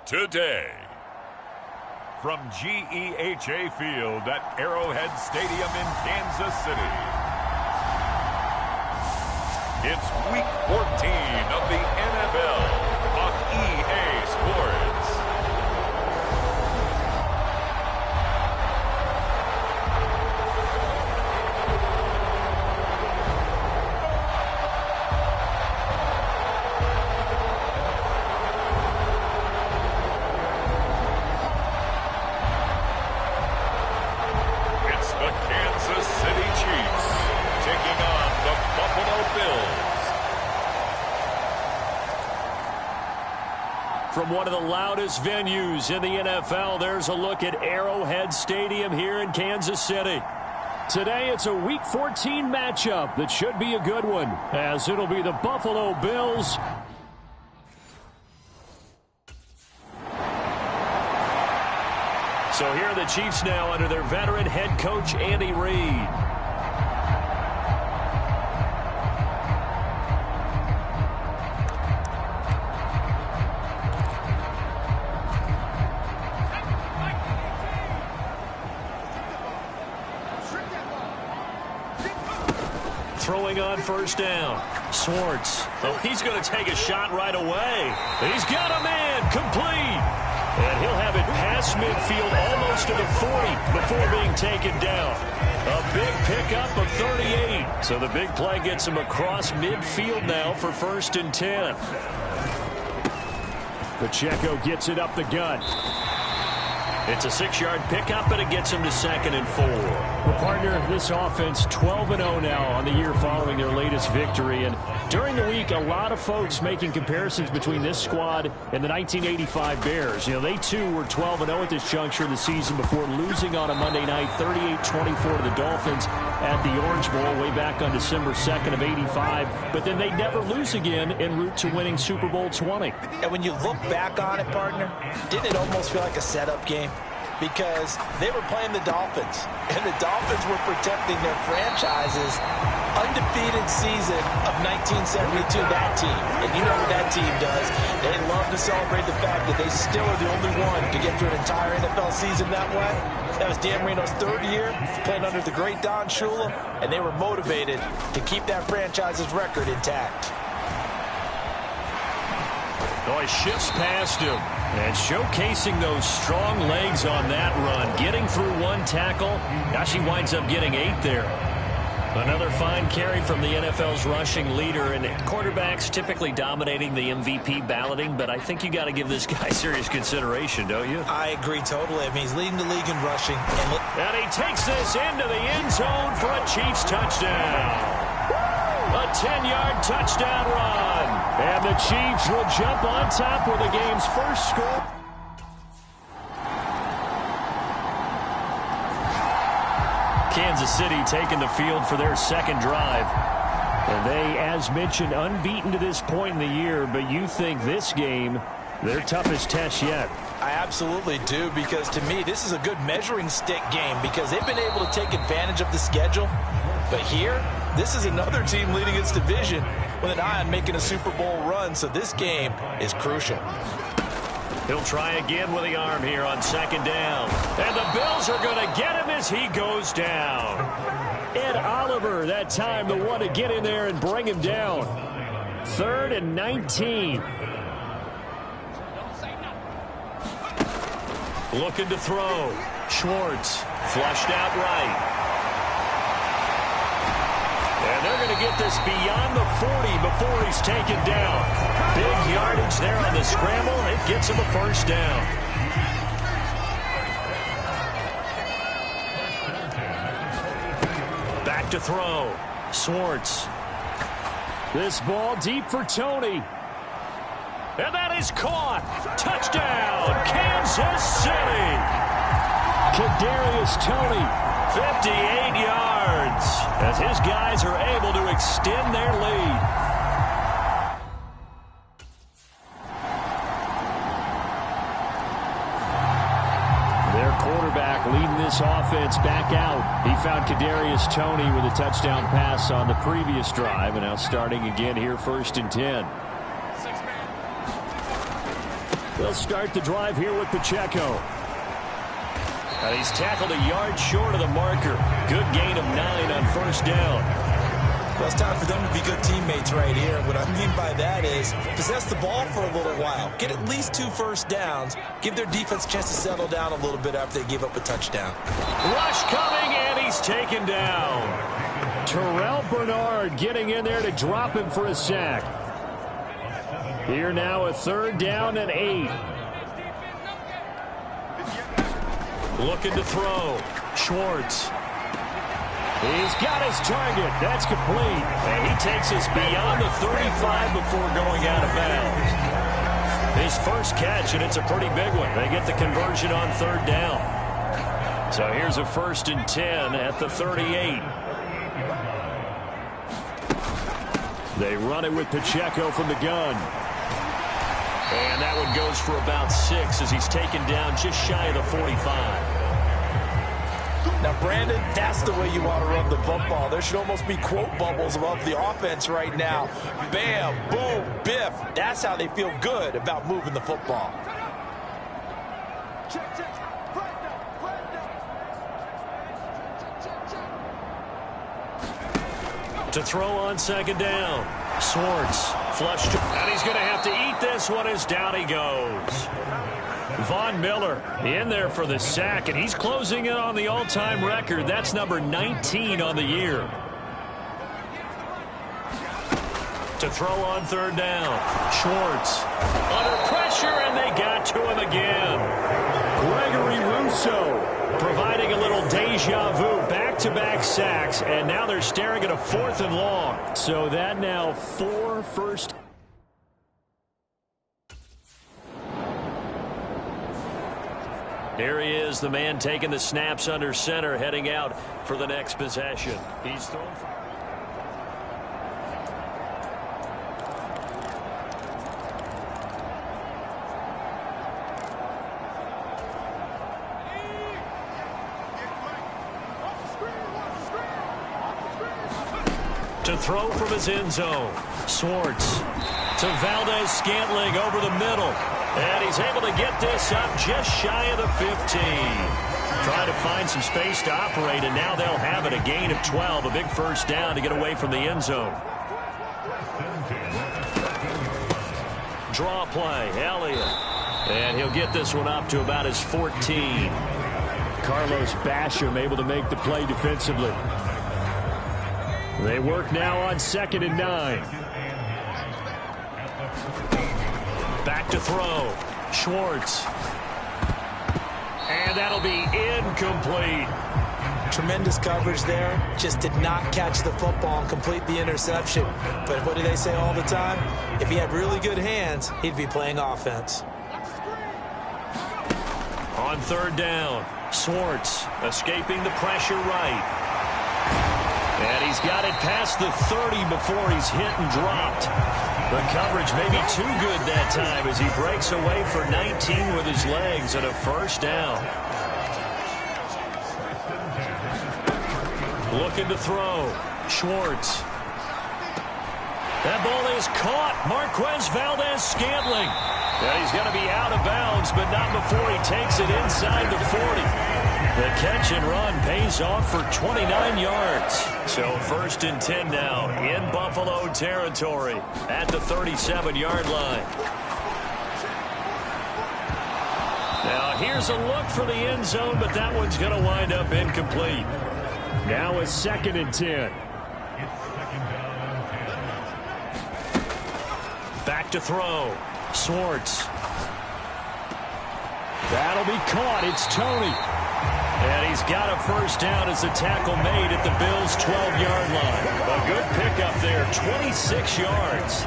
today. From GEHA Field at Arrowhead Stadium in Kansas City, it's Week 14 of the NFL on EA Sports. From one of the loudest venues in the NFL, there's a look at Arrowhead Stadium here in Kansas City. Today, it's a Week 14 matchup that should be a good one, as it'll be the Buffalo Bills So here are the Chiefs now under their veteran head coach, Andy Reid. Throwing on first down. Swartz. Oh, he's going to take a shot right away. He's got a man complete. And he'll have it past midfield almost to the 40 before being taken down. A big pickup of 38. So the big play gets him across midfield now for 1st and 10. Pacheco gets it up the gut. It's a 6-yard pickup, but it gets him to 2nd and 4. Well, partner, this offense 12-0 now on the year following their latest victory. And during the week, a lot of folks making comparisons between this squad and the 1985 Bears. You know, they too were 12-0 at this juncture of the season before losing on a Monday night 38-24 to the Dolphins at the Orange Bowl way back on December 2nd of 85. But then they never lose again en route to winning Super Bowl 20. And when you look back on it, partner, didn't it almost feel like a setup game? Because they were playing the Dolphins, and the Dolphins were protecting their franchise's undefeated season of 1972, that team. And you know what that team does. They love to celebrate the fact that they still are the only one to get through an entire NFL season that way. That was Dan Marino's 3rd year, playing under the great Don Shula, and they were motivated to keep that franchise's record intact. Oh, he shifts past him. And showcasing those strong legs on that run. Getting through 1 tackle. Gosh, he winds up getting 8 there. Another fine carry from the NFL's rushing leader. And quarterbacks typically dominating the MVP balloting. But I think you got to give this guy serious consideration, don't you? I agree totally. I mean, he's leading the league in rushing. And he takes this into the end zone for a Chiefs touchdown. A 10-yard touchdown run. And the Chiefs will jump on top with the game's first score. Kansas City taking the field for their 2nd drive. And they, as mentioned, unbeaten to this point in the year. But you think this game, their toughest test yet? I absolutely do, because to me, this is a good measuring stick game because they've been able to take advantage of the schedule. But here, this is another team leading its division with an eye on making a Super Bowl run, so this game is crucial. He'll try again with the arm here on 2nd down. And the Bills are going to get him as he goes down. Ed Oliver, that time, the one to get in there and bring him down. 3rd and 19. Looking to throw. Schwartz flushed out right. And they're going to get this beyond the 40 before he's taken down. Big yardage there on the scramble. It gets him a 1st down. Back to throw. Swartz. This ball deep for Tony. And that is caught. Touchdown, Kansas City. Kadarius Toney, 58 yards, as his guys are able to extend their lead. Their quarterback leading this offense back out. He found Kadarius Toney with a touchdown pass on the previous drive, and now starting again here 1st and 10. They'll start the drive here with Pacheco. And he's tackled a yard short of the marker. Good gain of 9 on first down. Well, it's time for them to be good teammates right here. What I mean by that is possess the ball for a little while. Get at least 2 first downs. Give their defense a chance to settle down a little bit after they give up a touchdown. Rush coming, and he's taken down. Terrell Bernard getting in there to drop him for a sack. Here now a 3rd down and 8. Looking to throw. Schwartz. He's got his target. That's complete. And he takes us beyond the 35 before going out of bounds. His first catch, and it's a pretty big one. They get the conversion on 3rd down. So here's a 1st and 10 at the 38. They run it with Pacheco from the gun. And that one goes for about 6 as he's taken down just shy of the 45. Now, Brandon, that's the way you want to run the football. There should almost be quote bubbles above the offense right now. Bam, boom, biff. That's how they feel good about moving the football. To throw on 2nd down. Schwartz flushed, and he's going to have to eat this one as down he goes. Von Miller in there for the sack, and he's closing in on the all-time record. That's number 19 on the year. To throw on 3rd down. Schwartz under pressure, and they got to him again. Gregory Rousseau providing a little deja vu. Back-to-back sacks, and now they're staring at a 4th and long. So that now 4 first. Here he is, the man taking the snaps under center, heading out for the next possession. He's thrown for... To throw from his end zone. Schwartz to Valdez-Scantling over the middle. And he's able to get this up just shy of the 15. Trying to find some space to operate, and now they'll have it. A gain of 12, a big 1st down to get away from the end zone. Draw play, Elliott. And he'll get this one up to about his 14. Carlos Basham able to make the play defensively. They work now on 2nd and 9. Back to throw. Schwartz. And that'll be incomplete. Tremendous coverage there. Just did not catch the football and complete the interception. But what do they say all the time? If he had really good hands, he'd be playing offense. On 3rd down, Schwartz escaping the pressure right. And he's got it past the 30 before he's hit and dropped. The coverage may be too good that time as he breaks away for 19 with his legs and a 1st down. Looking to throw. Schwartz. That ball is caught. Marquez Valdez-Scantling. And he's going to be out of bounds, but not before he takes it inside the 40. The catch and run pays off for 29 yards. So 1st and 10 now in Buffalo territory at the 37-yard line. Now here's a look for the end zone, but that one's going to wind up incomplete. Now a 2nd and 10. Back to throw. Schwartz. That'll be caught. It's Tony. And he's got a 1st down as the tackle made at the Bills' 12-yard line. A good pickup there, 26 yards.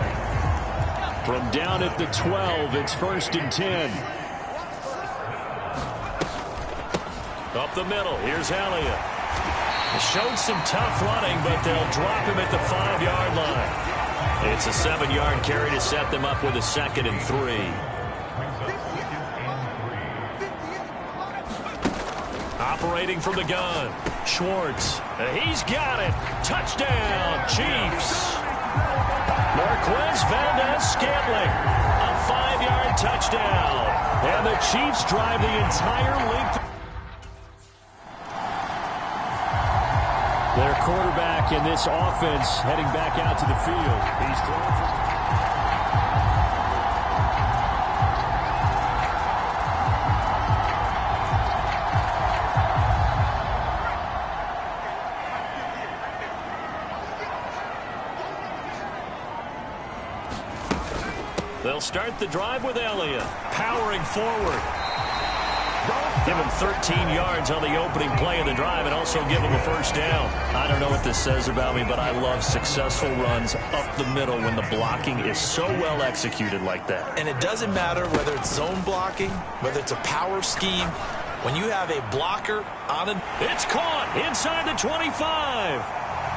From down at the 12, it's 1st and 10. Up the middle, here's Elliott. Showed some tough running, but they'll drop him at the 5-yard line. It's a 7-yard carry to set them up with a 2nd and 3. Operating from the gun. Schwartz. He's got it. Touchdown, Chiefs. Marquez Valdez-Scantling, a 5-yard touchdown. And the Chiefs drive the entire length. Their quarterback in this offense heading back out to the field. He's throwing for... They'll start the drive with Elliott, powering forward. Give him 13 yards on the opening play of the drive and also give him a first down. I don't know what this says about me, but I love successful runs up the middle when the blocking is so well executed like that. And it doesn't matter whether it's zone blocking, whether it's a power scheme. When you have a blocker on it. It's caught inside the 25.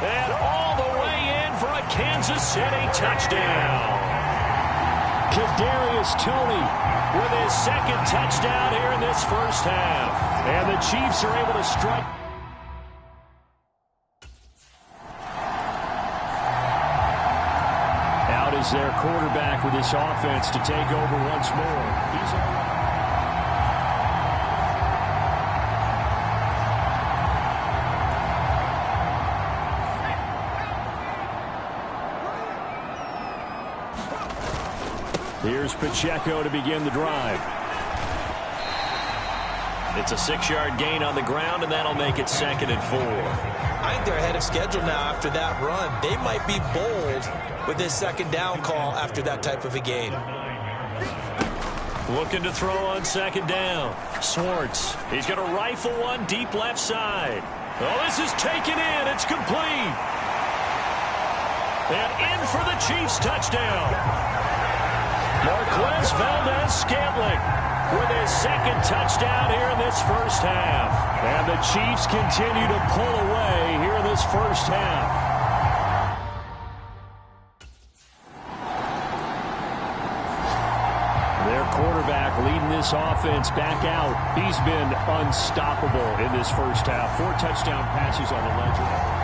And all the way in for a Kansas City touchdown. Kadarius Toney with his second touchdown here in this first half. And the Chiefs are able to strike. Out is their quarterback with this offense to take over once more. Here's Pacheco to begin the drive. It's a 6-yard gain on the ground, and that'll make it 2nd and 4. I think they're ahead of schedule now after that run. They might be bold with this second down call after that type of a game. Looking to throw on second down. Swartz. He's going to rifle one deep left side. Oh, this is taken in. It's complete. And in for the Chiefs touchdown. Marquez Valdez-Scantling with his second touchdown here in this first half. And the Chiefs continue to pull away here in this first half. Their quarterback leading this offense back out. He's been unstoppable in this first half. 4 touchdown passes on the ledger.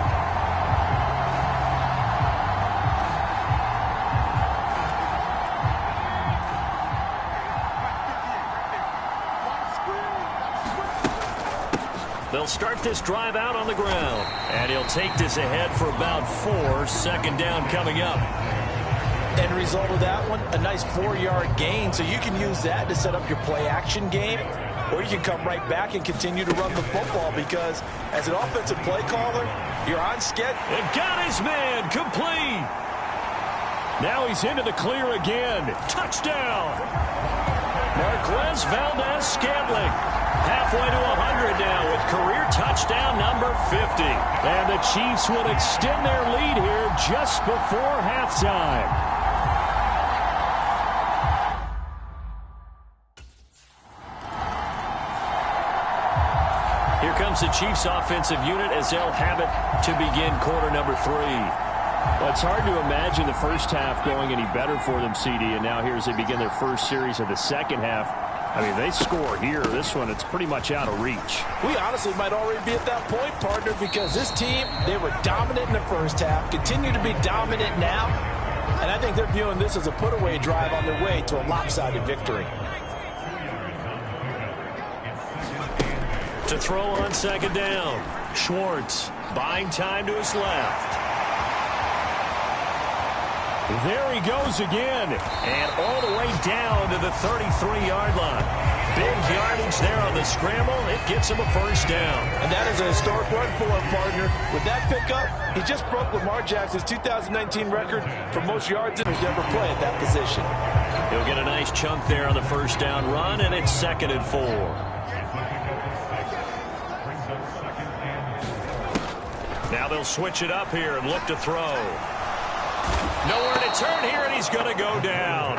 They'll start this drive out on the ground. And he'll take this ahead for about 4. Second down coming up. End result of that one, a nice 4-yard gain. So you can use that to set up your play-action game. Or you can come right back and continue to run the football because as an offensive play caller, you're on schedule. And got his man complete. Now he's into the clear again. Touchdown. Marquez Valdez-Scantling. Halfway to 100 now with career touchdown number 50. And the Chiefs will extend their lead here just before halftime. Here comes the Chiefs offensive unit as they'll have it to begin quarter number 3. Well, it's hard to imagine the first half going any better for them, CD, and now here as they begin their first series of the second half. I mean, they score here. This one, it's pretty much out of reach. We honestly might already be at that point, partner, because this team, they were dominant in the first half, continue to be dominant now, and I think they're viewing this as a put-away drive on their way to a lopsided victory. To throw on second down, Schwartz buying time to his left. There he goes again, and all the way down to the 33-yard line. Big yardage there on the scramble. It gets him a first down. And that is a historic run for him, partner. With that pickup, he just broke Lamar Jackson's 2019 record for most yards ever play at that position. He'll get a nice chunk there on the first down run, and it's 2nd and 4. Now they'll switch it up here and look to throw. Nowhere to turn here, and he's going to go down.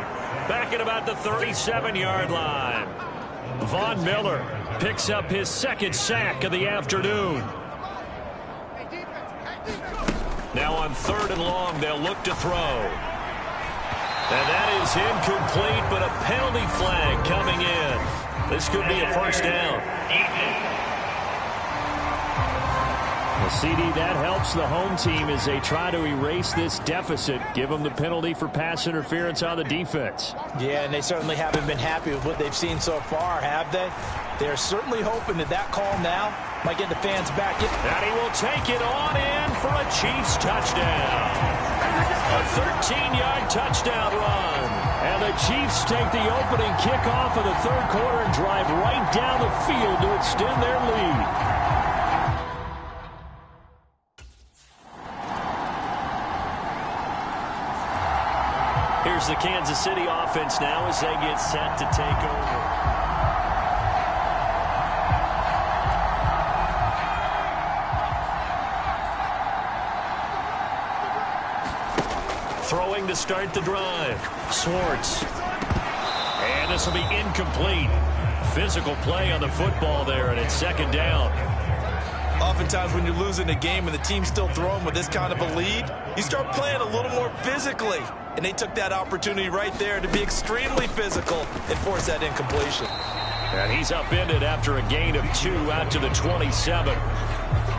Back at about the 37-yard line. Von Miller picks up his second sack of the afternoon. Now on 3rd and long, they'll look to throw. And that is incomplete, but a penalty flag coming in. This could be a first down. CD, that helps the home team as they try to erase this deficit, give them the penalty for pass interference on the defense. Yeah, and they certainly haven't been happy with what they've seen so far, have they? They're certainly hoping that call now might get the fans back. And he will take it on in for a Chiefs touchdown. A 13-yard touchdown run. And the Chiefs take the opening kickoff of the third quarter and drive right down the field to extend their lead. Here's the Kansas City offense now as they get set to take over. Throwing to start the drive. Swartz. And this will be incomplete. Physical play on the football there, and it's second down. Oftentimes when you're losing a game and the team's still throwing with this kind of a lead, you start playing a little more physically. And they took that opportunity right there to be extremely physical and force that incompletion. And he's upended after a gain of 2 out to the 27.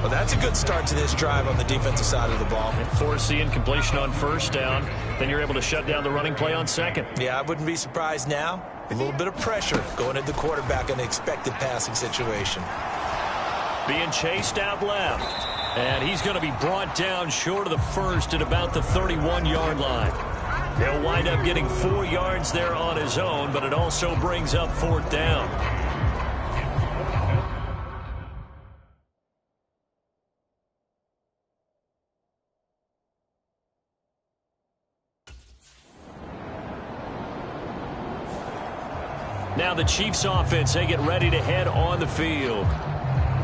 Well, that's a good start to this drive on the defensive side of the ball. Force the incompletion on first down. Then you're able to shut down the running play on second. Yeah, I wouldn't be surprised now. A little bit of pressure going at the quarterback in an expected passing situation. Being chased out left. And he's going to be brought down short of the first at about the 31-yard line. He'll wind up getting 4 yards there on his own, but it also brings up fourth down. Now the Chiefs offense, they get ready to head on the field.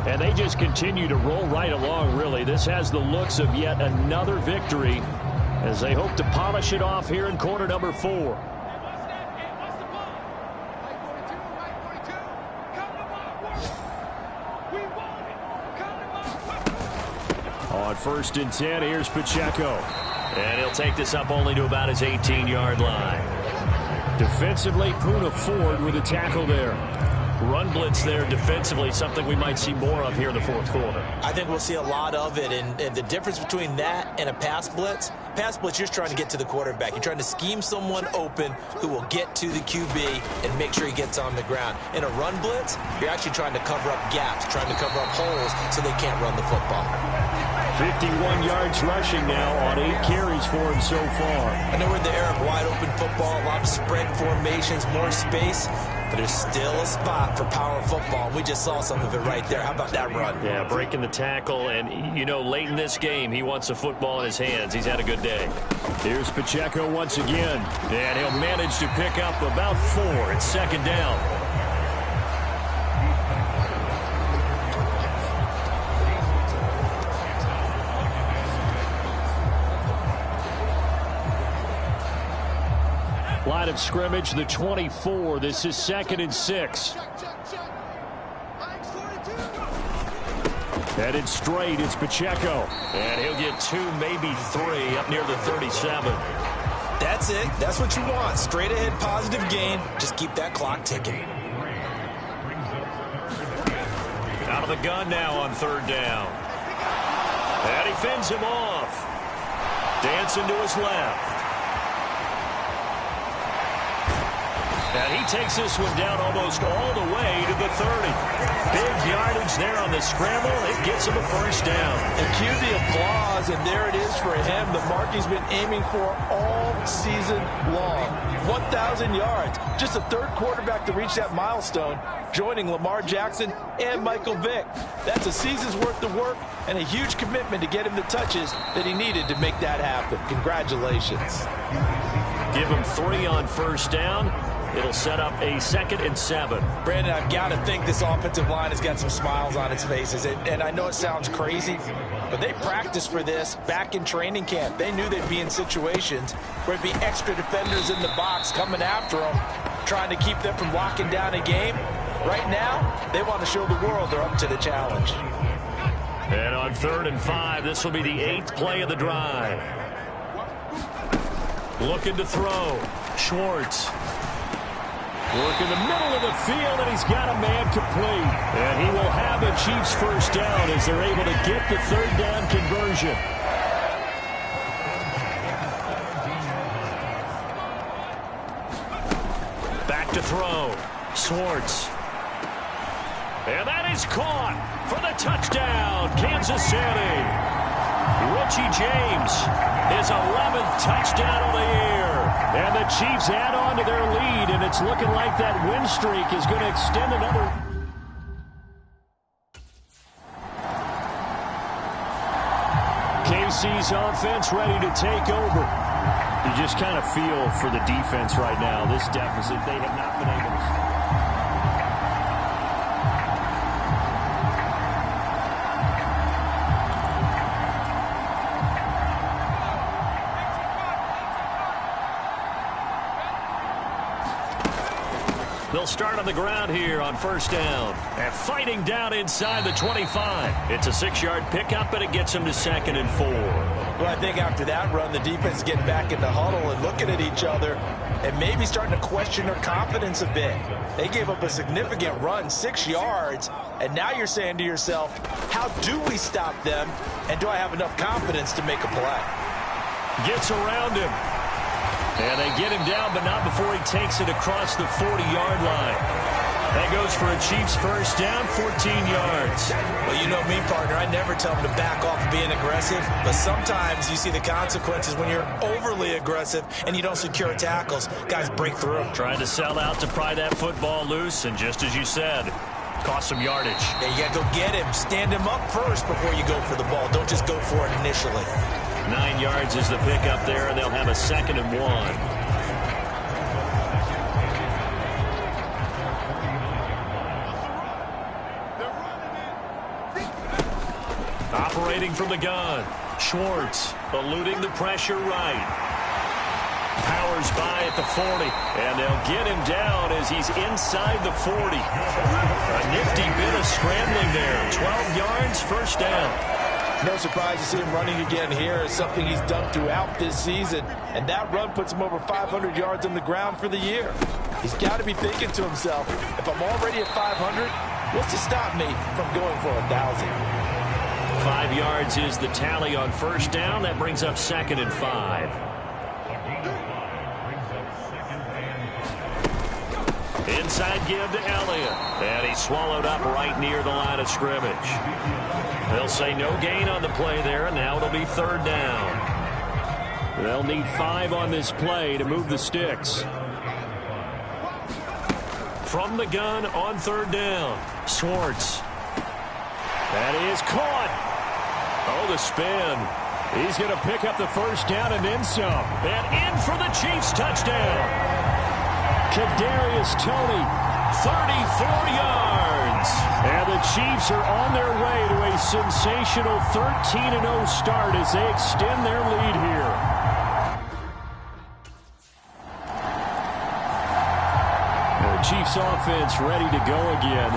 And they just continue to roll right along, really. This has the looks of yet another victory as they hope to polish it off here in quarter number 4. On 1st and 10, here's Pacheco. And he'll take this up only to about his 18-yard line. Defensively, Poona Ford with a tackle there. Run blitz there defensively, something we might see more of here in the fourth quarter. I think we'll see a lot of it, and the difference between that and a pass blitz, you're just trying to get to the quarterback. You're trying to scheme someone open who will get to the QB and make sure he gets on the ground. In a run blitz, you're actually trying to cover up gaps, trying to cover up holes so they can't run the football. 51 yards rushing now on 8 carries for him so far. I know we're in the era of wide open football, a lot of spread formations, more space, but there's still a spot for power football. We just saw some of it right there. How about that run? Yeah, breaking the tackle, and, you know, late in this game, he wants the football in his hands. He's had a good day. Here's Pacheco once again, and he'll manage to pick up about 4. It's second down. Line of scrimmage, the 24. This is 2nd and 6. Headed straight, it's Pacheco. And he'll get 2, maybe 3, up near the 37. That's it. That's what you want. Straight ahead, positive gain. Just keep that clock ticking. Out of the gun now on 3rd down. And he fends him off. Dancing to his left. And he takes this one down almost all the way to the 30. Big yardage there on the scramble. It gets him a first down. And cue the applause, and there it is for him. The mark he's been aiming for all season long. 1,000 yards. Just the 3rd quarterback to reach that milestone, joining Lamar Jackson and Michael Vick. That's a season's worth of work and a huge commitment to get him the touches that he needed to make that happen. Congratulations. Give him 3 on first down. It'll set up a 2nd and 7. Brandon, I've got to think this offensive line has got some smiles on its faces. And I know it sounds crazy, but they practiced for this back in training camp. They knew they'd be in situations where there'd be extra defenders in the box coming after them, trying to keep them from locking down a game. Right now, they want to show the world they're up to the challenge. And on 3rd and 5, this will be the 8th play of the drive. Looking to throw. Schwartz. Work in the middle of the field, and he's got a man complete. And he will have the Chiefs first down as they're able to get the third down conversion. Back to throw. Schwartz. And that is caught for the touchdown, Kansas City. Richie James, his 11th touchdown of the year. And the Chiefs add on to their lead, and it's looking like that win streak is going to extend another. KC's offense ready to take over. You just kind of feel for the defense right now. This deficit, they have not been able to. They'll start on the ground here on first down. And fighting down inside the 25. It's a 6-yard pickup, and it gets them to 2nd and 4. Well, I think after that run, the defense getting back in the huddle and looking at each other and maybe starting to question their confidence a bit. They gave up a significant run, 6 yards, and now you're saying to yourself, how do we stop them, and do I have enough confidence to make a play? Gets around him. And they get him down, but not before he takes it across the 40-yard line. That goes for a Chiefs first down, 14 yards. Well, you know me, partner. I never tell them to back off being aggressive, but sometimes you see the consequences when you're overly aggressive and you don't secure tackles. Guys break through. Trying to sell out to pry that football loose, and just as you said, cost some yardage. Yeah, you got to go get him. Stand him up first before you go for the ball. Don't just go for it initially. 9 yards is the pickup there, and they'll have a 2nd and 1. Operating from the gun. Schwartz eluding the pressure right. Powers by at the 40, and they'll get him down as he's inside the 40. A nifty bit of scrambling there. 12 yards, first down. No surprise to see him running again here. It's something he's done throughout this season. And that run puts him over 500 yards on the ground for the year. He's got to be thinking to himself, if I'm already at 500, what's to stop me from going for 1,000? 5 yards is the tally on first down. That brings up 2nd and 5. Inside give to Elliott. And he's swallowed up right near the line of scrimmage. They'll say no gain on the play there, and now it'll be 3rd down. They'll need 5 on this play to move the sticks. From the gun on 3rd down, Schwartz. That is caught. Oh, the spin. He's going to pick up the first down and then some. And in for the Chiefs touchdown. Kadarius Toney, 34 yards. And the Chiefs are on their way to a sensational 13-0 start as they extend their lead here. The Chiefs offense ready to go again.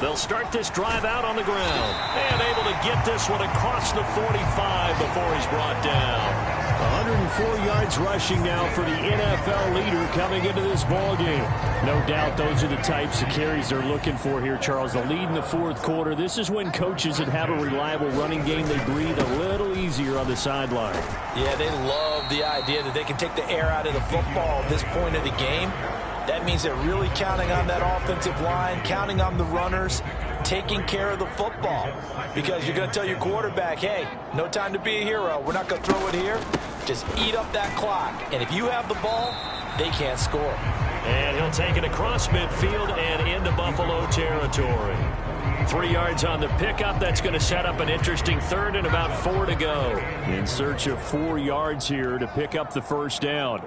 They'll start this drive out on the ground. And able to get this one across the 45 before he's brought down. 104 yards rushing now for the NFL leader coming into this ballgame. No doubt those are the types of carries they're looking for here, Charles. The lead in the 4th quarter. This is when coaches that have a reliable running game, they breathe a little easier on the sideline. Yeah, they love the idea that they can take the air out of the football at this point of the game. That means they're really counting on that offensive line, counting on the runners, taking care of the football. Because you're going to tell your quarterback, hey, no time to be a hero. We're not going to throw it here. Just eat up that clock. And if you have the ball, they can't score. And he'll take it across midfield and into Buffalo territory. 3 yards on the pickup. That's going to set up an interesting 3rd and about 4 to go. In search of 4 yards here to pick up the first down.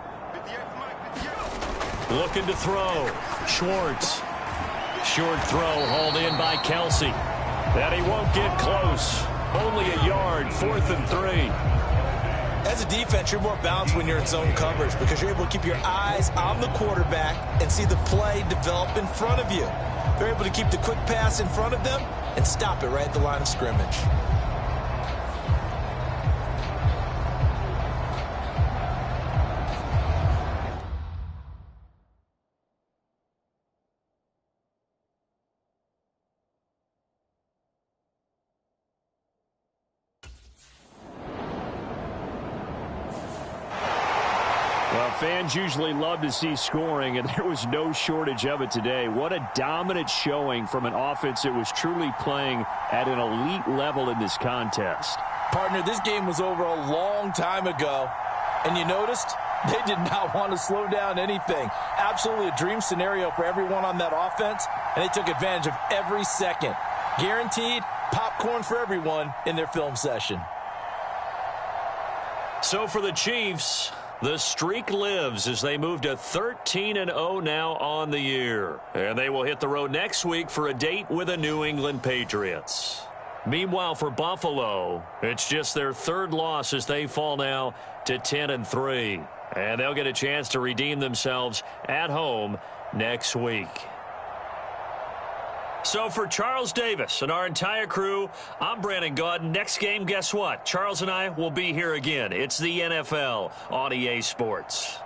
Looking to throw. Schwartz. Short throw hauled in by Kelsey. And he won't get close. Only a yard, 4th and 3. As a defense, you're more balanced when you're in zone coverage because you're able to keep your eyes on the quarterback and see the play develop in front of you. They're able to keep the quick pass in front of them and stop it right at the line of scrimmage. Well, fans usually love to see scoring, and there was no shortage of it today. What a dominant showing from an offense that was truly playing at an elite level in this contest. Partner, this game was over a long time ago, and you noticed they did not want to slow down anything. Absolutely a dream scenario for everyone on that offense, and they took advantage of every second. Guaranteed popcorn for everyone in their film session. So for the Chiefs, the streak lives as they move to 13-0 now on the year. And they will hit the road next week for a date with the New England Patriots. Meanwhile, for Buffalo, it's just their third loss as they fall now to 10-3. And they'll get a chance to redeem themselves at home next week. So for Charles Davis and our entire crew, I'm Brandon Gaudin. Next game, guess what? Charles and I will be here again. It's the NFL on EA Sports.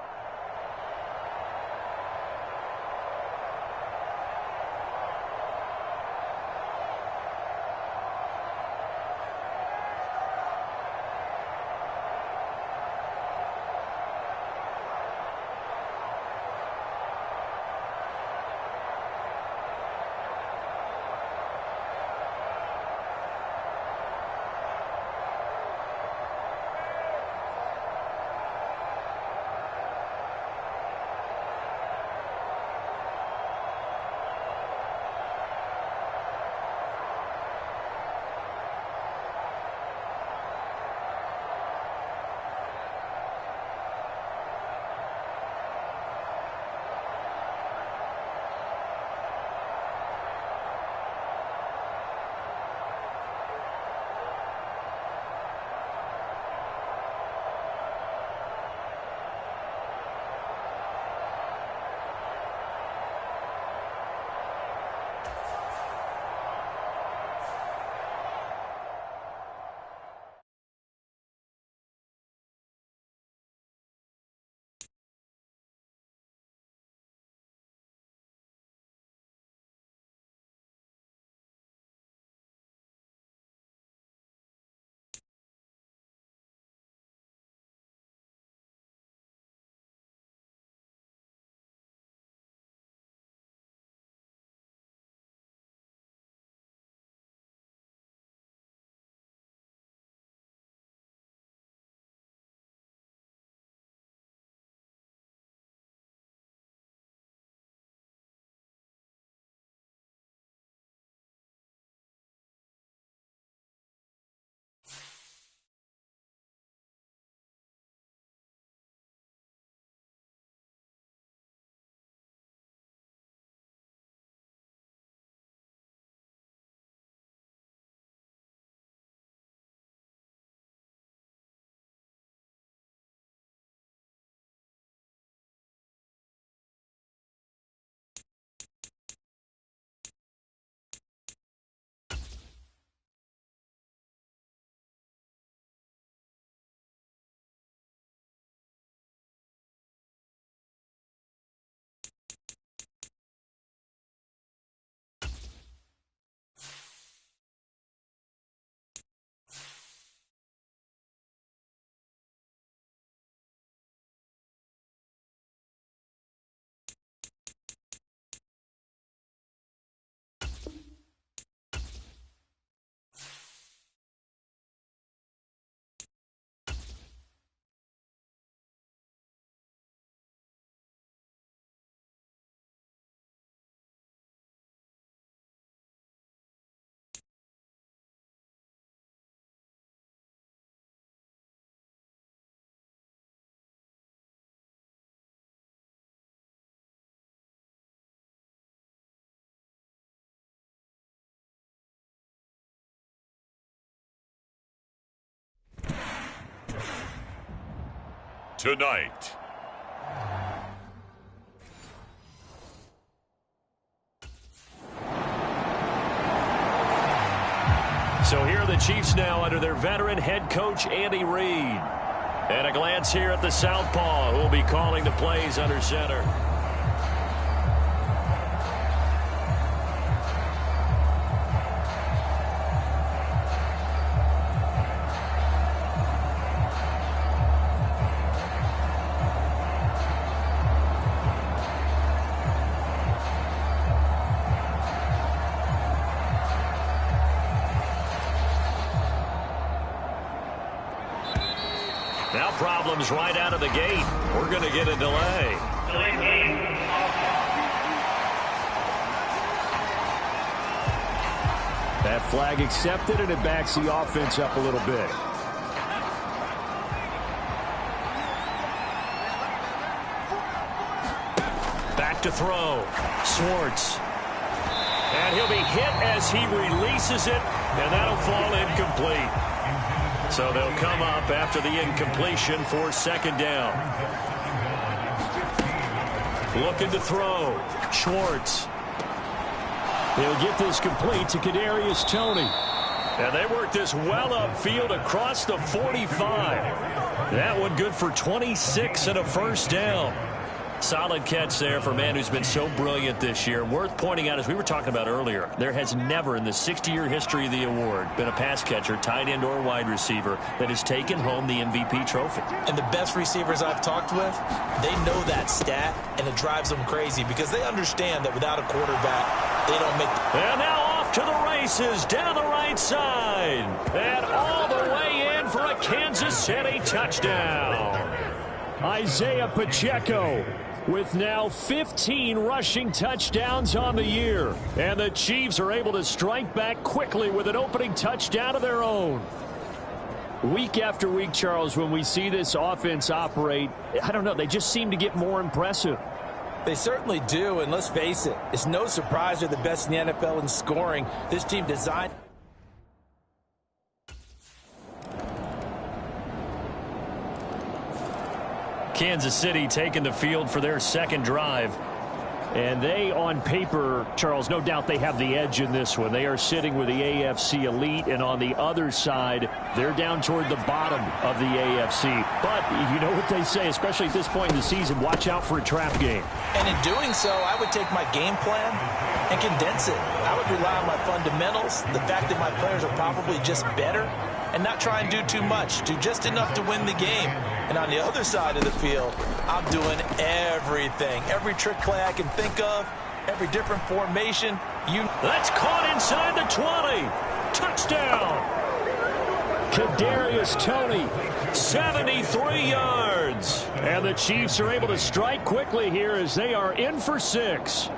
tonight. So here are the Chiefs now under their veteran head coach, Andy Reid. And a glance here at the southpaw, who will be calling the plays under center. Now problems right out of the gate. We're going to get a delay. That flag accepted, and it backs the offense up a little bit. Back to throw. Schwartz. And he'll be hit as he releases it, and that'll fall incomplete. So they'll come up after the incompletion for second down. Looking to throw. Schwartz. He'll get this complete to Kadarius Toney. And they work this well upfield across the 45. That one good for 26 and a first down. Solid catch there for a man who's been so brilliant this year. Worth pointing out, as we were talking about earlier, there has never in the 60-year history of the award been a pass catcher, tight end, or wide receiver that has taken home the MVP trophy. And the best receivers I've talked with, they know that stat, and it drives them crazy because they understand that without a quarterback, they don't make And now off to the races down the right side. And all the way in for a Kansas City touchdown. Isaiah Pacheco with now 15 rushing touchdowns on the year. And the Chiefs are able to strike back quickly with an opening touchdown of their own. Week after week, Charles, when we see this offense operate, I don't know, they just seem to get more impressive. They certainly do, and let's face it, it's no surprise they're the best in the NFL in scoring. This team designed... Kansas City taking the field for their second drive. And they, on paper, Charles, no doubt they have the edge in this one. They are sitting with the AFC elite, and on the other side, they're down toward the bottom of the AFC. But you know what they say, especially at this point in the season, watch out for a trap game. And in doing so, I would take my game plan and condense it. I would rely on my fundamentals, the fact that my players are probably just better, and not try and do too much, do just enough to win the game. And on the other side of the field, I'm doing everything. Every trick play I can think of, every different formation. That's caught inside the 20. Touchdown. Kadarius Toney. 73 yards. And the Chiefs are able to strike quickly here as they are in for 6.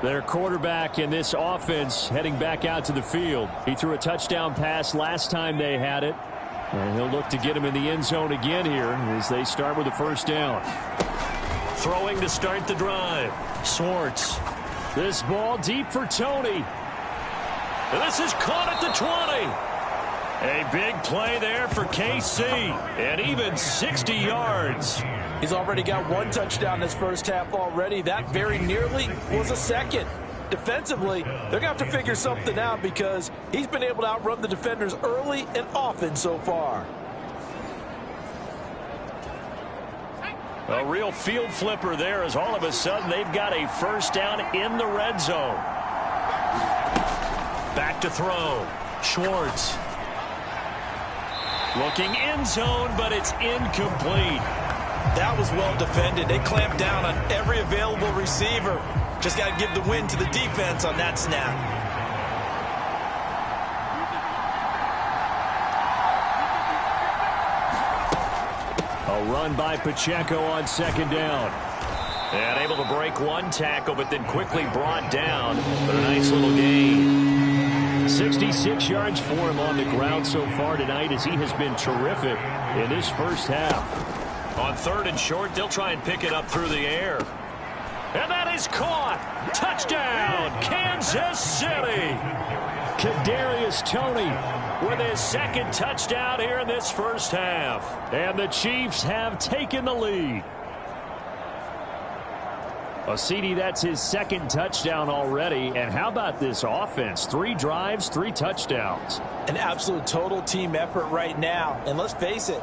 Their quarterback in this offense heading back out to the field. He threw a touchdown pass last time they had it. And he'll look to get him in the end zone again here as they start with the first down. Throwing to start the drive. Schwartz. This ball deep for Toney. And this is caught at the 20. A big play there for KC. And even 60 yards. He's already got one touchdown this first half already. That very nearly was a second. Defensively, they're going to have to figure something out because he's been able to outrun the defenders early and often so far. A real field flipper there as all of a sudden they've got a first down in the red zone. Back to throw. Schwartz. Looking end zone, but it's incomplete. That was well defended. They clamped down on every available receiver. Just got to give the win to the defense on that snap. A run by Pacheco on second down. And able to break one tackle, but then quickly brought down. But a nice little gain. 66 yards for him on the ground so far tonight as he has been terrific in this first half. On On 3rd and short, they'll try and pick it up through the air. And that is caught. Touchdown, Kansas City. Kadarius Toney with his 2nd touchdown here in this first half. And the Chiefs have taken the lead. Well, CD, that's his 2nd touchdown already. And how about this offense? 3 drives, 3 touchdowns. An absolute total team effort right now. And let's face it,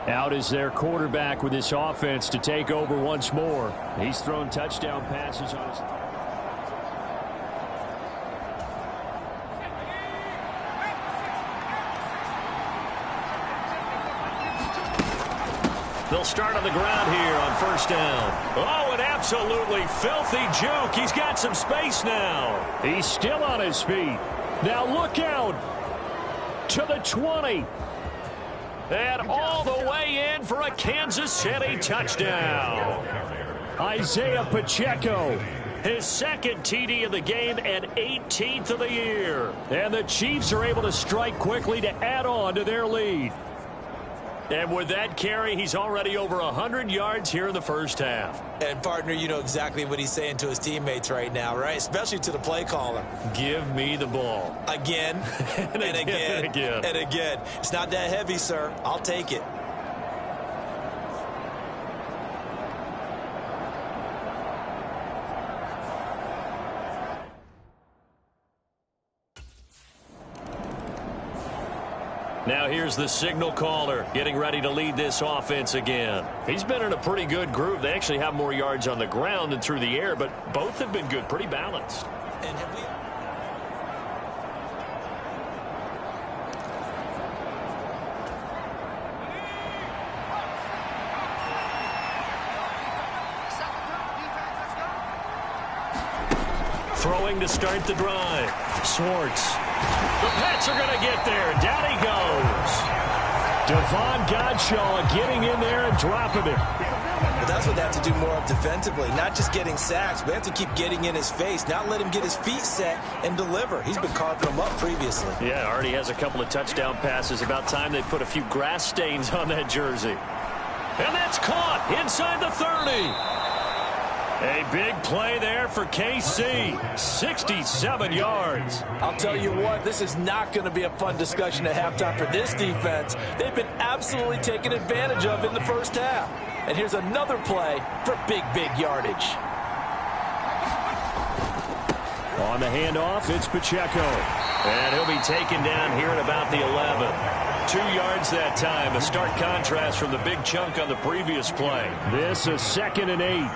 Out is their quarterback with this offense to take over once more. He's thrown touchdown passes on his... They'll start on the ground here on 1st down. Oh, an absolutely filthy juke. He's got some space now. He's still on his feet. Now look out to the 20. And all the way in for a Kansas City touchdown. Isaiah Pacheco. His 2nd TD of the game and 18th of the year. And the Chiefs are able to strike quickly to add on to their lead. And with that carry, he's already over 100 yards here in the first half. And, partner, you know exactly what he's saying to his teammates right now, right? Especially to the play caller. Give me the ball. Again, and again, and again. It's not that heavy, sir. I'll take it. Now here's the signal caller getting ready to lead this offense again. He's been in a pretty good group. They actually have more yards on the ground than through the air, but both have been good, pretty balanced. And have we... Throwing to start the drive. Schwartz. The Pats are going to get there. Down he goes. Devon Godshaw getting in there and dropping it. But that's what they have to do more of defensively. Not just getting sacks, but they have to keep getting in his face. Not let him get his feet set and deliver. He's been carving them up previously. Yeah, already has a couple of touchdown passes. About time they put a few grass stains on that jersey. And that's caught inside the 30. A big play there for KC. 67 yards. I'll tell you what, this is not going to be a fun discussion at halftime for this defense. They've been absolutely taken advantage of in the first half. And here's another play for big yardage. On the handoff, it's Pacheco. And he'll be taken down here at about the 11. 2 yards that time. A stark contrast from the big chunk on the previous play. This is 2nd and 8.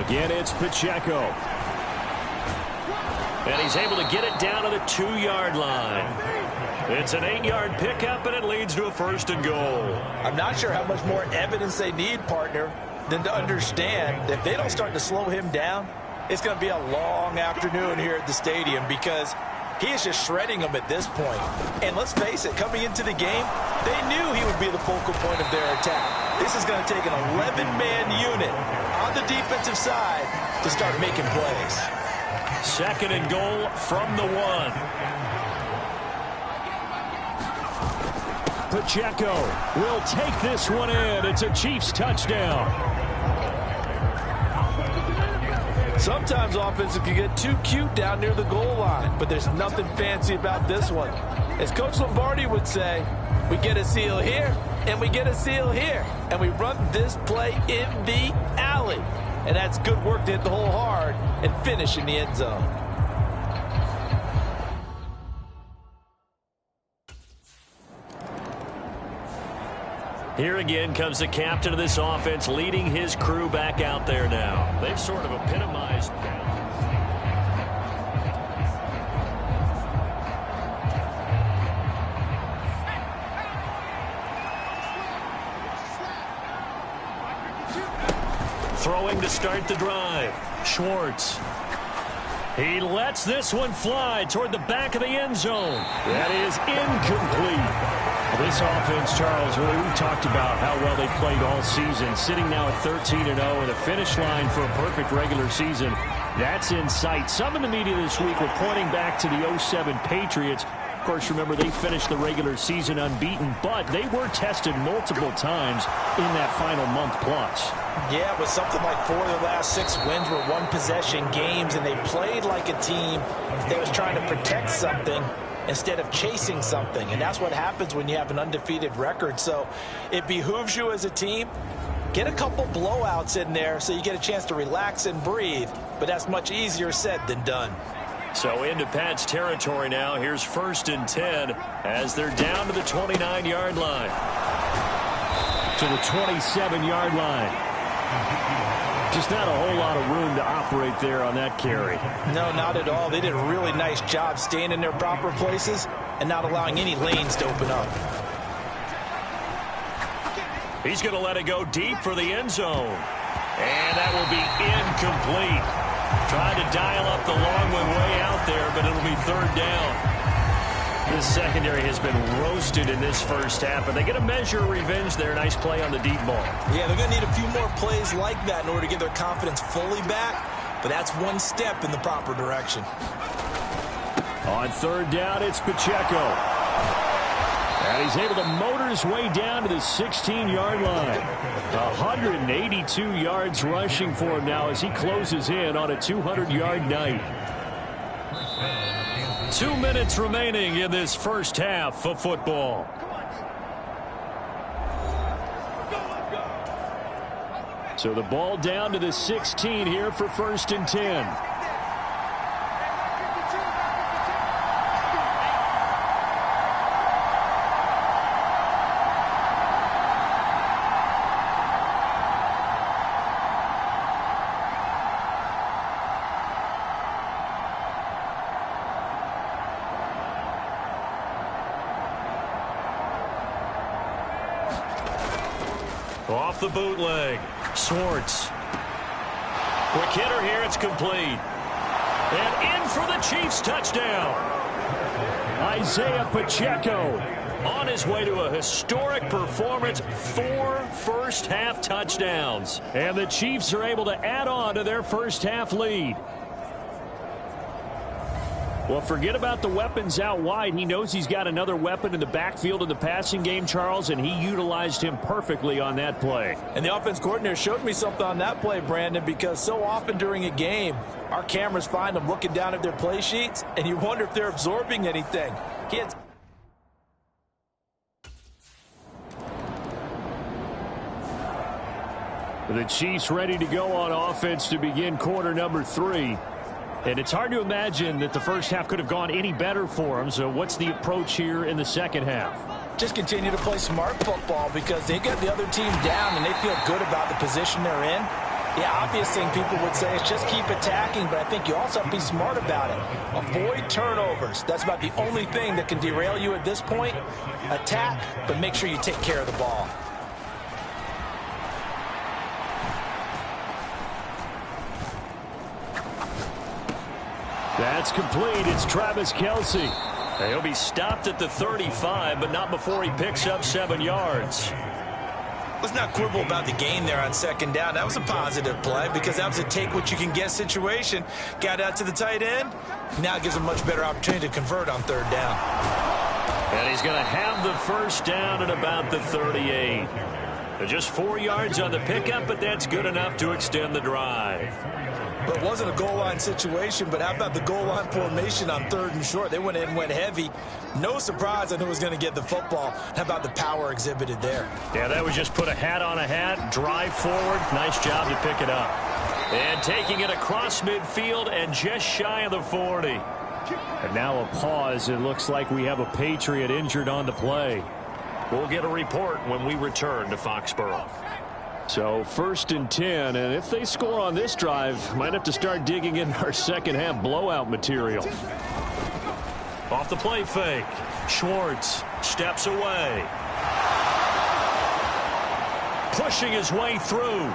Again, it's Pacheco. And he's able to get it down to the 2-yard line. It's an 8-yard pickup, and it leads to a 1st and goal. I'm not sure how much more evidence they need, partner, than to understand that if they don't start to slow him down, it's going to be a long afternoon here at the stadium because he is just shredding them at this point. And let's face it, coming into the game, they knew he would be the focal point of their attack. This is going to take an 11-man unit on the defensive side to start making plays. 2nd and goal from the 1. Pacheco will take this one in. It's a Chiefs touchdown. Sometimes offensive can get too cute down near the goal line, but there's nothing fancy about this one. As Coach Lombardi would say, we get a seal here, and we get a seal here, and we run this play in the alley. And that's good work to hit the hole hard and finish in the end zone. Here again comes the captain of this offense leading his crew back out there now. They've sort of epitomized balance. Throwing to start the drive. Schwartz. He lets this one fly toward the back of the end zone. That is incomplete. This offense, Charles, really, we've talked about how well they played all season. Sitting now at 13-0 and a finish line for a perfect regular season. That's in sight. Some in the media this week were pointing back to the 07 Patriots. Of course, remember, they finished the regular season unbeaten, but they were tested multiple times in that final month plus. Yeah, it was something like 4 of their last 6 wins were one-possession games, and they played like a team that was trying to protect something instead of chasing something. And that's what happens when you have an undefeated record. So it behooves you as a team, get a couple blowouts in there so you get a chance to relax and breathe. But that's much easier said than done. So into Pat's territory now. Here's 1st and 10 as they're down to the 29-yard line. To the 27-yard line. Just not a whole lot of room to operate there on that carry. No, not at all. They did a really nice job staying in their proper places and not allowing any lanes to open up. He's going to let it go deep for the end zone. And that will be incomplete. Trying to dial up the long one way out there, but it'll be 3rd down. This secondary has been roasted in this first half, but they get a measure of revenge there. Nice play on the deep ball. Yeah, they're going to need a few more plays like that in order to get their confidence fully back, but that's one step in the proper direction. On 3rd down, it's Pacheco. And he's able to motor his way down to the 16-yard line. 182 yards rushing for him now as he closes in on a 200-yard night. 2 minutes remaining in this first half of football. So the ball down to the 16 here for 1st and 10. Off the bootleg. Swartz. Quick hitter here. It's complete. And in for the Chiefs touchdown. Isaiah Pacheco. On his way to a historic performance. 4 first-half touchdowns. And the Chiefs are able to add on to their first-half lead. Well, forget about the weapons out wide. He knows he's got another weapon in the backfield in the passing game, Charles, and he utilized him perfectly on that play. And the offense coordinator showed me something on that play, Brandon, because so often during a game, our cameras find them looking down at their play sheets, and you wonder if they're absorbing anything. Kids. The Chiefs ready to go on offense to begin quarter number 3. And it's hard to imagine that the first half could have gone any better for them. So what's the approach here in the second half? Just continue to play smart football because they got the other team down and they feel good about the position they're in. The obvious thing people would say is just keep attacking, but I think you also have to be smart about it. Avoid turnovers. That's about the only thing that can derail you at this point. Attack, but make sure you take care of the ball. That's complete. It's Travis Kelce. He'll be stopped at the 35, but not before he picks up 7 yards. Let's not quibble about the gain there on 2nd down. That was a positive play because that was a take-what-you-can-get situation. Got out to the tight end. Now it gives him a much better opportunity to convert on 3rd down. And he's going to have the first down at about the 38. Just 4 yards on the pickup, but that's good enough to extend the drive. Well, it wasn't a goal line situation, but how about the goal line formation on 3rd and short? They went in and went heavy. No surprise on who was going to get the football. How about the power exhibited there? Yeah, that was just put a hat on a hat, drive forward. Nice job to pick it up. And taking it across midfield and just shy of the 40. And now a pause. It looks like we have a Patriot injured on the play. We'll get a report when we return to Foxborough. So 1st and 10, and if they score on this drive, might have to start digging in our second half blowout material. Off the play fake. Schwartz steps away. Pushing his way through.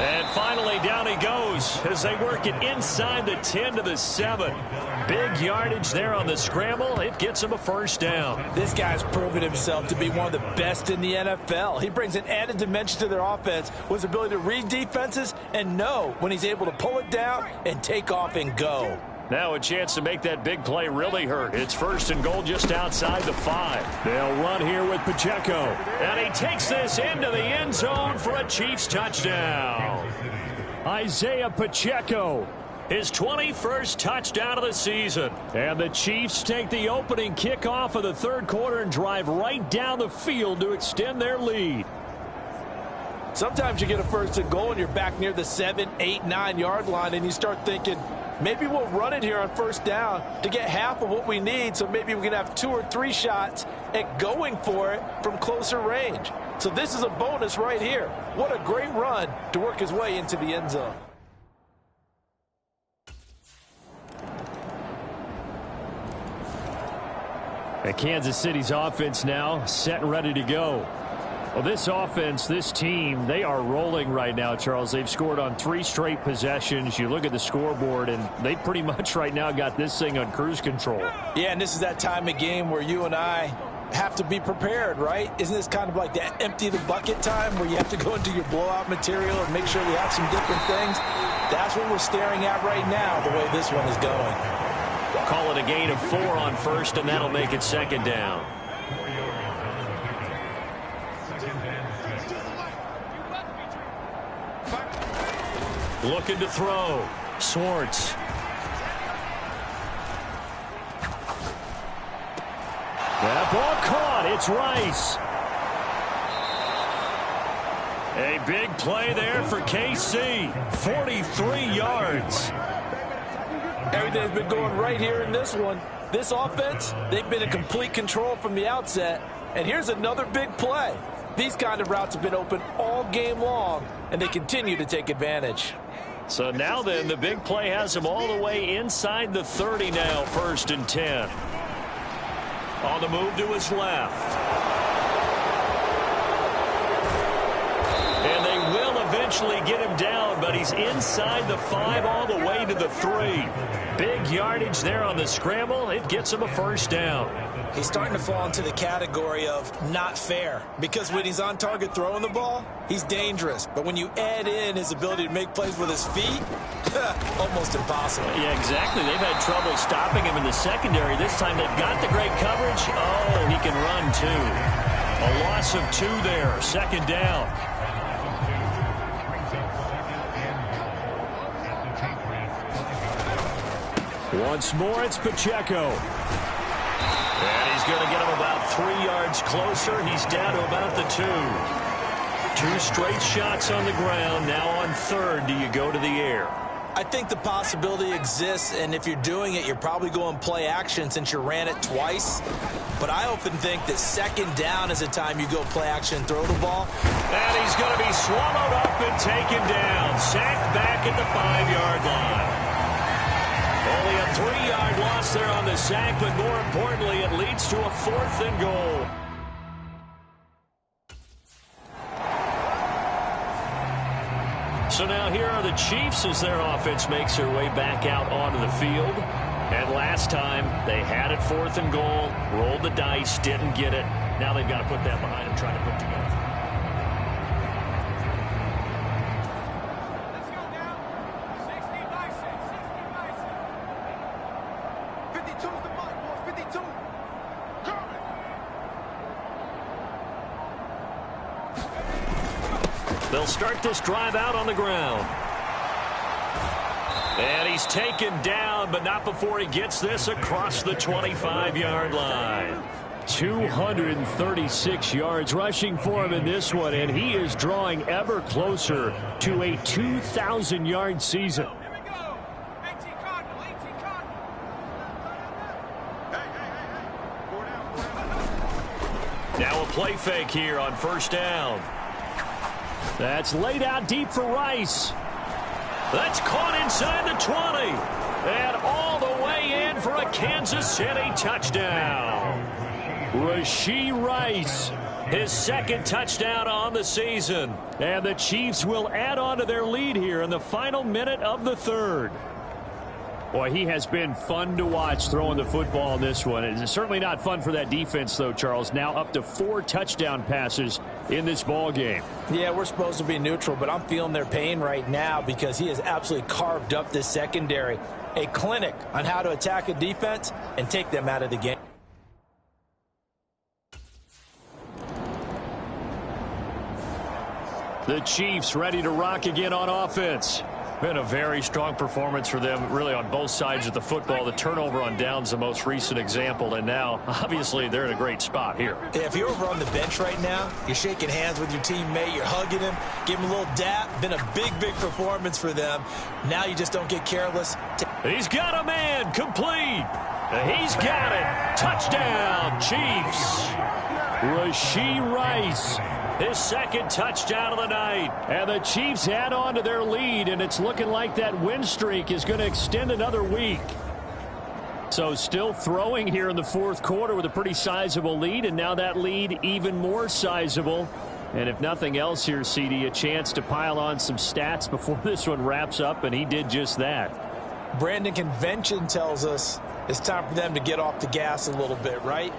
And finally, down he goes as they work it inside the 10 to the 7. Big yardage there on the scramble. It gets him a first down. This guy's proven himself to be one of the best in the NFL. He brings an added dimension to their offense with his ability to read defenses and know when he's able to pull it down and take off and go. Now a chance to make that big play really hurt. It's first and goal just outside the 5. They'll run here with Pacheco. And he takes this into the end zone for a Chiefs touchdown. Isaiah Pacheco. His 21st touchdown of the season. And the Chiefs take the opening kickoff of the third quarter and drive right down the field to extend their lead. Sometimes you get a first and goal and you're back near the 7, 8, 9 yard line and you start thinking, maybe we'll run it here on first down to get half of what we need, so maybe we can have 2 or 3 shots at going for it from closer range. So this is a bonus right here. What a great run to work his way into the end zone. And Kansas City's offense now set and ready to go. Well, this offense, this team, they are rolling right now, Charles. They've scored on 3 straight possessions. You look at the scoreboard, and they pretty much right now got this thing on cruise control. Yeah, and this is that time of game where you and I have to be prepared, right? Isn't this kind of like that empty the bucket time where you have to go into your blowout material and make sure we have some different things? That's what we're staring at right now, the way this one is going. Call it a gain of 4 on first, and that'll make it second down. Looking to throw. Swartz. That ball caught. It's Rice. A big play there for KC. 43 yards. Everything's been going right here in this one. This offense, they've been in complete control from the outset. And here's another big play. These kind of routes have been open all game long, and they continue to take advantage. So now then, the big play has him all the way inside the 30 now, first and 10. On the move to his left. And they will eventually get him down, but he's inside the 5 all the way to the 3. Big yardage there on the scramble. It gets him a first down. He's starting to fall into the category of not fair, because when he's on target throwing the ball, he's dangerous. But when you add in his ability to make plays with his feet, almost impossible. Yeah, exactly. They've had trouble stopping him in the secondary. This time they've got the great coverage. Oh, he can run too. A loss of 2 there. Second down. Once more, it's Pacheco. And he's going to get him about 3 yards closer. He's down to about the 2. 2 straight shots on the ground. Now on third, do you go to the air? I think the possibility exists, and if you're doing it, you're probably going play action since you ran it twice. But I often think that second down is a time you go play action and throw the ball. And he's going to be swallowed up and taken down. Sacked back at the 5-yard line. Only a 3-yard loss there on the sack, but more importantly, it leads to a 4th and goal. So now here are the Chiefs as their offense makes their way back out onto the field. And last time, they had it 4th and goal, rolled the dice, didn't get it. Now they've got to put that behind them, trying to put together. They'll start this drive out on the ground. And he's taken down, but not before he gets this across the 25-yard line. 236 yards rushing for him in this one, and he is drawing ever closer to a 2,000-yard season. Now a play fake here on first down. That's laid out deep for Rice. That's caught inside the 20. And all the way in for a Kansas City touchdown. Rashee Rice, his second touchdown on the season. And the Chiefs will add on to their lead here in the final minute of the third. Boy, he has been fun to watch throwing the football in this one. It's certainly not fun for that defense, though, Charles. Now up to 4 touchdown passes in this ball game. Yeah, we're supposed to be neutral, but I'm feeling their pain right now because he has absolutely carved up this secondary. A clinic on how to attack a defense and take them out of the game. The Chiefs ready to rock again on offense. Been a very strong performance for them, really, on both sides of the football. The turnover on downs, the most recent example, and now, obviously, they're in a great spot here. Yeah, if you're over on the bench right now, you're shaking hands with your teammate, you're hugging him, give him a little dap. Been a big, big performance for them. Now you just don't get careless. He's got a man, complete. He's got it. Touchdown, Chiefs. Rashee Rice, his second touchdown of the night. And the Chiefs add on to their lead, and it's looking like that win streak is going to extend another week. So still throwing here in the fourth quarter with a pretty sizable lead, and now that lead even more sizable. And if nothing else here, CD, a chance to pile on some stats before this one wraps up, and he did just that. Brandon, convention tells us it's time for them to get off the gas a little bit, right?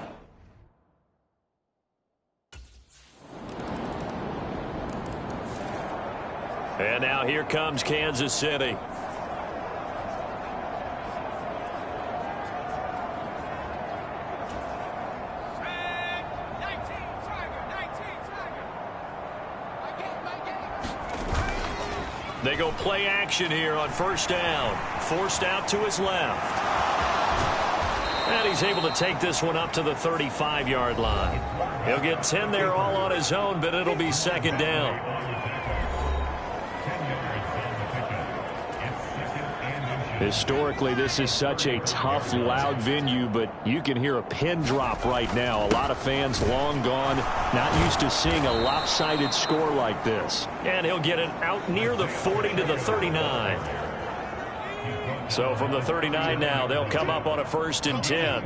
And now here comes Kansas City. They go play action here on first down. Forced out to his left. And he's able to take this one up to the 35-yard line. He'll get 10 there all on his own, but it'll be second down. Historically, this is such a tough, loud venue, but you can hear a pin drop right now. A lot of fans long gone, not used to seeing a lopsided score like this. And he'll get it out near the 40 to the 39. So from the 39 now, they'll come up on a 1st and 10.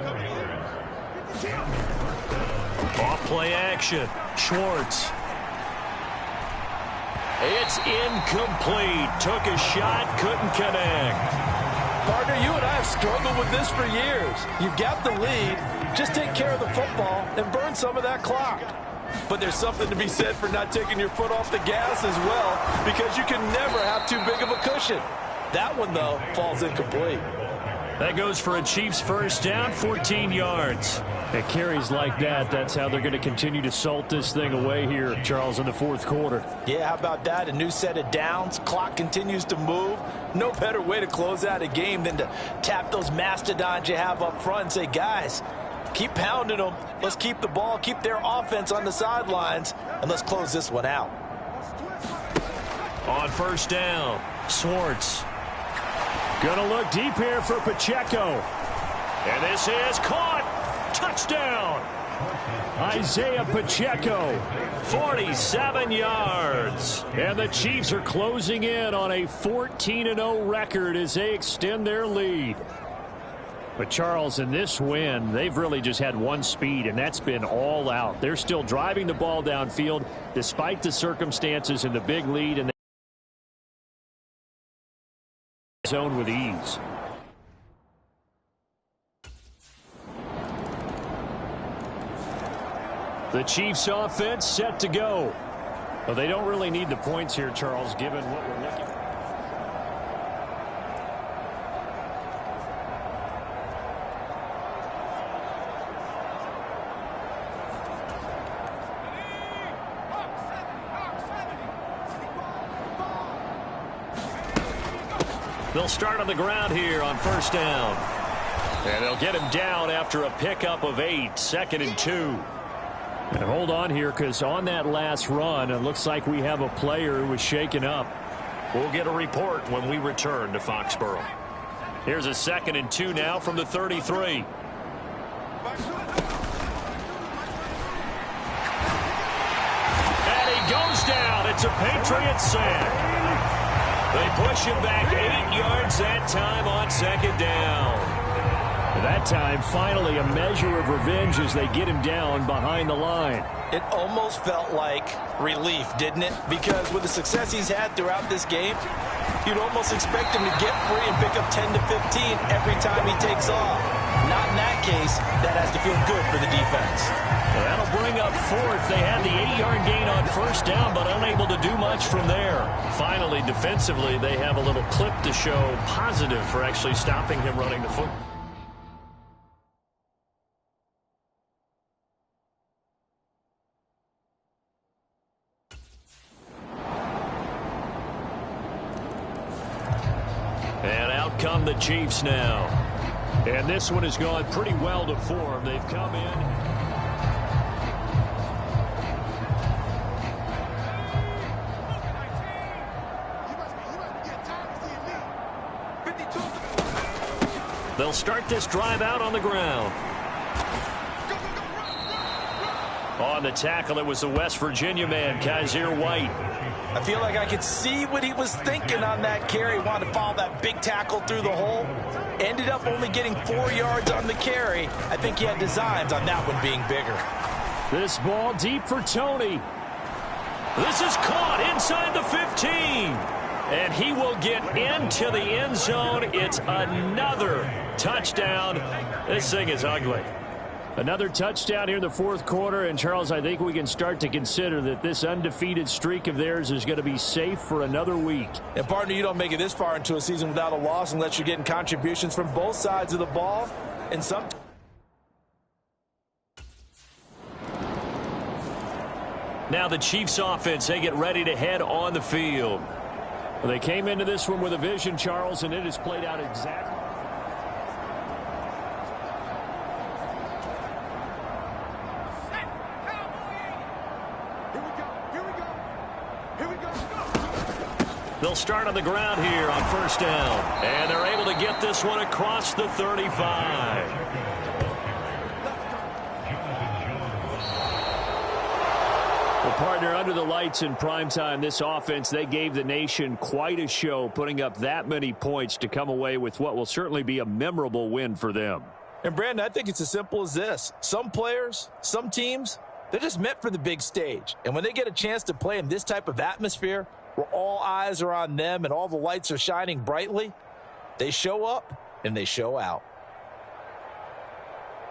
Off play action. Schwartz. It's incomplete. Took a shot, couldn't connect. Partner, you and I have struggled with this for years. You've got the lead. Just take care of the football and burn some of that clock. But there's something to be said for not taking your foot off the gas as well, because you can never have too big of a cushion. That one, though, falls incomplete. That goes for a Chiefs first down, 14 yards. At carries like that, that's how they're going to continue to salt this thing away here, Charles, in the fourth quarter. Yeah, how about that? A new set of downs. Clock continues to move. No better way to close out a game than to tap those mastodons you have up front and say, guys, keep pounding them. Let's keep the ball, keep their offense on the sidelines, and let's close this one out. On first down, Schwartz. Gonna look deep here for Pacheco. And this is caught. Touchdown. Isaiah Pacheco. 47 yards. And the Chiefs are closing in on a 14-0 record as they extend their lead. But Charles, in this win, they've really just had one speed, and that's been all out. They're still driving the ball downfield despite the circumstances and the big lead, and zone with ease. The Chiefs offense set to go. Well, they don't really need the points here, Charles, given what we're looking at. They'll start on the ground here on first down. And they'll get him down after a pickup of 8, 2nd and 2. And hold on here, because on that last run, it looks like we have a player who was shaken up. We'll get a report when we return to Foxborough. Here's a 2nd and 2 now from the 33. And he goes down. It's a Patriot sack. They push him back 8 yards that time on 2nd down. That time, finally, a measure of revenge as they get him down behind the line. It almost felt like relief, didn't it? Because with the success he's had throughout this game, you'd almost expect him to get free and pick up 10 to 15 every time he takes off. Not in that case. That has to feel good for the defense. Well, that'll bring up fourth. They had the 80-yard gain on first down, but unable to do much from there. Finally, defensively, they have a little clip to show positive for actually stopping him running the football. And out come the Chiefs now. And this one has gone pretty well to form. They've come in. They'll start this drive out on the ground. On the tackle, it was the West Virginia man, Kaiser White. I feel like I could see what he was thinking on that carry. Wanted to follow that big tackle through the hole. Ended up only getting 4 yards on the carry. I think he had designs on that one being bigger. This ball deep for Tony. This is caught inside the 15. And he will get into the end zone. It's another touchdown. This thing is ugly. Another touchdown here in the fourth quarter. And, Charles, I think we can start to consider that this undefeated streak of theirs is going to be safe for another week. And, partner, you don't make it this far into a season without a loss unless you're getting contributions from both sides of the ball. And some. Now the Chiefs offense, they get ready to head on the field. Well, they came into this one with a vision, Charles, and it has played out exactly. They'll start on the ground here on first down. And they're able to get this one across the 35. Well, partner, under the lights in primetime, this offense, they gave the nation quite a show, putting up that many points to come away with what will certainly be a memorable win for them. And, Brandon, I think it's as simple as this. Some players, some teams, they're just meant for the big stage. And when they get a chance to play in this type of atmosphere, where all eyes are on them and all the lights are shining brightly, they show up and they show out.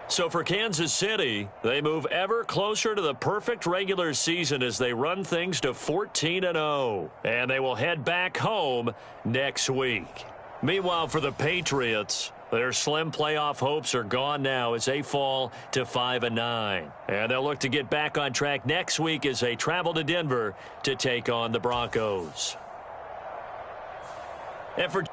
So for Kansas City, they move ever closer to the perfect regular season as they run things to 14-0. And they will head back home next week. Meanwhile, for the Patriots, their slim playoff hopes are gone now as they fall to 5-9. And they'll look to get back on track next week as they travel to Denver to take on the Broncos. And for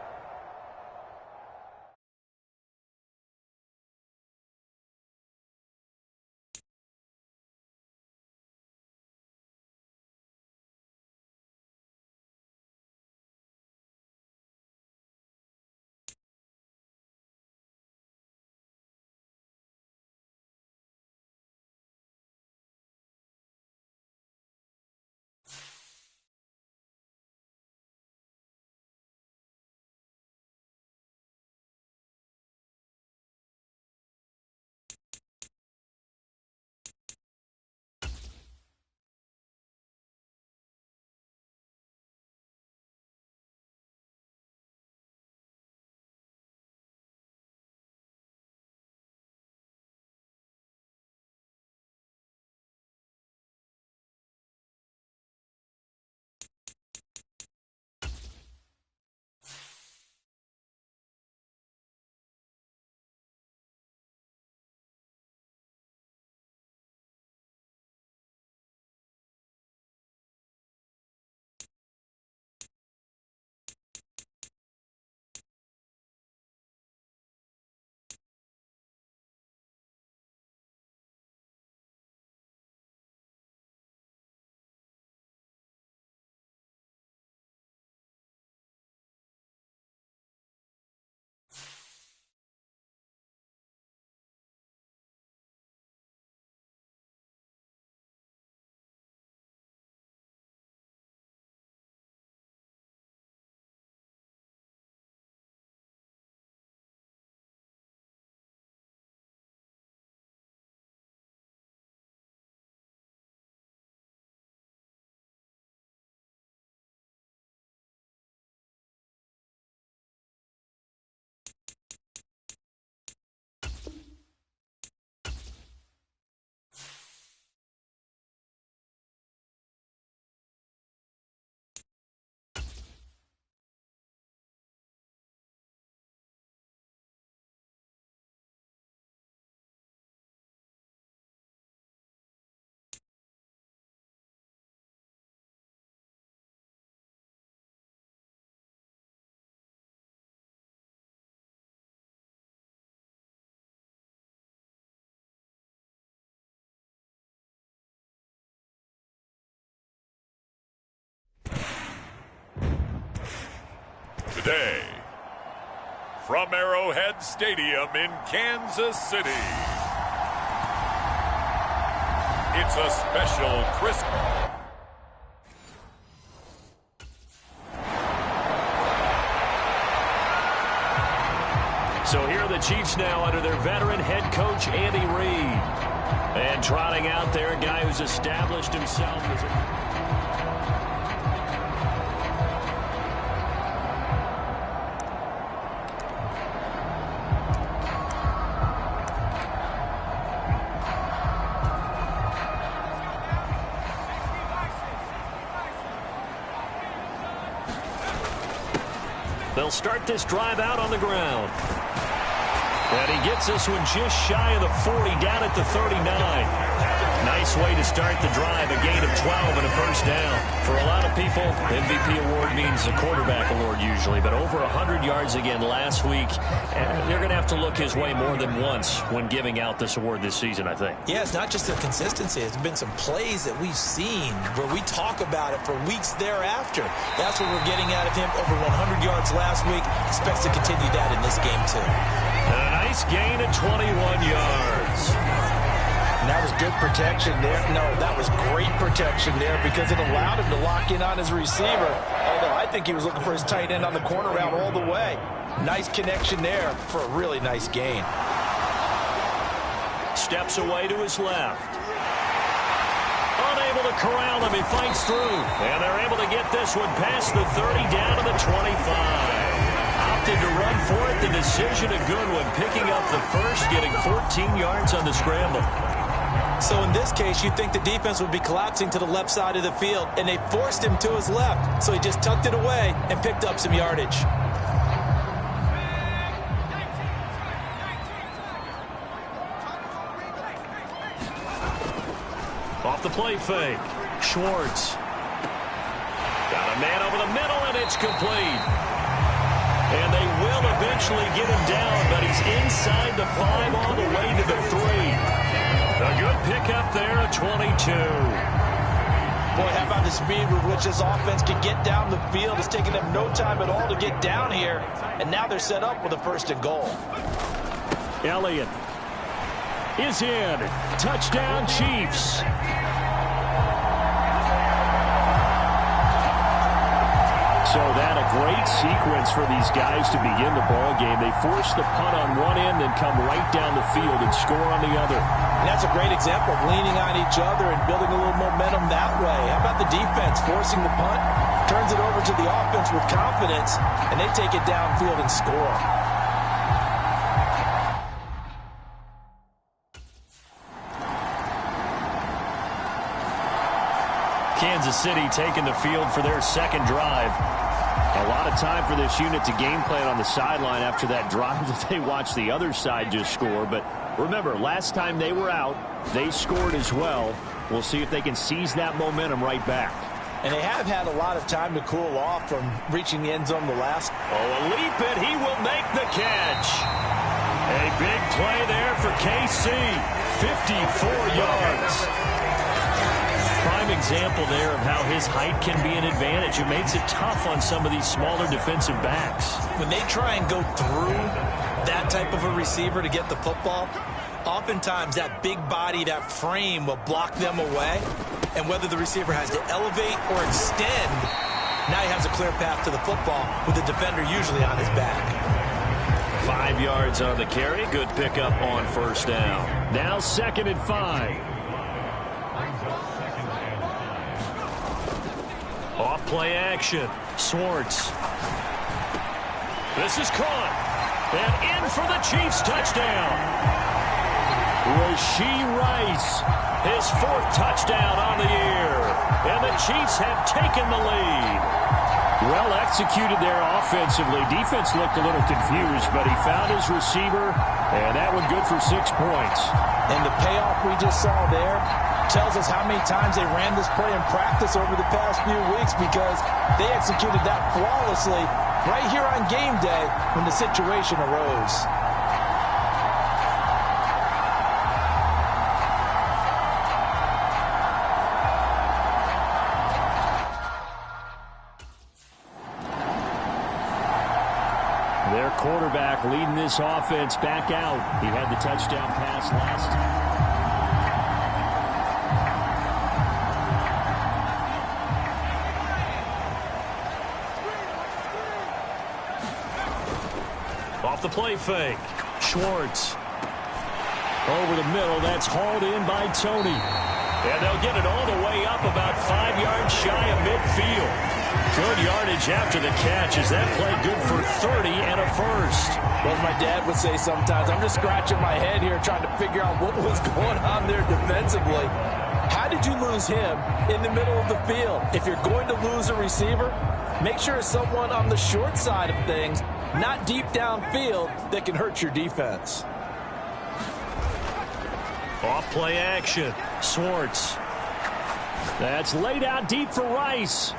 Today, from Arrowhead Stadium in Kansas City, it's a special Christmas. So here are the Chiefs now under their veteran head coach, Andy Reid. And trotting out there, a guy who's established himself as a... They'll start this drive out on the ground. And he gets this one just shy of the 40, down at the 39. Nice way to start the drive, a gain of 12 and a first down. For a lot of people, MVP award means a quarterback award usually, but over 100 yards again last week. They're going to have to look his way more than once when giving out this award this season, I think. Yeah, it's not just the consistency. It's been some plays that we've seen where we talk about it for weeks thereafter. That's what we're getting out of him. Over 100 yards last week. Expects to continue that in this game, too. And a nice gain of 21 yards. And that was good protection there. No, that was great protection there because it allowed him to lock in on his receiver. Although I think he was looking for his tight end on the corner route all the way. Nice connection there for a really nice gain. Steps away to his left. Unable to corral him. He fights through. And they're able to get this one past the 30 down to the 25. Opted to run for it. The decision a good one. Picking up the first, getting 14 yards on the scramble. So in this case, you'd think the defense would be collapsing to the left side of the field, and they forced him to his left. So he just tucked it away and picked up some yardage. Off the play fake. Schwartz. Got a man over the middle, and it's complete. And they will eventually get him down, but he's inside the 5 all the way to the 3. A good pickup there, a 22. Boy, how about the speed with which this offense can get down the field? It's taking them no time at all to get down here. And now they're set up with a 1st and goal. Elliott is in. Touchdown, Chiefs. So that a great sequence for these guys to begin the ball game. They force the punt on one end, then come right down the field and score on the other. And that's a great example of leaning on each other and building a little momentum that way. How about the defense forcing the punt, turns it over to the offense with confidence, and they take it downfield and score. Kansas City taking the field for their second drive. A lot of time for this unit to game plan on the sideline after that drive that they watched the other side just score. But remember, last time they were out, they scored as well. We'll see if they can seize that momentum right back. And they have had a lot of time to cool off from reaching the end zone the last. Oh, a leap, and he will make the catch. A big play there for KC. 54 yards. Prime example there of how his height can be an advantage. It makes it tough on some of these smaller defensive backs. When they try and go through that type of a receiver to get the football, oftentimes that big body, that frame will block them away. And whether the receiver has to elevate or extend, now he has a clear path to the football with the defender usually on his back. 5 yards on the carry. Good pickup on 1st down. Now 2nd and 5. Off play action. Schwartz. This is caught. And in for the Chiefs touchdown. Rashee Rice. His 4th touchdown on the year. And the Chiefs have taken the lead. Well executed there offensively. Defense looked a little confused, but he found his receiver, and that one good for 6 points. And the payoff we just saw there tells us how many times they ran this play in practice over the past few weeks, because they executed that flawlessly right here on game day when the situation arose. this offense back out. He had the touchdown pass last time. Off the play fake. Schwartz. Over the middle. That's hauled in by Tony. And they'll get it all the way up about 5 yards shy of midfield. Good yardage after the catch. Is that play good for 30 and a first? Well, as my dad would say sometimes, I'm just scratching my head here trying to figure out what was going on there defensively. How did you lose him in the middle of the field? If you're going to lose a receiver, make sure it's someone on the short side of things, not deep downfield, that can hurt your defense. Off play action. Schwartz. That's laid out deep for Rice.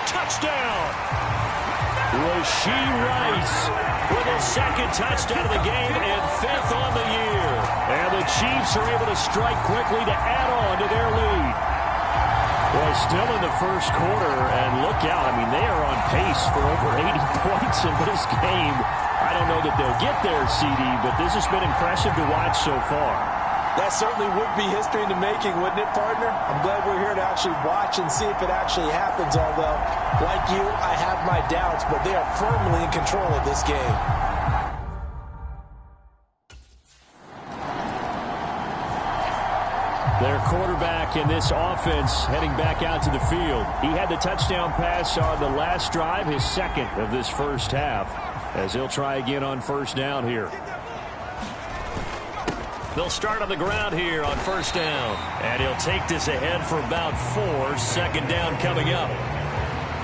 Touchdown! Rashee Rice with his second touchdown of the game and 5th on the year. And the Chiefs are able to strike quickly to add on to their lead. Well, still in the first quarter, and look out. I mean, they are on pace for over 80 points in this game. I don't know that they'll get there, CD, but this has been impressive to watch so far. That certainly would be history in the making, wouldn't it, partner? I'm glad we're here to actually watch and see if it actually happens, although, like you, I have my doubts, but they are firmly in control of this game. Their quarterback in this offense heading back out to the field. He had the touchdown pass on the last drive, his second of this first half, as he'll try again on first down here. They'll start on the ground here on first down. And he'll take this ahead for about 4. Second down coming up.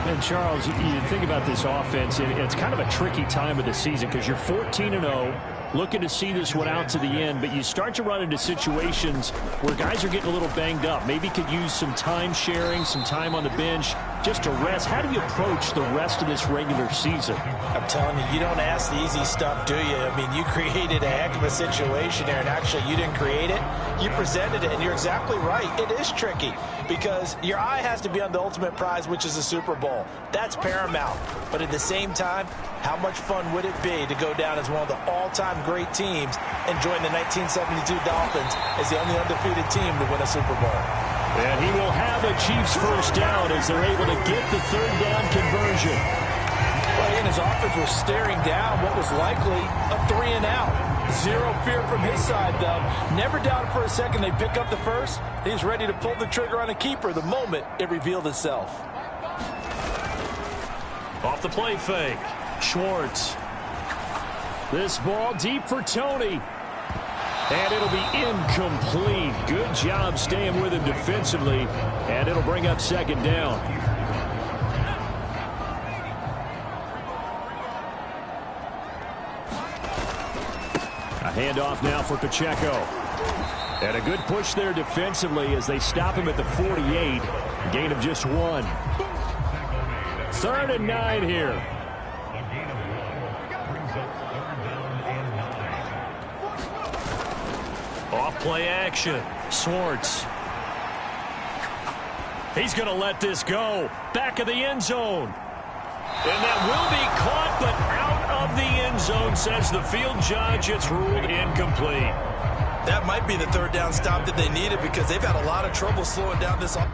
And, Charles, you think about this offense, it's kind of a tricky time of the season because you're 14-0, looking to see this one out to the end, but you start to run into situations where guys are getting a little banged up. Maybe could use some time sharing, some time on the bench, just to rest. How do you approach the rest of this regular season? I'm telling you, you don't ask the easy stuff, do you? I mean, you created a heck of a situation there, and actually you didn't create it. You presented it, and you're exactly right. It is tricky because your eye has to be on the ultimate prize, which is the Super Bowl. That's paramount. But at the same time, how much fun would it be to go down as one of the all-time great teams and join the 1972 Dolphins as the only undefeated team to win a Super Bowl? And he will have the Chiefs first down as they're able to get the third down conversion. Well, he and his offense were staring down what was likely a 3-and-out. Zero fear from his side, though. Never doubted for a second they'd pick up the first. He's ready to pull the trigger on a keeper the moment it revealed itself. Off the play fake. Schwartz. This ball deep for Tony. And it'll be incomplete. Good job staying with him defensively. And it'll bring up second down. A handoff now for Pacheco. And a good push there defensively as they stop him at the 48. Gain of just 1. 3rd and 9 here. Off play action. Schwartz. He's going to let this go. Back of the end zone. And that will be caught, but out of the end zone, says the field judge. It's ruled incomplete. That might be the third down stop that they needed because they've had a lot of trouble slowing down this offense.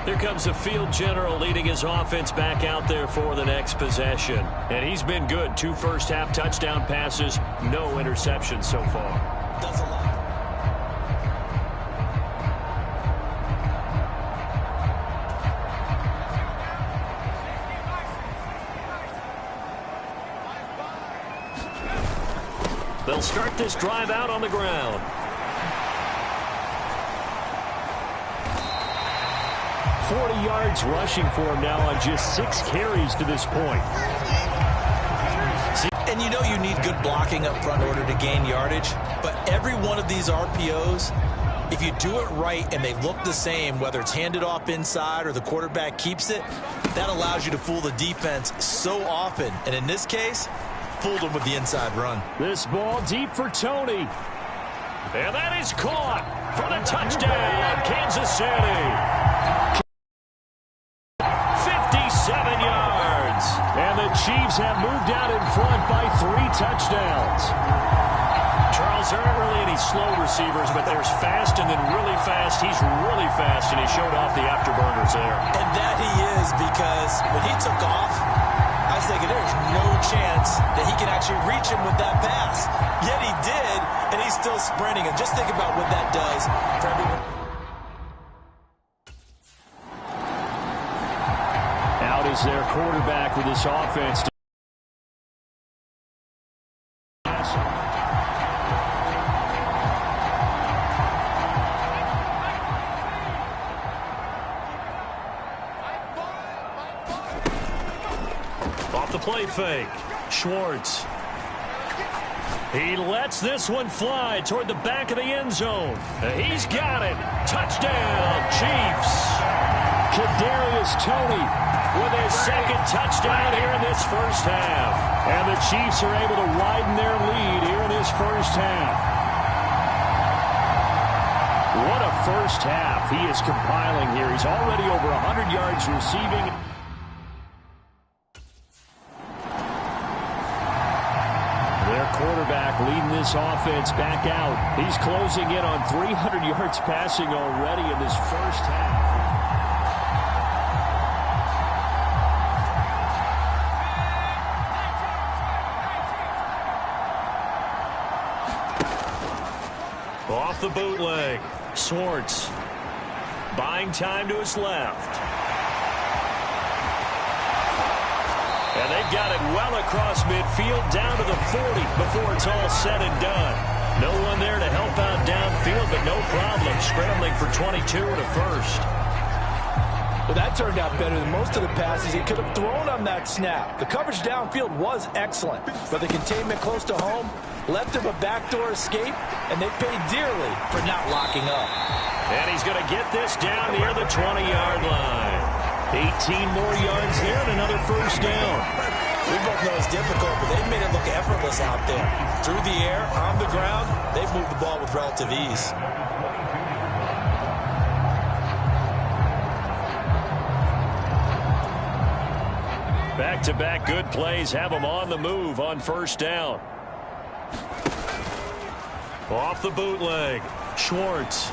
Here comes the field general leading his offense back out there for the next possession. And he's been good. 2 first-half touchdown passes, no interceptions so far. Does a lot. They'll start this drive out on the ground. .40 yards rushing for him now on just 6 carries to this point. And you know you need good blocking up front in order to gain yardage, but every one of these RPOs, if you do it right and they look the same, whether it's handed off inside or the quarterback keeps it, that allows you to fool the defense so often. And in this case, fooled them with the inside run. This ball deep for Tony. And that is caught for the touchdown, Kansas City. 57 Chiefs have moved out in front by 3 touchdowns. Charles, there aren't really any slow receivers, but there's fast and then really fast. He's really fast, and he showed off the afterburners there. And that he is, because when he took off, I was thinking there's no chance that he can actually reach him with that pass. Yet he did, and he's still sprinting. And just think about what that does for everyone. Out is their quarterback with this offense. Off the play fake. Schwartz. He lets this one fly toward the back of the end zone. He's got it. Touchdown, Chiefs. Kadarius Toney with his second touchdown here in this first half. And the Chiefs are able to widen their lead here in this first half. What a first half he is compiling here. He's already over 100 yards receiving. Their quarterback leading this offense back out. He's closing in on 300 yards passing already in this first half. Off the bootleg. Schwartz. Buying time to his left. And they've got it well across midfield down to the 40 before it's all said and done. No one there to help out downfield, but no problem scrambling for 22 and a first. Well, that turned out better than most of the passes he could have thrown on that snap. The coverage downfield was excellent, but the containment close to home left him a backdoor escape, and they paid dearly for not locking up. And he's going to get this down near the 20-yard line. 18 more yards there and another first down. We both know it's difficult, but they've made it look effortless out there. Through the air, on the ground, they've moved the ball with relative ease. Back-to-back good plays have them on the move on first down. Off the bootleg. Schwartz.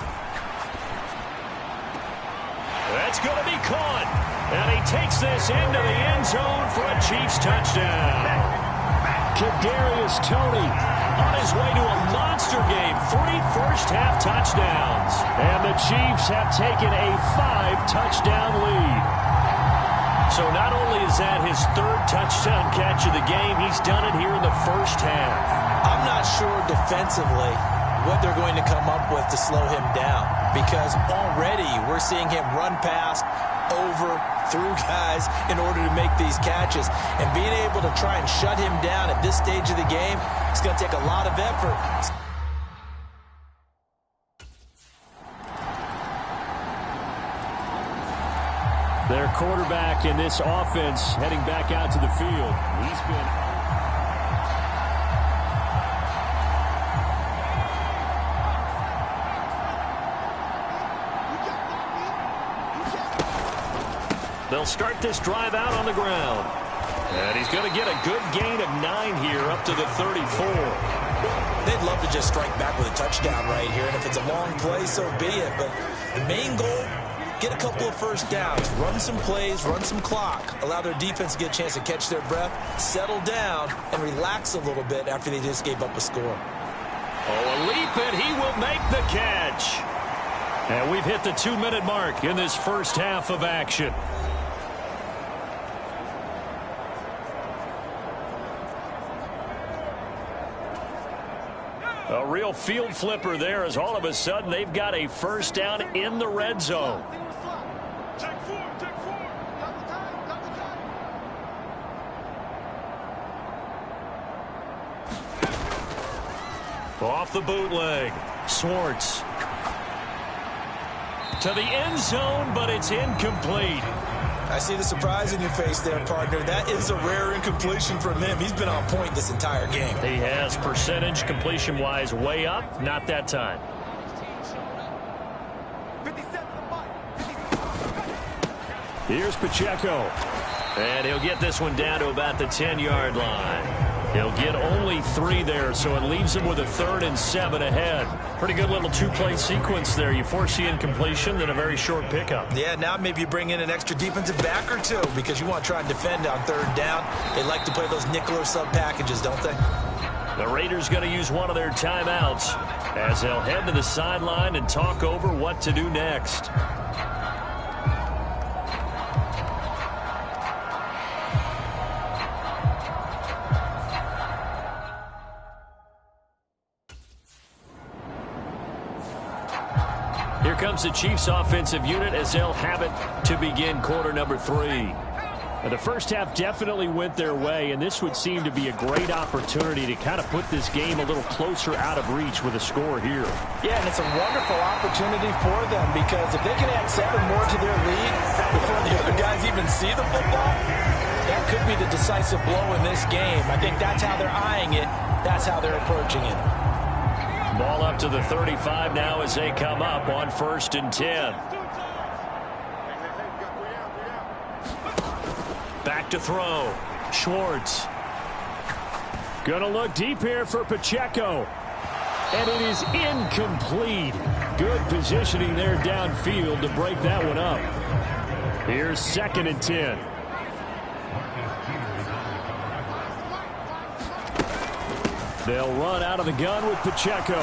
That's going to be caught. And he takes this into the end zone for a Chiefs touchdown. Kadarius Toney on his way to a monster game. 3 first-half touchdowns. And the Chiefs have taken a 5-touchdown lead. So not only is that his 3rd touchdown catch of the game, he's done it here in the first half. I'm not sure defensively what they're going to come up with to slow him down, because already we're seeing him run past, over, through guys in order to make these catches. And being able to try and shut him down at this stage of the game, it's going to take a lot of effort. Their quarterback in this offense heading back out to the field. He's been... They'll start this drive out on the ground. And he's going to get a good gain of 9 here up to the 34. They'd love to just strike back with a touchdown right here. And if it's a long play, so be it. But the main goal, get a couple of first downs, run some plays, run some clock, allow their defense to get a chance to catch their breath, settle down, and relax a little bit after they just gave up a score. Oh, a leap, and he will make the catch. And we've hit the 2-minute mark in this first half of action. A real field flipper there, as all of a sudden they've got a first down in the red zone. Off the bootleg. Schwartz. To the end zone, but it's incomplete. I see the surprise in your face there, partner. That is a rare incompletion from him. He's been on point this entire game. He has percentage completion-wise way up. Not that time. Here's Pacheco. And he'll get this one down to about the 10-yard line. He'll get only 3 there, so it leaves him with a 3rd and 7 ahead. Pretty good little 2-play sequence there. You force the incompletion, then a very short pickup. Yeah, now maybe you bring in an extra defensive back or 2 because you want to try and defend on 3rd down. They like to play those nickel or sub packages, don't they? The Raiders going to use one of their timeouts as they'll head to the sideline and talk over what to do next. Here comes the Chiefs offensive unit as they'll have it to begin quarter number 3. The first half definitely went their way, and this would seem to be a great opportunity to kind of put this game a little closer out of reach with a score here. Yeah, and it's a wonderful opportunity for them because if they can add 7 more to their lead before the other guys even see the football, that could be the decisive blow in this game. I think that's how they're eyeing it. That's how they're approaching it. Ball up to the 35 now as they come up on 1st and 10. Back to throw. Schwartz. Gonna look deep here for Pacheco. And it is incomplete. Good positioning there downfield to break that one up. Here's 2nd and 10. They'll run out of the gun with Pacheco.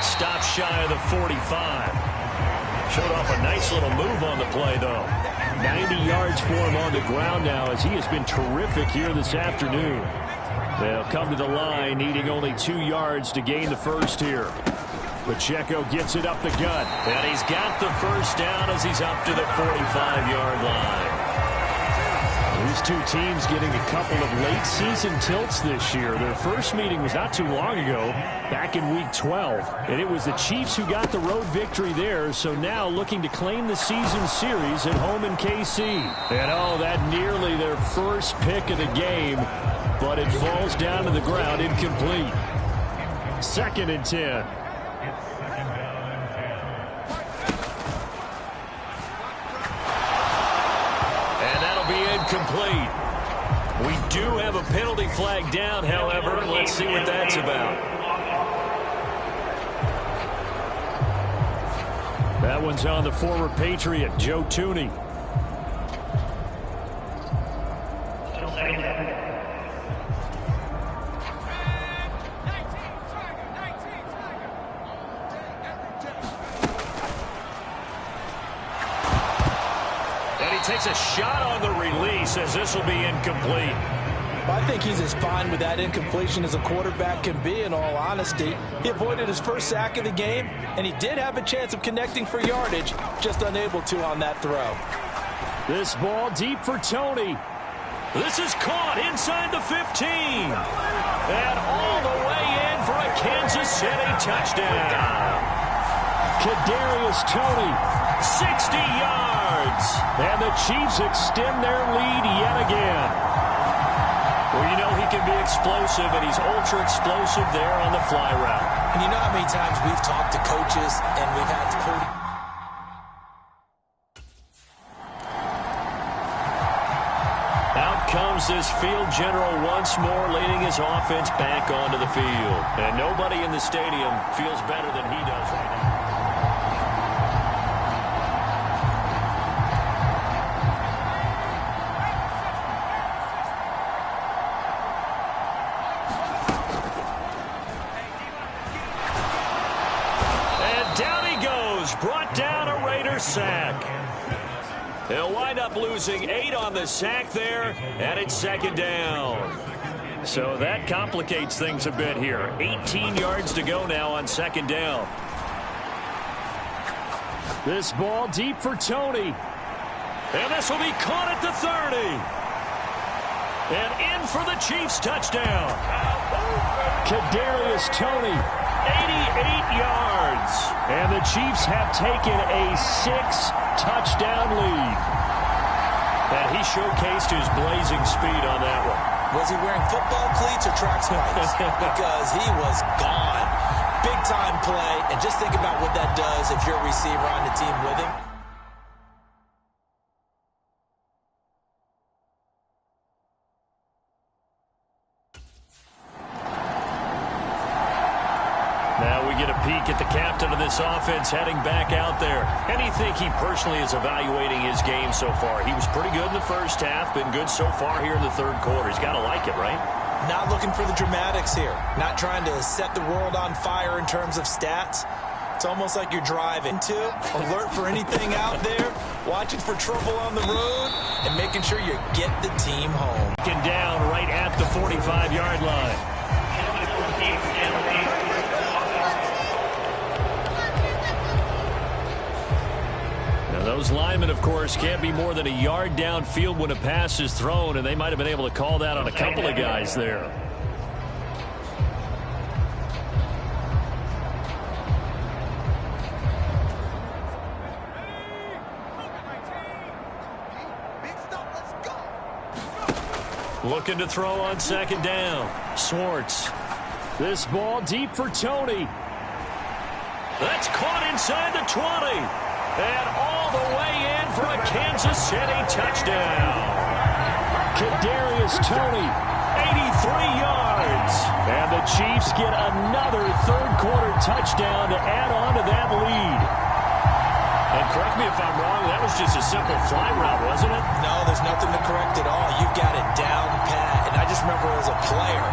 Stop shy of the 45. Showed off a nice little move on the play, though. 90 yards for him on the ground now as he has been terrific here this afternoon. They'll come to the line needing only 2 yards to gain the first here. Pacheco gets it up the gut. And he's got the first down as he's up to the 45-yard line. These two teams getting a couple of late season tilts this year. Their first meeting was not too long ago, back in week 12. And it was the Chiefs who got the road victory there, so now looking to claim the season series at home in KC. And oh, that nearly their first pick of the game, but it falls down to the ground incomplete. 2nd and 10. Complete. We do have a penalty flag down, however. Let's see what that's about. That one's on the former Patriot, Joe Tooney. Takes a shot on the release as this will be incomplete. I think he's as fine with that incompletion as a quarterback can be, in all honesty. He avoided his first sack of the game, and he did have a chance of connecting for yardage, just unable to on that throw. This ball deep for Tony. This is caught inside the 15. And all the way in for a Kansas City touchdown. Kadarius Toney. 60 yards. And the Chiefs extend their lead yet again. Well, you know he can be explosive, and he's ultra explosive there on the fly route. And you know how many times we've talked to coaches and we've had to pull. Out comes this field general once more, leading his offense back onto the field. And nobody in the stadium feels better than he does right now. Brought down a Raider sack. They'll wind up losing 8 on the sack there, and it's 2nd down. So that complicates things a bit here. 18 yards to go now on 2nd down. This ball deep for Tony. And this will be caught at the 30. And in for the Chiefs touchdown. Kadarius Toney. 88 yards. And the Chiefs have taken a 6-touchdown lead. And he showcased his blazing speed on that one. Was he wearing football cleats or track spikes? Because he was gone. Big-time play. And just think about what that does if you're a receiver on the team with him. get a peek at the captain of this offense heading back out there. And you think he personally is evaluating his game so far? He was pretty good in the first half, been good so far here in the third quarter. He's got to like it, right? Not looking for the dramatics here. Not trying to set the world on fire in terms of stats. It's almost like you're driving to alert for anything out there, watching for trouble on the road, and making sure you get the team home. Down right at the 45-yard line. Now those linemen, of course, can't be more than a yard downfield when a pass is thrown, and they might have been able to call that on a couple of guys there. Looking to throw on second down. Schwartz. This ball deep for Tony. That's caught inside the 20. And all the way in for a Kansas City touchdown. Kadarius Toney, 83 yards. And the Chiefs get another third-quarter touchdown to add on to that lead. And correct me if I'm wrong, that was just a simple fly route, wasn't it? No, there's nothing to correct at all. You've got it down pat. And I just remember as a player,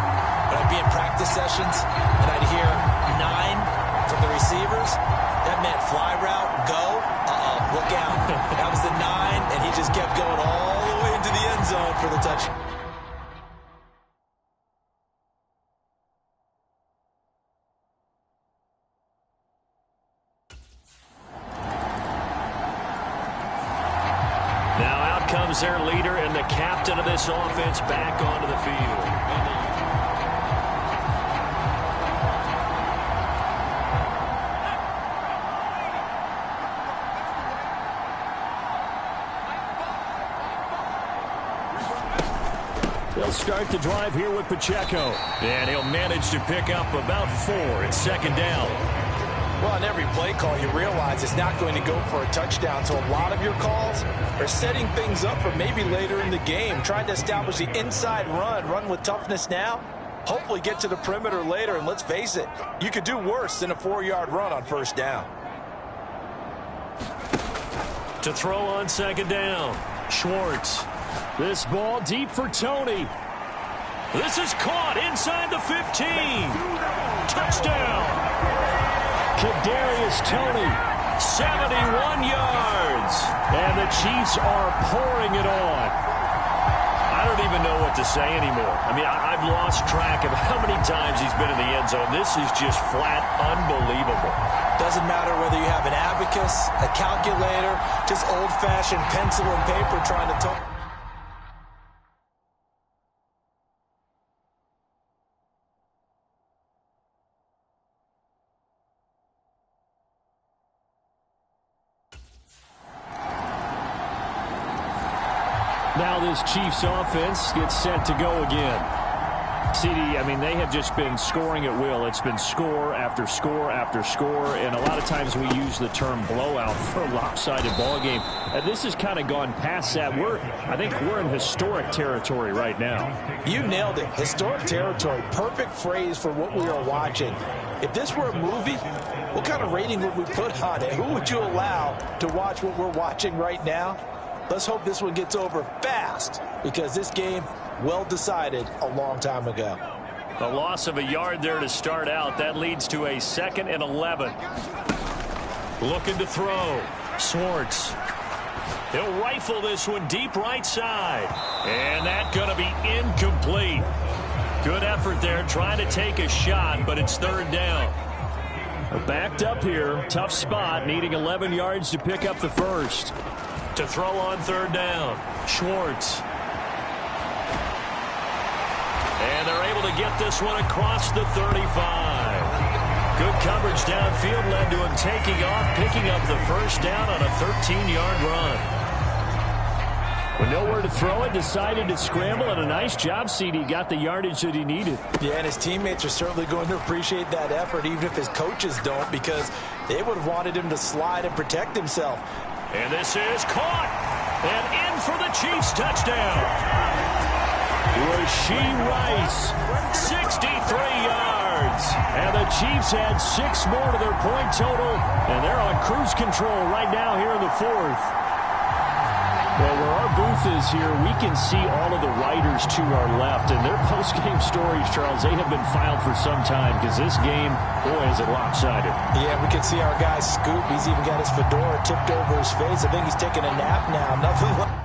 when I'd be in practice sessions, and I'd hear 9 from the receivers, that meant fly route, go, look out. That was the 9, and he just kept going all the way into the end zone for the touchdown. Comes their leader and the captain of this offense back onto the field. They'll start the drive here with Pacheco. And he'll manage to pick up about 4 at second down. Well, on every play call, you realize it's not going to go for a touchdown. So a lot of your calls are setting things up for maybe later in the game, trying to establish the inside run with toughness now, hopefully get to the perimeter later. And let's face it, you could do worse than a 4-yard run on first down. To throw on second down, Schwartz. This ball deep for Tony. This is caught inside the 15. Touchdown. Kadarius Toney, 71 yards. And the Chiefs are pouring it on. I don't even know what to say anymore. I mean, I've lost track of how many times he's been in the end zone. This is just flat unbelievable. Doesn't matter whether you have an abacus, a calculator, just old-fashioned pencil and paper trying to talk. Now this Chiefs offense gets set to go again. CD, I mean, they have just been scoring at will. It's been score after score after score, and a lot of times we use the term blowout for a lopsided ball game. This has kind of gone past that. I think we're in historic territory right now. You nailed it. Historic territory. Perfect phrase for what we are watching. If this were a movie, what kind of rating would we put on it? Who would you allow to watch what we're watching right now? Let's hope this one gets over fast, because this game, well decided a long time ago. A loss of a yard there to start out. That leads to a 2nd and 11. Looking to throw. Schwartz. He'll rifle this one deep right side. And that's going to be incomplete. Good effort there trying to take a shot, but it's 3rd down. Backed up here. Tough spot, needing 11 yards to pick up the first. To throw on 3rd down, Schwartz. And they're able to get this one across the 35. Good coverage downfield led to him taking off, picking up the first down on a 13-yard run. With nowhere to throw it, decided to scramble, and a nice job, CD. Got the yardage that he needed. Yeah, and his teammates are certainly going to appreciate that effort, even if his coaches don't, because they would have wanted him to slide and protect himself. And this is caught. And in for the Chiefs touchdown. Rashee Rice. 63 yards. yards. And the Chiefs add 6 more to their point total, and they're on cruise control right now here in the 4th. Well, where our booth is here, we can see all of the writers to our left, and their post-game stories, Charles, they have been filed for some time because this game, boy, is it lopsided. Yeah, we can see our guy Scoop. He's even got his fedora tipped over his face. I think he's taking a nap now. Nothing like...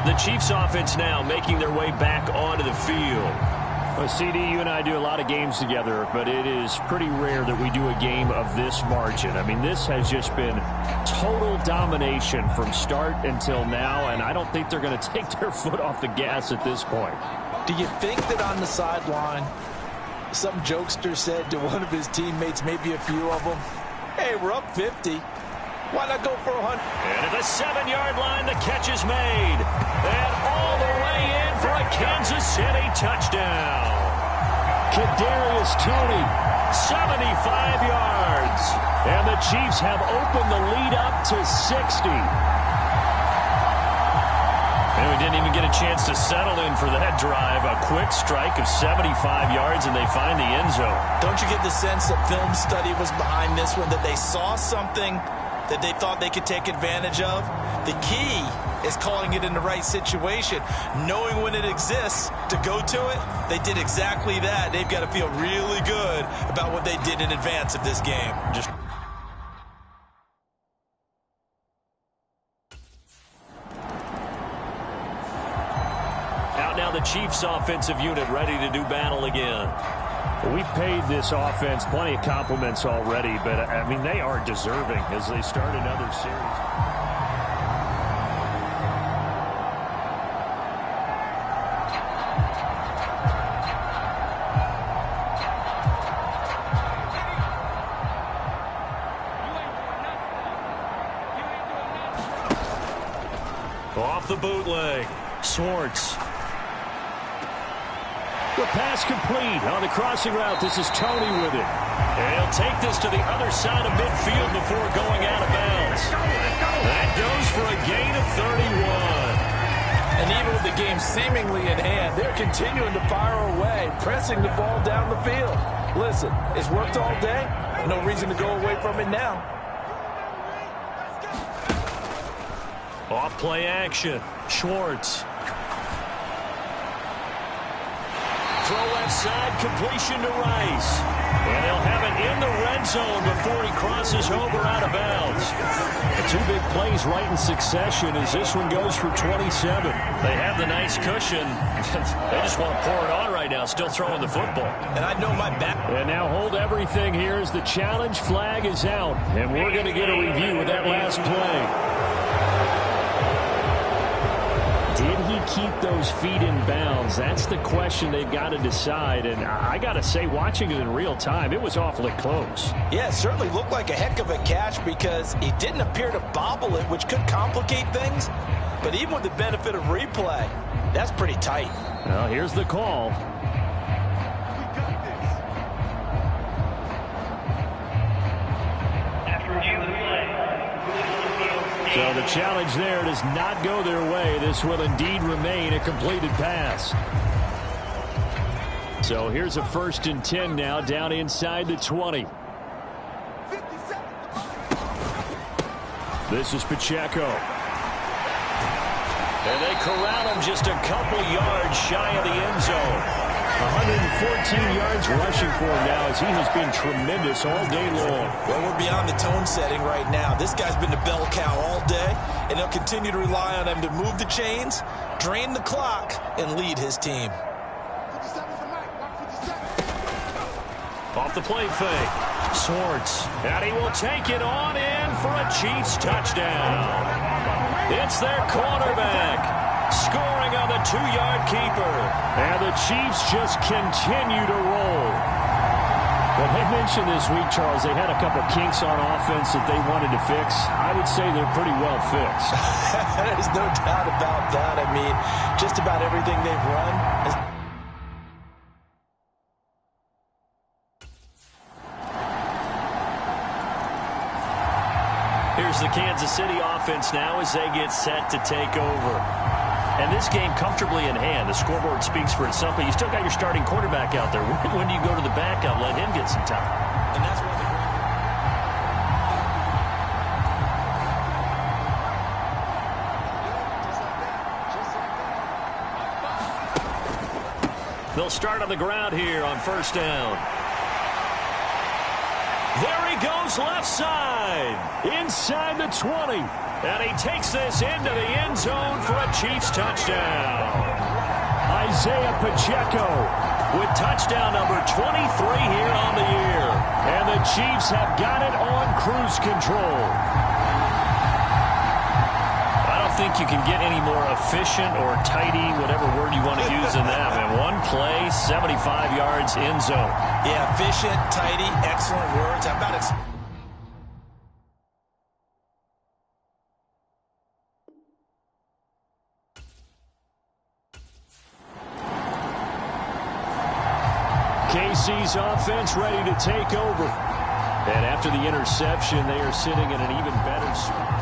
The Chiefs offense now making their way back onto the field. Well, CD, you and I do a lot of games together, but it is pretty rare that we do a game of this margin. I mean, this has just been total domination from start until now, and I don't think they're going to take their foot off the gas at this point. Do you think that on the sideline, some jokester said to one of his teammates, maybe a few of them, hey, we're up 50. Why not go for 100? And at the 7-yard line, the catch is made. And all the way in for a Kansas City touchdown. Kadarius Toney, 75 yards. And the Chiefs have opened the lead up to 60. And we didn't even get a chance to settle in for that drive. A quick strike of 75 yards, and they find the end zone. Don't you get the sense that film study was behind this one, that they saw something that they thought they could take advantage of? The key is calling it in the right situation, knowing when it exists to go to it. They did exactly that. They've got to feel really good about what they did in advance of this game. Out now the Chiefs offensive unit ready to do battle again. We've paid this offense plenty of compliments already, but, I mean, they are deserving as they start another series. Off the bootleg, Swartz. The pass complete on the crossing route. This is Toney with it. And he'll take this to the other side of midfield before going out of bounds. That goes for a gain of 31. And even with the game seemingly in hand, they're continuing to fire away, pressing the ball down the field. Listen, it's worked all day. No reason to go away from it now. Off play action, Schwartz. Throw left side, completion to Rice. And they'll have it in the red zone before he crosses over out of bounds. The 2 big plays right in succession as this one goes for 27. They have the nice cushion. They just want to pour it on right now, still throwing the football. And I know my back. And now hold everything here as the challenge flag is out. And we're going to get a review of that last play. Did he keep those feet in bounds? That's the question they've got to decide. And I got to say, watching it in real time, it was awfully close. Yeah, it certainly looked like a heck of a catch because he didn't appear to bobble it, which could complicate things. But even with the benefit of replay, that's pretty tight. Well, here's the call. So the challenge there does not go their way. This will indeed remain a completed pass. So here's a 1st and 10 now down inside the 20. This is Pacheco. And they corral him just a couple yards shy of the end zone. 114 yards rushing for him now as he has been tremendous all day long. Well, we're beyond the tone setting right now. This guy's been the bell cow all day, and they'll continue to rely on him to move the chains, drain the clock, and lead his team. Off the play fake, Swartz. And he will take it on in for a Chiefs touchdown. It's their quarterback. Scoring on the 2-yard keeper. And the Chiefs just continue to roll. Well, they mentioned this week, Charles, they had a couple kinks on offense that they wanted to fix. I would say they're pretty well fixed. There's no doubt about that. I mean, just about everything they've run has... Here's the Kansas City offense now as they get set to take over. And this game comfortably in hand. The scoreboard speaks for itself, but you still got your starting quarterback out there. When do you go to the backup? Let him get some time. And that's one of the They'll start on the ground here on first down. There he goes left side. Inside the 20. And he takes this into the end zone for a Chiefs touchdown. Isaiah Pacheco with touchdown number 23 here on the year. And the Chiefs have got it on cruise control. I don't think you can get any more efficient or tidy, whatever word you want to use in that. Man, one play, 75 yards, end zone. Yeah, efficient, tidy, excellent words. How about it? KC's offense ready to take over. And after the interception, they are sitting in an even better spot.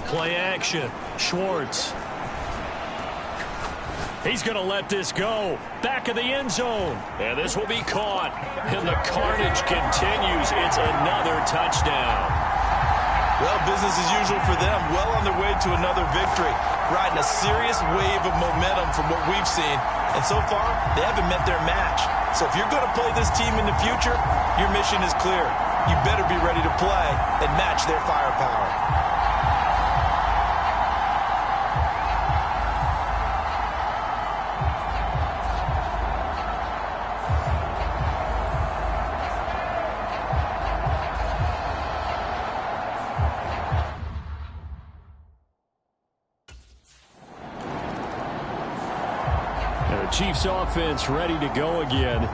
Play action. Schwartz. He's going to let this go. Back of the end zone. And this will be caught. And the carnage continues. It's another touchdown. Well, business as usual for them. Well on their way to another victory. Riding a serious wave of momentum from what we've seen. And so far, they haven't met their match. So if you're going to play this team in the future, your mission is clear. You better be ready to play and match their firepower. Chiefs offense ready to go again.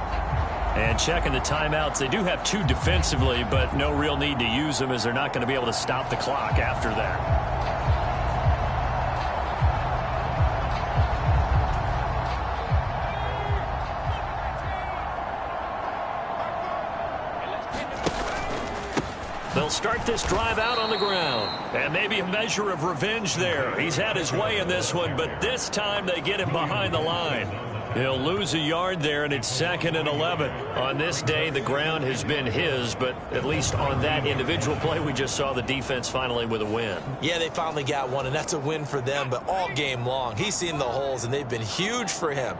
And checking the timeouts. They do have two defensively, but no real need to use them as they're not going to be able to stop the clock after that. They'll start this drive out on the ground. And maybe a measure of revenge there. He's had his way in this one, but this time they get him behind the line. He'll lose a yard there, and it's 2nd and 11. On this day, the ground has been his, but at least on that individual play, we just saw the defense finally with a win. Yeah, they finally got one, and that's a win for them, but all game long, he's seen the holes, and they've been huge for him.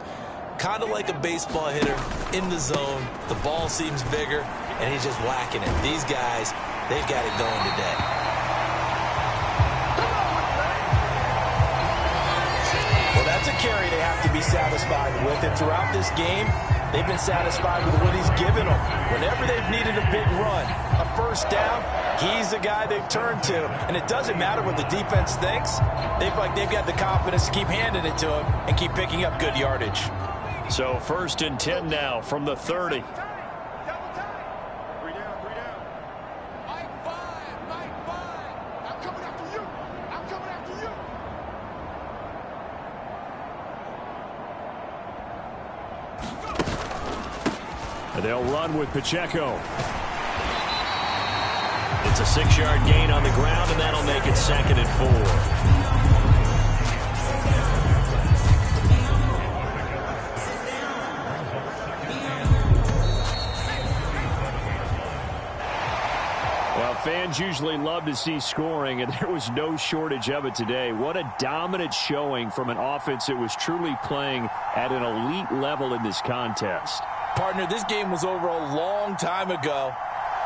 Kind of like a baseball hitter in the zone. The ball seems bigger, and he's just whacking it. These guys, they've got it going today. That's a carry they have to be satisfied with. And throughout this game, they've been satisfied with what he's given them. Whenever they've needed a big run, a first down, he's the guy they've turned to. And it doesn't matter what the defense thinks. They've got the confidence to keep handing it to him and keep picking up good yardage. So 1st and 10 now from the 30. They'll run with Pacheco. It's a 6-yard gain on the ground, and that'll make it 2nd and 4. Well, fans usually love to see scoring, and there was no shortage of it today. What a dominant showing from an offense that was truly playing at an elite level in this contest. Partner, this game was over a long time ago,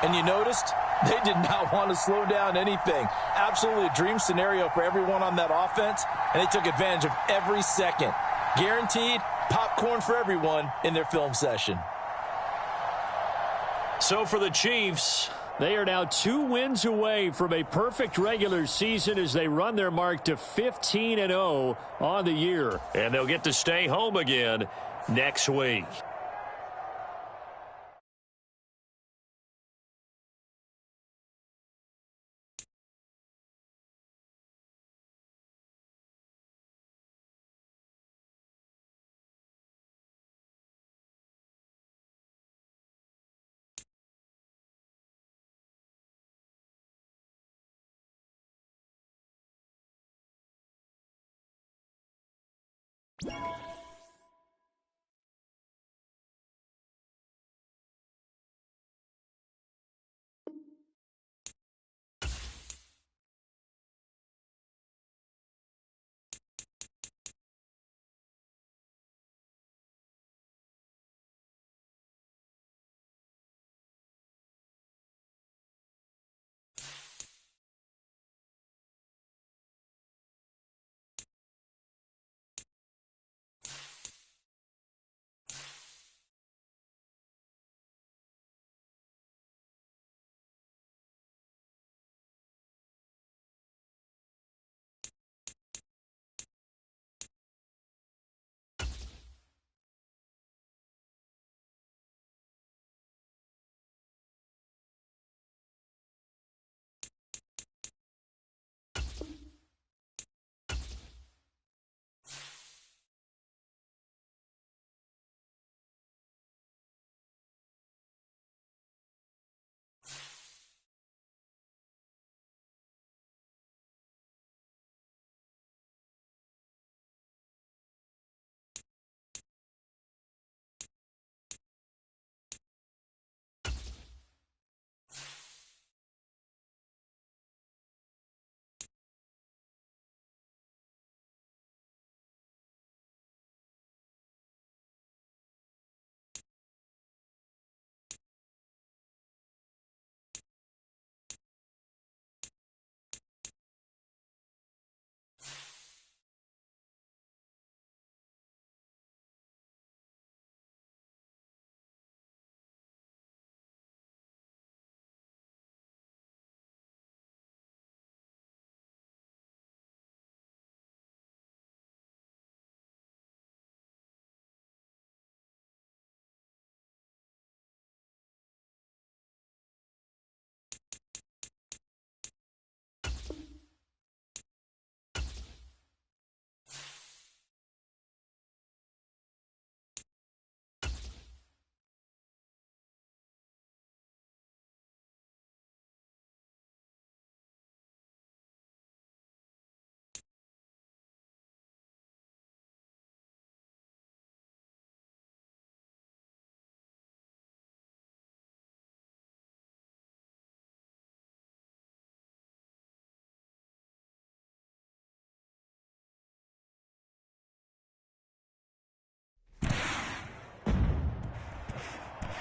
and you noticed they did not want to slow down anything. Absolutely a dream scenario for everyone on that offense, and they took advantage of every second. Guaranteed popcorn for everyone in their film session. So for the Chiefs, They are now 2 wins away from a perfect regular season as they run their mark to 15-0 on the year. And they'll get to stay home again next week.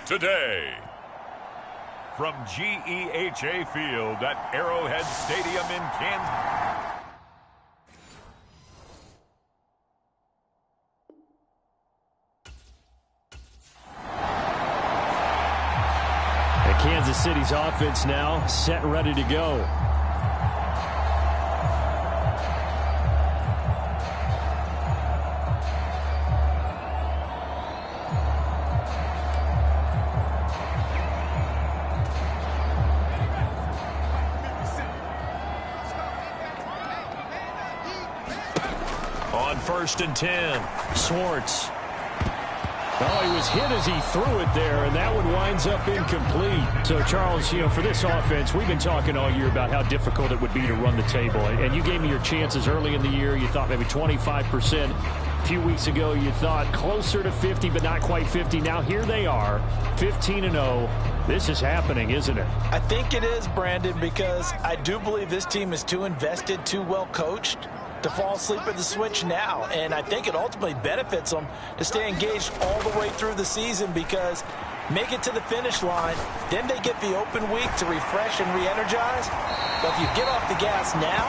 Today, from GEHA Field at Arrowhead Stadium in Kansas. And Kansas City's offense now set and ready to go. On 1st and 10, Swartz. Oh, he was hit as he threw it there, and that one winds up incomplete. So, Charles, for this offense, we've been talking all year about how difficult it would be to run the table. And you gave me your chances early in the year. You thought maybe 25%. A few weeks ago, you thought closer to 50, but not quite 50. Now, here they are, 15-0. This is happening, isn't it? I think it is, Brandon, because I do believe this team is too invested, too well coached to fall asleep at the switch now. And I think it ultimately benefits them to stay engaged all the way through the season, because make it to the finish line, then they get the open week to refresh and re-energize. But if you get off the gas now,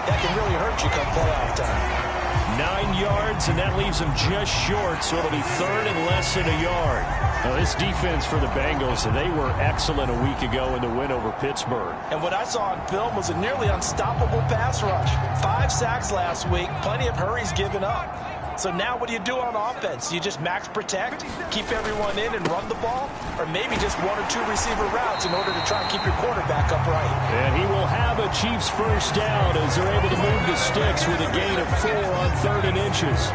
that can really hurt you come playoff time. 9 yards, and that leaves him just short, so it'll be third and less than a yard. Now, this defense for the Bengals, they were excellent a week ago in the win over Pittsburgh. And what I saw on film was a nearly unstoppable pass rush. 5 sacks last week, plenty of hurries given up. So now what do you do on offense? You just max protect, keep everyone in and run the ball, or maybe just 1 or 2 receiver routes in order to try and keep your quarterback upright. And he will have a Chiefs first down as they're able to move the sticks with a gain of 4 on 3rd and inches.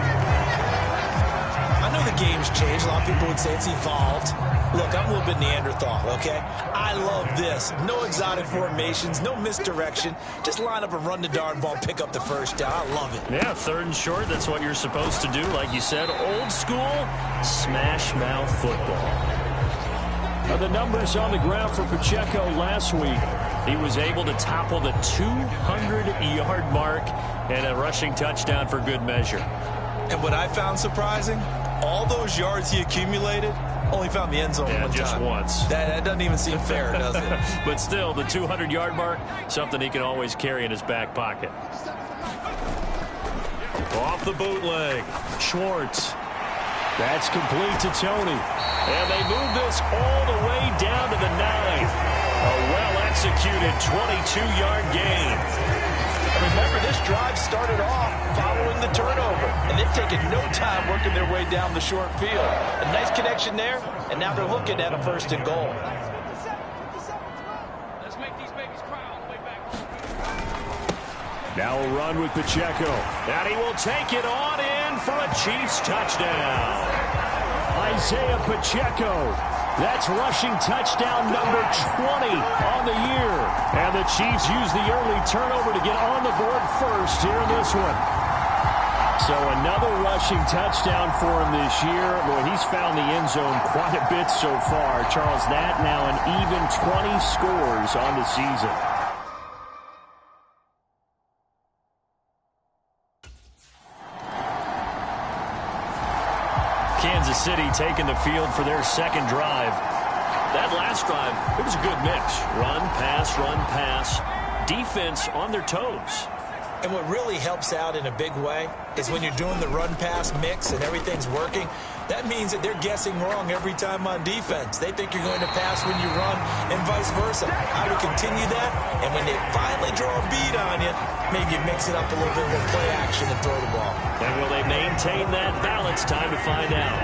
I know the game's changed. A lot of people would say it's evolved. Look, I'm a little bit Neanderthal, okay? I love this. No exotic formations, no misdirection. Just line up and run the darn ball, pick up the first down. I love it. Yeah, 3rd and short, that's what you're supposed to do. Like you said, old school, smash mouth football. Now, the numbers on the ground for Pacheco last week. He was able to topple the 200-yard mark and a rushing touchdown for good measure. And what I found surprising, all those yards he accumulated, only found the end zone one just time. once. That doesn't even seem fair, does it? But still, the 200-yard mark, something he can always carry in his back pocket. Off the bootleg, Schwartz. That's complete to Tony. And they move this all the way down to the 9. A well-executed 22-yard gain. Remember, this drive started off following the turnover, and they've taken no time working their way down the short field. A nice connection there, and now they're looking at a 1st and goal. Let's make these babies cry all the way back. Now a run with Pacheco. And he will take it on in for a Chiefs touchdown. Isaiah Pacheco. That's rushing touchdown number 20 on the year. And the Chiefs use the early turnover to get on the board first here in this one. So another rushing touchdown for him this year. Boy, he's found the end zone quite a bit so far. Charles, that now an even 20 scores on the season. Kansas City taking the field for their 2nd drive. That last drive, it was a good mix. Run, pass. Defense on their toes. And what really helps out in a big way is when you're doing the run-pass mix and everything's working, that means that they're guessing wrong every time on defense. They think you're going to pass when you run and vice versa. I would continue that, and when they finally draw a bead on you, maybe you mix it up a little bit with play action and throw the ball. And will they maintain that balance? Time to find out.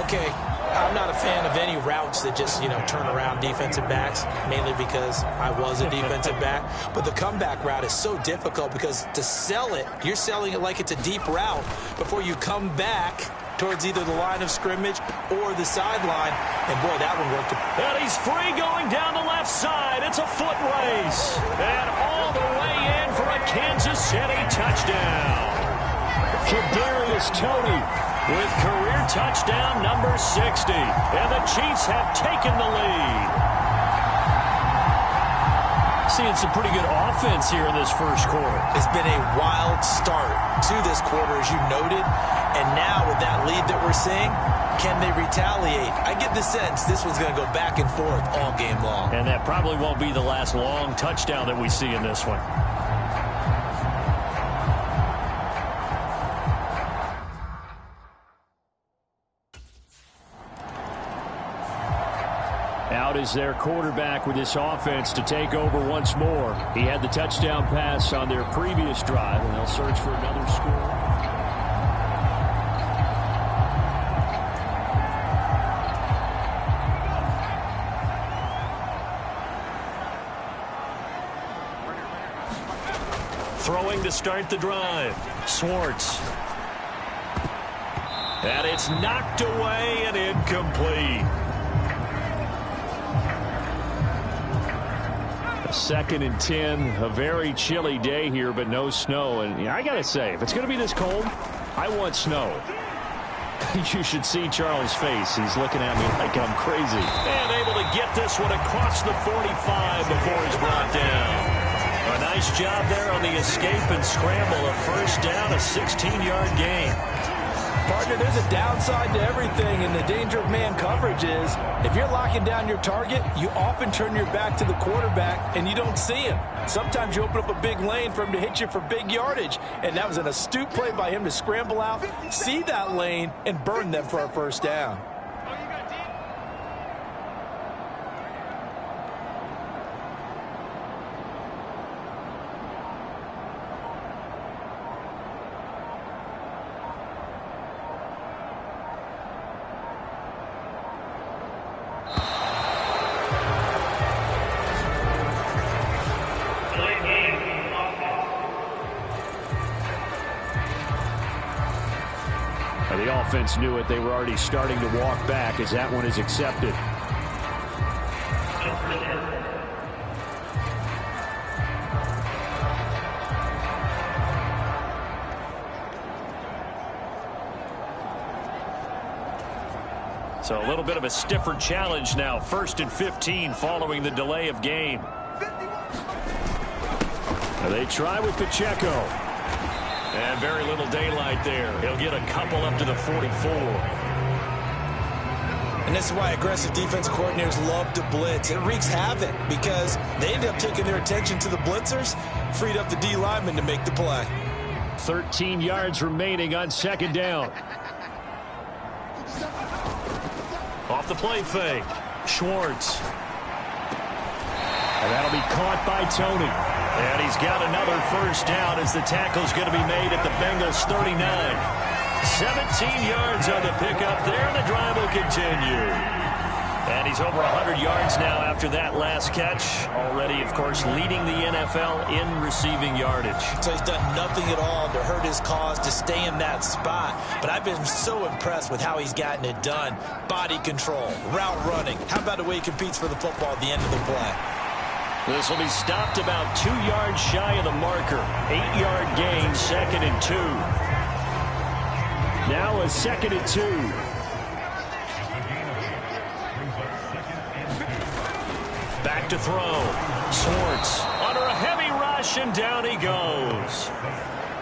Okay, I'm not a fan of any routes that just, turn around defensive backs, mainly because I was a defensive back. But the comeback route is so difficult because to sell it, you're selling it like it's a deep route before you come back towards either the line of scrimmage or the sideline. And, boy, that one worked. And he's free going down the left side. It's a foot race. And all the way in for a Kansas City touchdown. Kadarius Toney with career touchdown number 60. And the Chiefs have taken the lead. Seeing some pretty good offense here in this first quarter. It's been a wild start to this quarter, as you noted. And now with that lead that we're seeing, can they retaliate? I get the sense this one's going to go back and forth all game long. And that probably won't be the last long touchdown that we see in this one. Out is their quarterback with this offense to take over once more. He had the touchdown pass on their previous drive, and they'll search for another score. Throwing to start the drive. Schwartz. And it's knocked away and incomplete. 2nd and 10, a very chilly day here, but no snow. And I got to say, if it's going to be this cold, I want snow. You should see Charles' face. He's looking at me like I'm crazy. And able to get this one across the 45 before he's brought down. A nice job there on the escape and scramble. A first down, a 16-yard gain. Partner, there's a downside to everything, and the danger of man coverage is if you're locking down your target, you often turn your back to the quarterback and you don't see him. Sometimes you open up a big lane for him to hit you for big yardage, and that was an astute play by him to scramble out, see that lane, and burn them for a first down. The offense knew it. They were already starting to walk back as that one is accepted. So a little bit of a stiffer challenge now. 1st and 15 following the delay of game. Now they try with Pacheco. And very little daylight there. He'll get a couple up to the 44. And this is why aggressive defense coordinators love to blitz. It wreaks havoc because they end up taking their attention to the blitzers, freed up the D lineman to make the play. 13 yards remaining on 2nd down. Off the play fake. Schwartz. And that'll be caught by Tony. And he's got another first down as the tackle's going to be made at the Bengals 39. 17 yards on the pickup there, and the drive will continue. And he's over 100 yards now after that last catch. Already, of course, leading the NFL in receiving yardage. So he's done nothing at all to hurt his cause to stay in that spot. But I've been so impressed with how he's gotten it done. Body control, route running. How about the way he competes for the football at the end of the play? This will be stopped about 2 yards shy of the marker. 8-yard gain, 2nd and 2. Now a 2nd and 2. Back to throw. Schwartz under a heavy rush, and down he goes.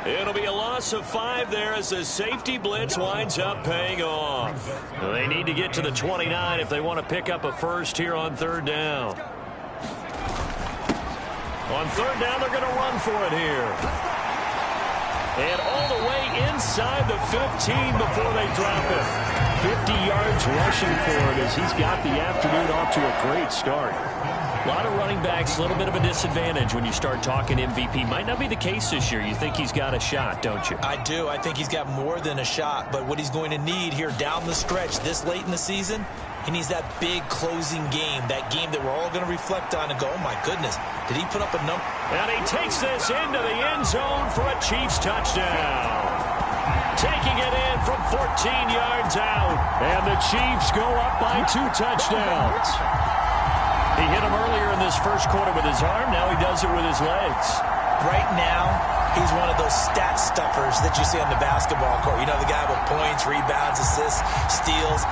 It'll be a loss of 5 there as the safety blitz winds up paying off. They need to get to the 29 if they want to pick up a first here on 3rd down. On 3rd down, they're going to run for it here. And all the way inside the 15 before they drop it. 50 yards rushing for him as he's got the afternoon off to a great start. A lot of running backs, a little bit of a disadvantage when you start talking MVP. Might not be the case this year. You think he's got a shot, don't you? I do. I think he's got more than a shot. But what he's going to need here down the stretch this late in the season, he needs that big closing game, that game that we're all going to reflect on and go, oh, my goodness, did he put up a number? And he takes this into the end zone for a Chiefs touchdown. Taking it in from 14 yards out. And the Chiefs go up by 2 touchdowns. He hit him earlier in this first quarter with his arm. Now he does it with his legs. Right now, he's one of those stat stuffers that you see on the basketball court. You know, the guy with points, rebounds, assists, steals.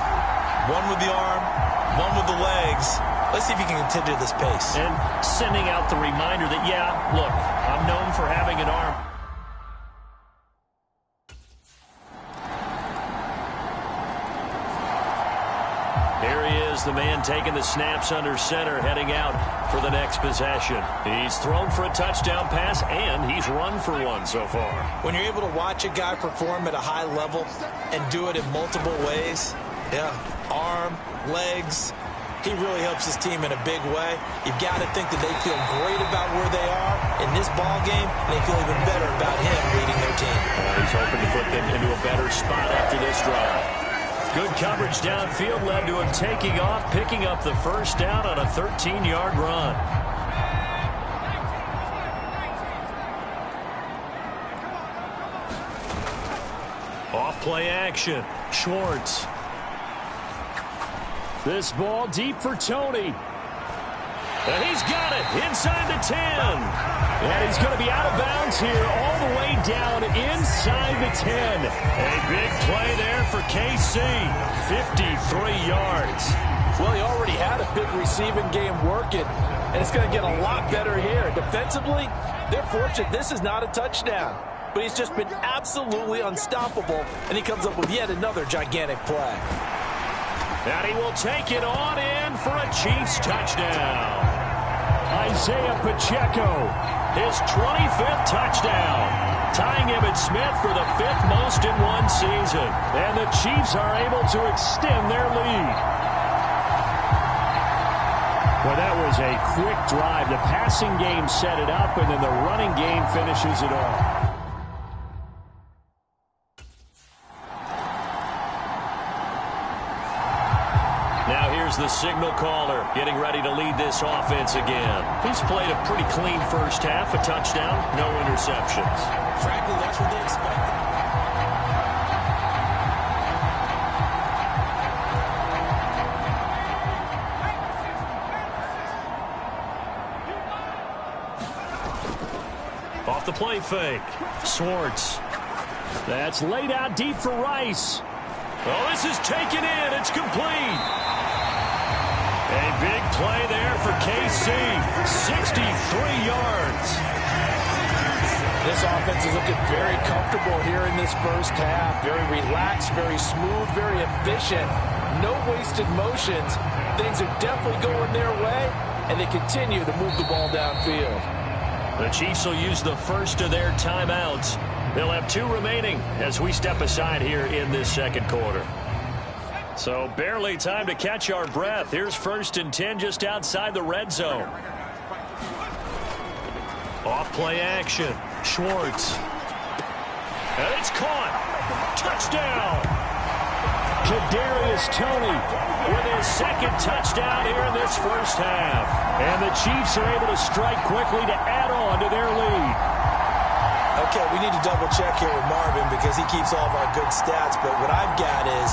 One with the arm, one with the legs. Let's see if he can continue this pace. And sending out the reminder that, yeah, look, I'm known for having an arm. Here he is, the man taking the snaps under center, heading out for the next possession. He's thrown for a touchdown pass, and he's run for one so far. When you're able to watch a guy perform at a high level and do it in multiple ways, yeah, arm, legs, he really helps his team in a big way. You've got to think that they feel great about where they are in this ball game, and they feel even better about him leading their team. He's hoping to put them into a better spot after this drive. Good coverage downfield led to him taking off, picking up the first down on a 13-yard run. Off play action. Schwartz. This ball deep for Tony. And he's got it inside the 10. And he's going to be out of bounds here all the way down inside the 10. A big play there for KC. 53 yards. Well, he already had a big receiving game working, and it's going to get a lot better here. Defensively, they're fortunate this is not a touchdown. but he's just been absolutely unstoppable, and he comes up with yet another gigantic play. And he will take it on in for a Chiefs touchdown. Isaiah Pacheco, his 25th touchdown, tying Emmitt Smith for the 5th most in one season. And the Chiefs are able to extend their lead. Well, that was a quick drive. The passing game set it up, and then the running game finishes it off. Now here's the signal caller getting ready to lead this offense again. He's played a pretty clean first half, a touchdown, no interceptions. Frankly, that's what they expected. Off the play fake. Swartz. That's laid out deep for Rice. Oh, this is taken in. It's complete. A big play there for KC. 63 yards. This offense is looking very comfortable here in this first half. Very relaxed, very smooth, very efficient. No wasted motions. Things are definitely going their way, and they continue to move the ball downfield. The Chiefs will use the first of their timeouts. They'll have 2 remaining as we step aside here in this second quarter. So barely time to catch our breath. Here's 1st and 10 just outside the red zone. Off play action. Schwartz. And it's caught. Touchdown. Kadarius Toney with his 2nd touchdown here in this first half. And the Chiefs are able to strike quickly to add on to their lead. Okay, we need to double check here with Marvin because he keeps all of our good stats, but what I've got is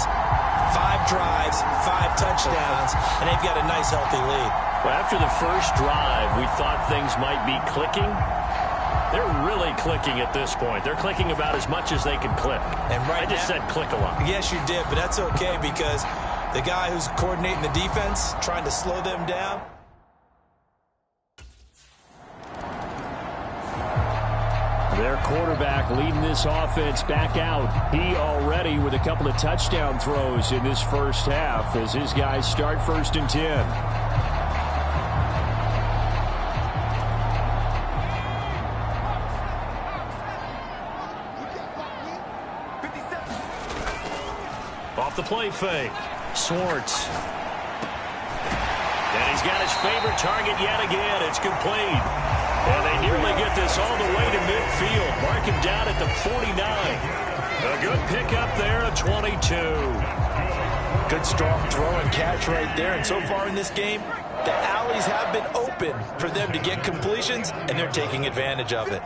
5 drives, 5 touchdowns, and they've got a nice healthy lead. Well, after the first drive, we thought things might be clicking. They're really clicking at this point. They're clicking about as much as they can click. And right I just said click a lot. Yes, you did, but that's okay because the guy who's coordinating the defense, trying to slow them down. Their quarterback leading this offense back out. He already with a couple of touchdown throws in this first half as his guys start 1st and 10. Off the play fake. Swartz. And he's got his favorite target yet again. It's complete. And they nearly get this all the way to midfield. Mark him down at the 49. A good pickup there at 22. Good strong throw and catch right there. And so far in this game, the alleys have been open for them to get completions, and they're taking advantage of it.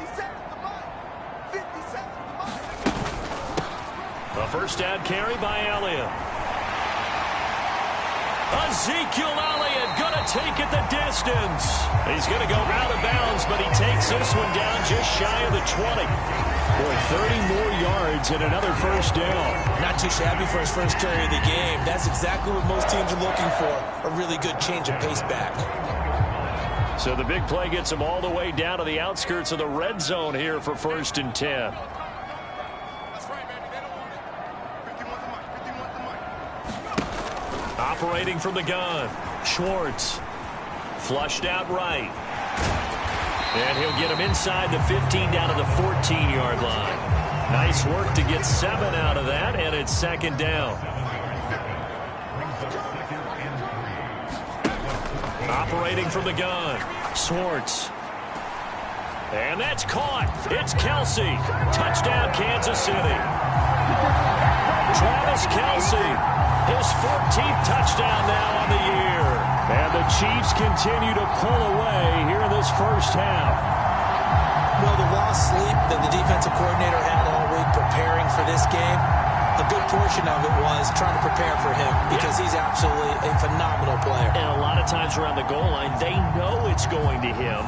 A first down carry by Elliott. Ezekiel Elliott going to take it the distance. He's going to go out of bounds, but he takes this one down just shy of the 20. Boy, 30 more yards and another first down. Not too shabby for his first carry of the game. That's exactly what most teams are looking for, a really good change of pace back. So the big play gets him all the way down to the outskirts of the red zone here for 1st and 10. Operating from the gun, Schwartz. Flushed out right. And he'll get him inside the 15 down to the 14-yard line. Nice work to get 7 out of that, and it's 2nd down. Operating from the gun, Swartz. And that's caught. It's Kelsey. Touchdown, Kansas City. Travis Kelsey. His 14th touchdown now on the year. And the Chiefs continue to pull away here in this first half. Well, the lost sleep that the defensive coordinator had all week preparing for this game, a good portion of it was trying to prepare for him because he's absolutely a phenomenal player. And a lot of times around the goal line, they know it's going to him.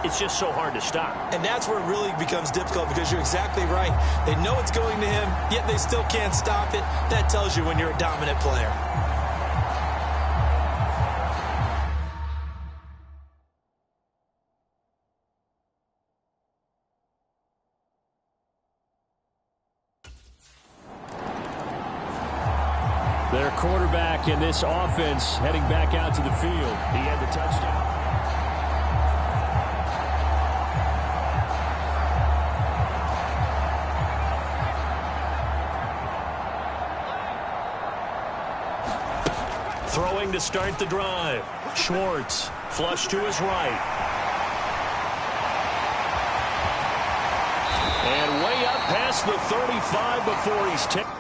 It's just so hard to stop. And that's where it really becomes difficult because you're exactly right. They know it's going to him, yet they still can't stop it. That tells you when you're a dominant player. Their quarterback in this offense heading back out to the field. He had the touchdown. Throwing to start the drive. Schwartz, flush to his right. And way up past the 35 before he's taken.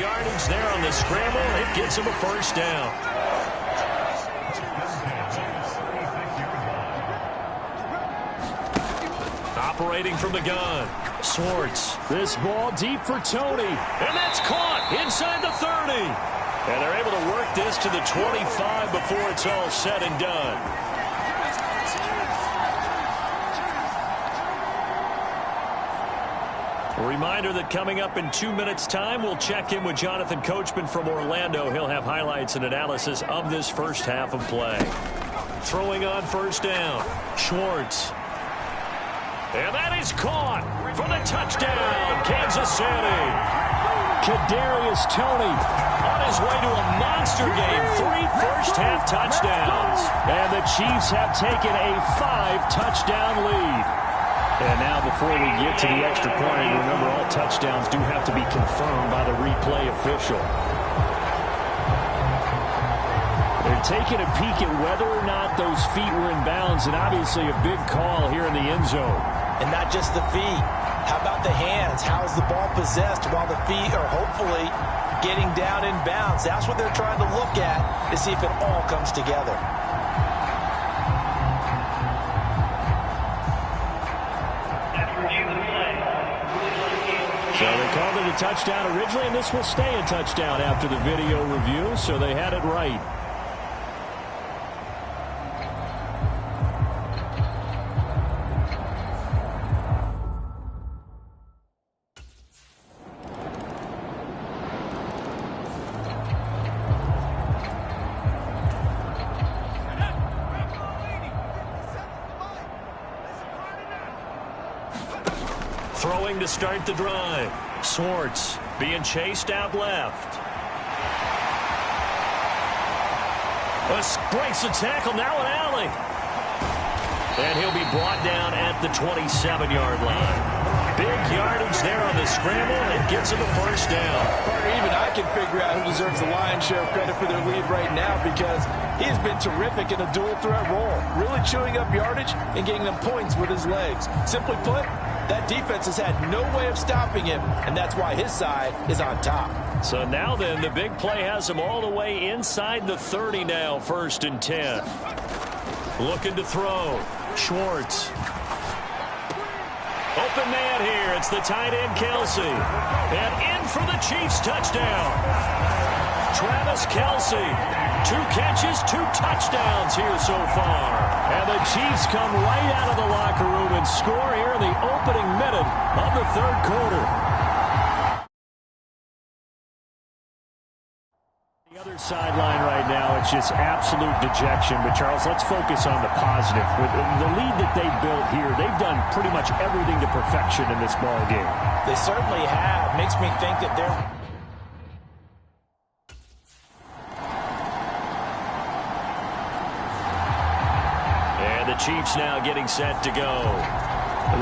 yardage there on the scramble. It gets him a first down. Operating from the gun, Swartz. This ball deep for Tony. And that's caught inside the 30. And they're able to work this to the 25 before it's all said and done. A reminder that coming up in 2 minutes' time, we'll check in with Jonathan Coachman from Orlando. He'll have highlights and analysis of this first half of play. Throwing on first down, Schwartz. And that is caught for the touchdown, Kansas City. Kadarius Toney On his way to a monster game, 3 first-half touchdowns. And the Chiefs have taken a 5-touchdown lead. And now before we get to the extra point, remember all touchdowns do have to be confirmed by the replay official. They're taking a peek at whether or not those feet were in bounds, and obviously a big call here in the end zone. And not just the feet. How about the hands? How is the ball possessed while the feet are hopefully getting down in bounds? That's what they're trying to look at to see if it all comes together. So they called it a touchdown originally, and this will stay a touchdown after the video review, so they had it right. Throwing to start the drive. Swartz being chased out left. Breaks the tackle, now an alley. And he'll be brought down at the 27-yard line. Big yardage there on the scramble. It gets him a first down. Or even I can figure out who deserves the lion's share of credit for their lead right now, because he has been terrific in a dual threat role, really chewing up yardage and getting them points with his legs. Simply put, that defense has had no way of stopping him, and that's why his side is on top. So now then, the big play has him all the way inside the 30 now, 1st and 10. Looking to throw. Schwartz. Open man here. It's the tight end, Kelsey. And in for the Chiefs touchdown. Travis Kelsey. 2 catches, 2 touchdowns here so far. And the Chiefs come right out of the locker room and score here in the opening minute of the 3rd quarter. The other sideline right now, it's just absolute dejection. But, Charles, let's focus on the positive. With the lead that they built here, they've done pretty much everything to perfection in this ball game. They certainly have. Makes me think that they're... And the Chiefs now getting set to go.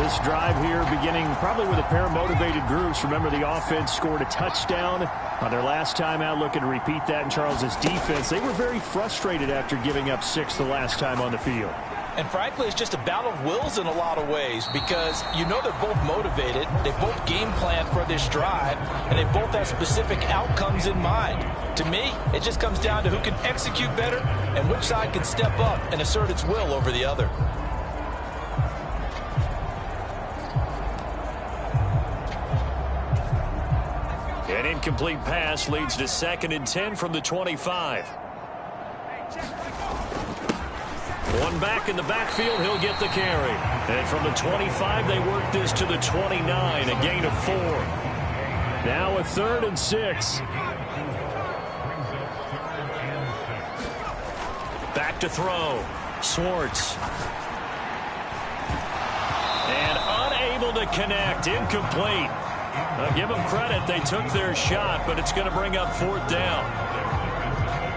This drive here beginning probably with a pair of motivated groups. Remember, the offense scored a touchdown on their last time out, looking to repeat that in Charles's defense. They were very frustrated after giving up 6 the last time on the field. And frankly, it's just a battle of wills in a lot of ways, because you know they're both motivated, they both game plan for this drive, and they both have specific outcomes in mind. To me, it just comes down to who can execute better and which side can step up and assert its will over the other. An incomplete pass leads to 2nd and 10 from the 25. One back in the backfield, he'll get the carry. And from the 25, they work this to the 29, a gain of 4. Now a 3rd and 6. Back to throw. Swartz. And unable to connect, incomplete. Give them credit, they took their shot, but it's going to bring up 4th down.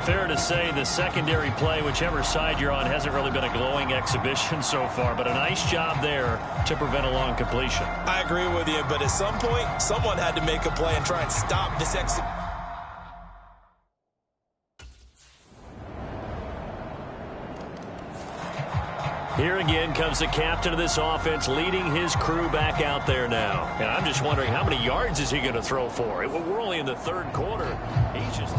Fair to say the secondary play, whichever side you're on, hasn't really been a glowing exhibition so far, but a nice job there to prevent a long completion. I agree with you, but at some point, someone had to make a play and try and stop this execution. Here again comes the captain of this offense leading his crew back out there now. And I'm just wondering how many yards is he going to throw for? We're only in the third quarter. He's just...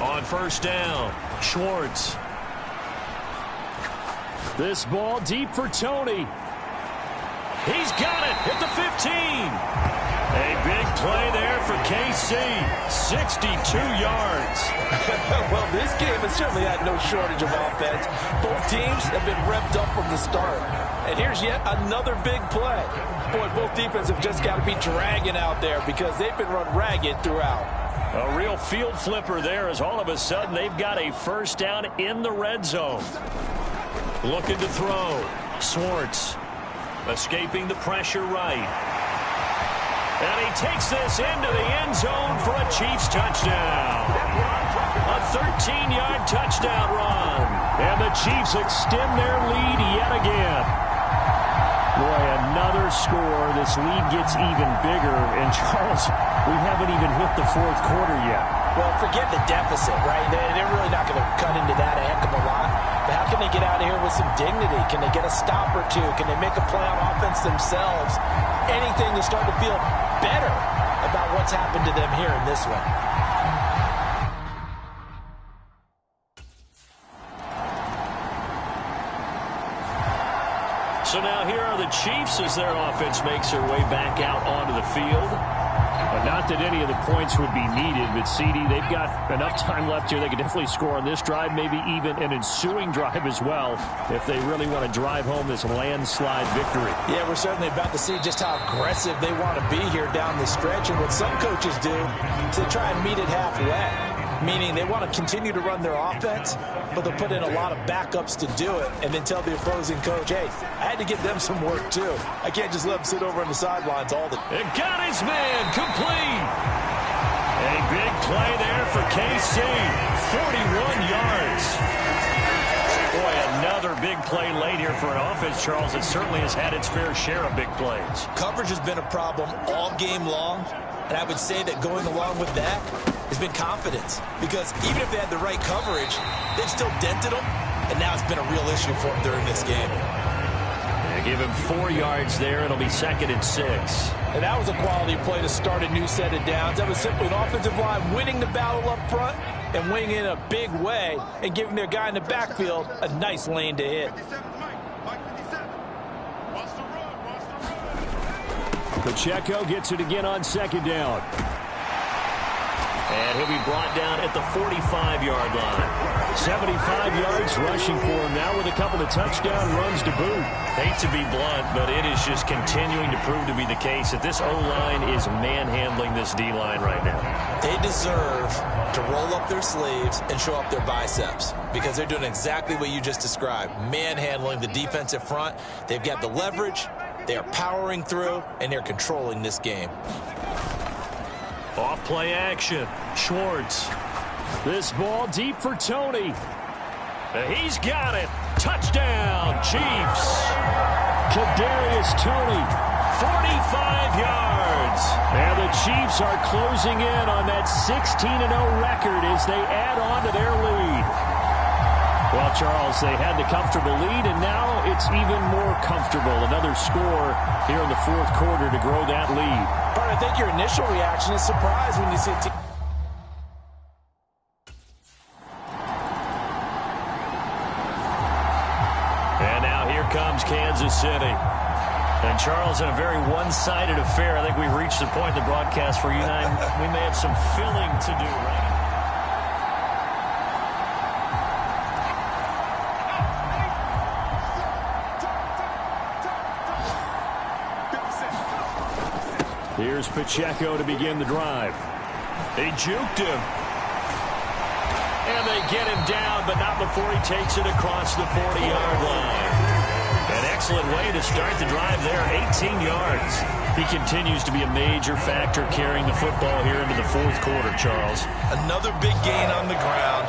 On first down, Schwartz. This ball deep for Tony. He's got it at the 15. A big play there for KC. 62 yards. Well, this game has certainly had no shortage of offense. Both teams have been revved up from the start. And here's yet another big play. Boy, both defenses have just got to be dragging out there because they've been run ragged throughout. A real field flipper there as all of a sudden they've got a first down in the red zone. Looking to throw. Schwartz escaping the pressure right. And he takes this into the end zone for a Chiefs touchdown. A 13-yard touchdown run. And the Chiefs extend their lead yet again. Boy, another score. This lead gets even bigger. And, Charles, we haven't even hit the fourth quarter yet. Well, forget the deficit, right? They're really not going to cut into that a heck of a lot. But how can they get out of here with some dignity? Can they get a stop or two? Can they make a play on offense themselves? Anything to start to feel better about what's happened to them here in this one. So now here are the Chiefs as their offense makes their way back out onto the field. Not that any of the points would be needed, but CD, they've got enough time left here. They could definitely score on this drive, maybe even an ensuing drive as well, if they really want to drive home this landslide victory. Yeah, we're certainly about to see just how aggressive they want to be here down the stretch. And what some coaches do is they try and meet it halfway, meaning they want to continue to run their offense, but they'll put in a lot of backups to do it and then tell the opposing coach, hey, I had to give them some work too. I can't just let them sit over on the sidelines all the time. It got his man complete. A big play there for KC. 41 yards. Boy, another big play late here for an offense, Charles, that certainly has had its fair share of big plays. Coverage has been a problem all game long, and I would say that going along with that has been confidence, because even if they had the right coverage, they've still dented them, and now it's been a real issue for them during this game. They give him 4 yards there. It'll be 2nd and 6. And that was a quality play to start a new set of downs. That was simply an offensive line winning the battle up front and winning in a big way and giving their guy in the backfield a nice lane to hit. Pacheco gets it again on 2nd down. And he'll be brought down at the 45-yard line. 75 yards rushing for him now with a couple of touchdown runs to boot. Hate to be blunt, but it is just continuing to prove to be the case that this O-line is manhandling this D-line right now. They deserve to roll up their sleeves and show up their biceps because they're doing exactly what you just described, manhandling the defensive front. They've got the leverage, they are powering through, and they're controlling this game. Off play action. Schwartz. This ball deep for Tony. He's got it. Touchdown, Chiefs. Kadarius Toney. 45 yards. And the Chiefs are closing in on that 16-0 record as they add on to their lead. Well, Charles, they had the comfortable lead, and now it's even more comfortable. Another score here in the fourth quarter to grow that lead. But I think your initial reaction is surprise when you see a team. And now here comes Kansas City. And Charles, in a very one-sided affair, I think we've reached the point in the broadcast where you and I, we may have some filling to do right now. Here's Pacheco to begin the drive. They juked him. And they get him down, but not before he takes it across the 40-yard line. An excellent way to start the drive there, 18 yards. He continues to be a major factor carrying the football here into the fourth quarter, Charles. Another big gain on the ground.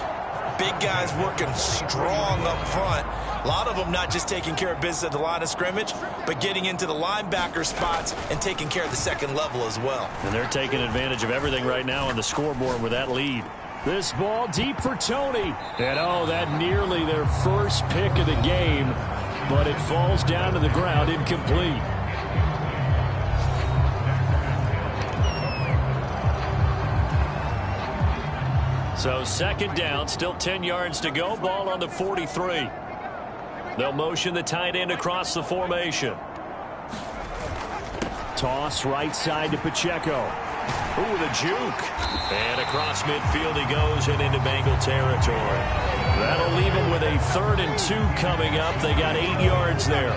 Big guys working strong up front. A lot of them not just taking care of business at the line of scrimmage, but getting into the linebacker spots and taking care of the second level as well. And they're taking advantage of everything right now on the scoreboard with that lead. This ball deep for Tony. And oh, that nearly their first pick of the game, but it falls down to the ground incomplete. So second down, still 10 yards to go. Ball on the 43. They'll motion the tight end across the formation. Toss right side to Pacheco. Ooh, the juke. And across midfield he goes and into Bengal territory. That'll leave him with a 3rd and 2 coming up. They got 8 yards there.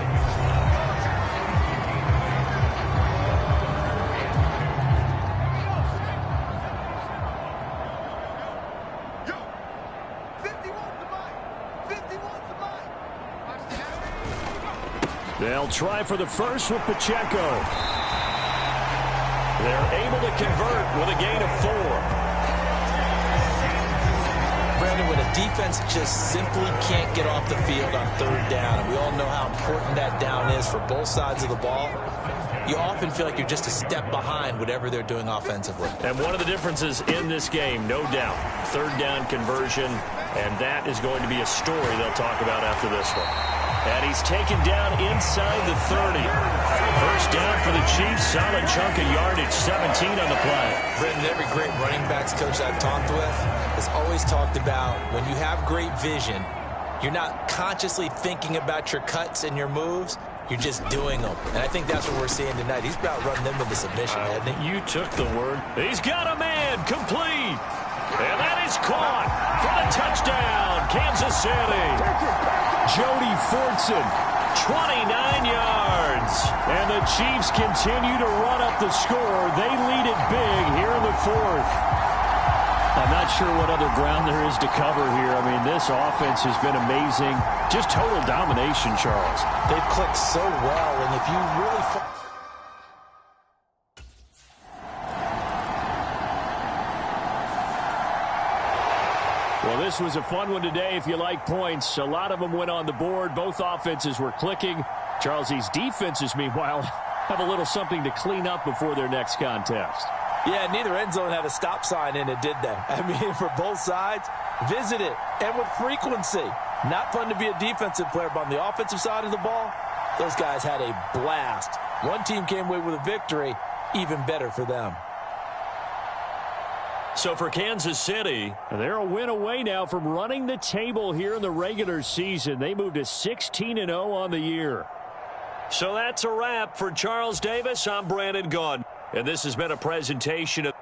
They'll try for the first with Pacheco. They're able to convert with a gain of 4. Brandon, when a defense just simply can't get off the field on 3rd down, and we all know how important that down is for both sides of the ball, you often feel like you're just a step behind whatever they're doing offensively. And one of the differences in this game, no doubt, 3rd down conversion, and that is going to be a story they'll talk about after this one. And he's taken down inside the 30. First down for the Chiefs. Solid chunk of yardage, 17 on the play. Brendan, every great running backs coach I've talked with has always talked about when you have great vision, you're not consciously thinking about your cuts and your moves. You're just doing them. And I think that's what we're seeing tonight. He's about running them into submission, hasn't he? You took the word. He's got a man complete. And that is caught for the touchdown, Kansas City. Jody Fortson, 29 yards. And the Chiefs continue to run up the score. They lead it big here in the 4th. I'm not sure what other ground there is to cover here. I mean, this offense has been amazing. Just total domination, Charles. They've clicked so well, and if you really... Well, this was a fun one today if you like points. A lot of them went on the board. Both offenses were clicking. Charles, these defenses, meanwhile, have a little something to clean up before their next contest. Yeah, neither end zone had a stop sign in it, did they? I mean, for both sides, visit it, and with frequency. Not fun to be a defensive player, but on the offensive side of the ball, those guys had a blast. One team came away with a victory, even better for them. So for Kansas City, they're a win away now from running the table here in the regular season. They moved to 16-0 on the year. So that's a wrap for Charles Davis. I'm Brandon Gaudin, and this has been a presentation of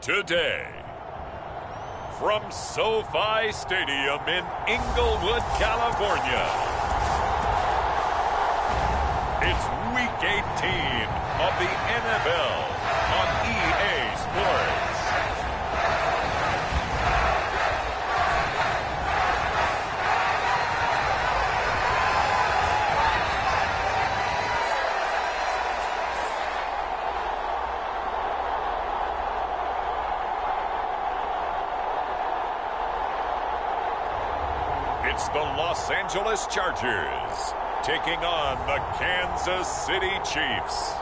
today. From SoFi Stadium in Inglewood, California, it's Week 18 of the NFL on EA Sports. It's the Los Angeles Chargers taking on the Kansas City Chiefs.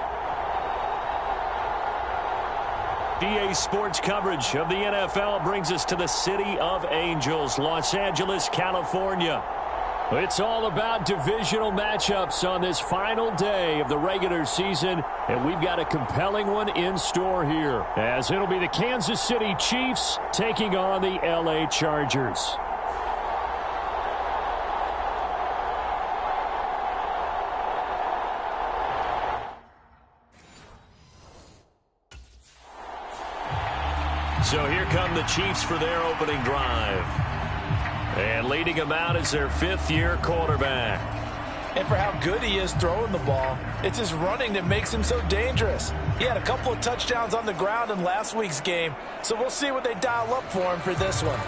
EA Sports coverage of the NFL brings us to the City of Angels, Los Angeles, California. It's all about divisional matchups on this final day of the regular season, and we've got a compelling one in store here, as it'll be the Kansas City Chiefs taking on the LA Chargers. So here come the Chiefs for their opening drive. And leading them out is their fifth-year quarterback. And for how good he is throwing the ball, it's his running that makes him so dangerous. He had a couple of touchdowns on the ground in last week's game, so we'll see what they dial up for him for this one.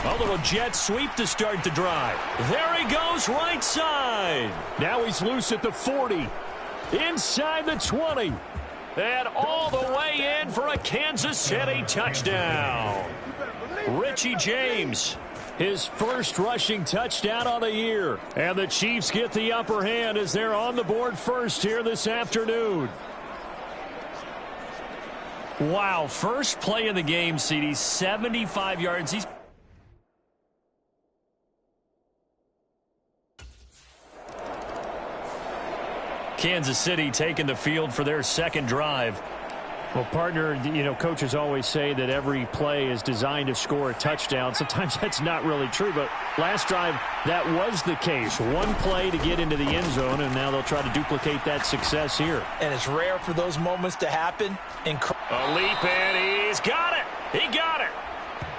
A little jet sweep to start the drive. There he goes, right side. Now he's loose at the 40. Inside the 20. And all the way in for a Kansas City touchdown. Richie James, his first rushing touchdown on the year. And the Chiefs get the upper hand as they're on the board first here this afternoon. Wow, first play of the game, CD, 75 yards. He's Kansas City taking the field for their second drive. Well, partner, coaches always say that every play is designed to score a touchdown. Sometimes that's not really true, but last drive, that was the case. One play to get into the end zone, and now they'll try to duplicate that success here. And it's rare for those moments to happen. A leap, and he's got it. He got it.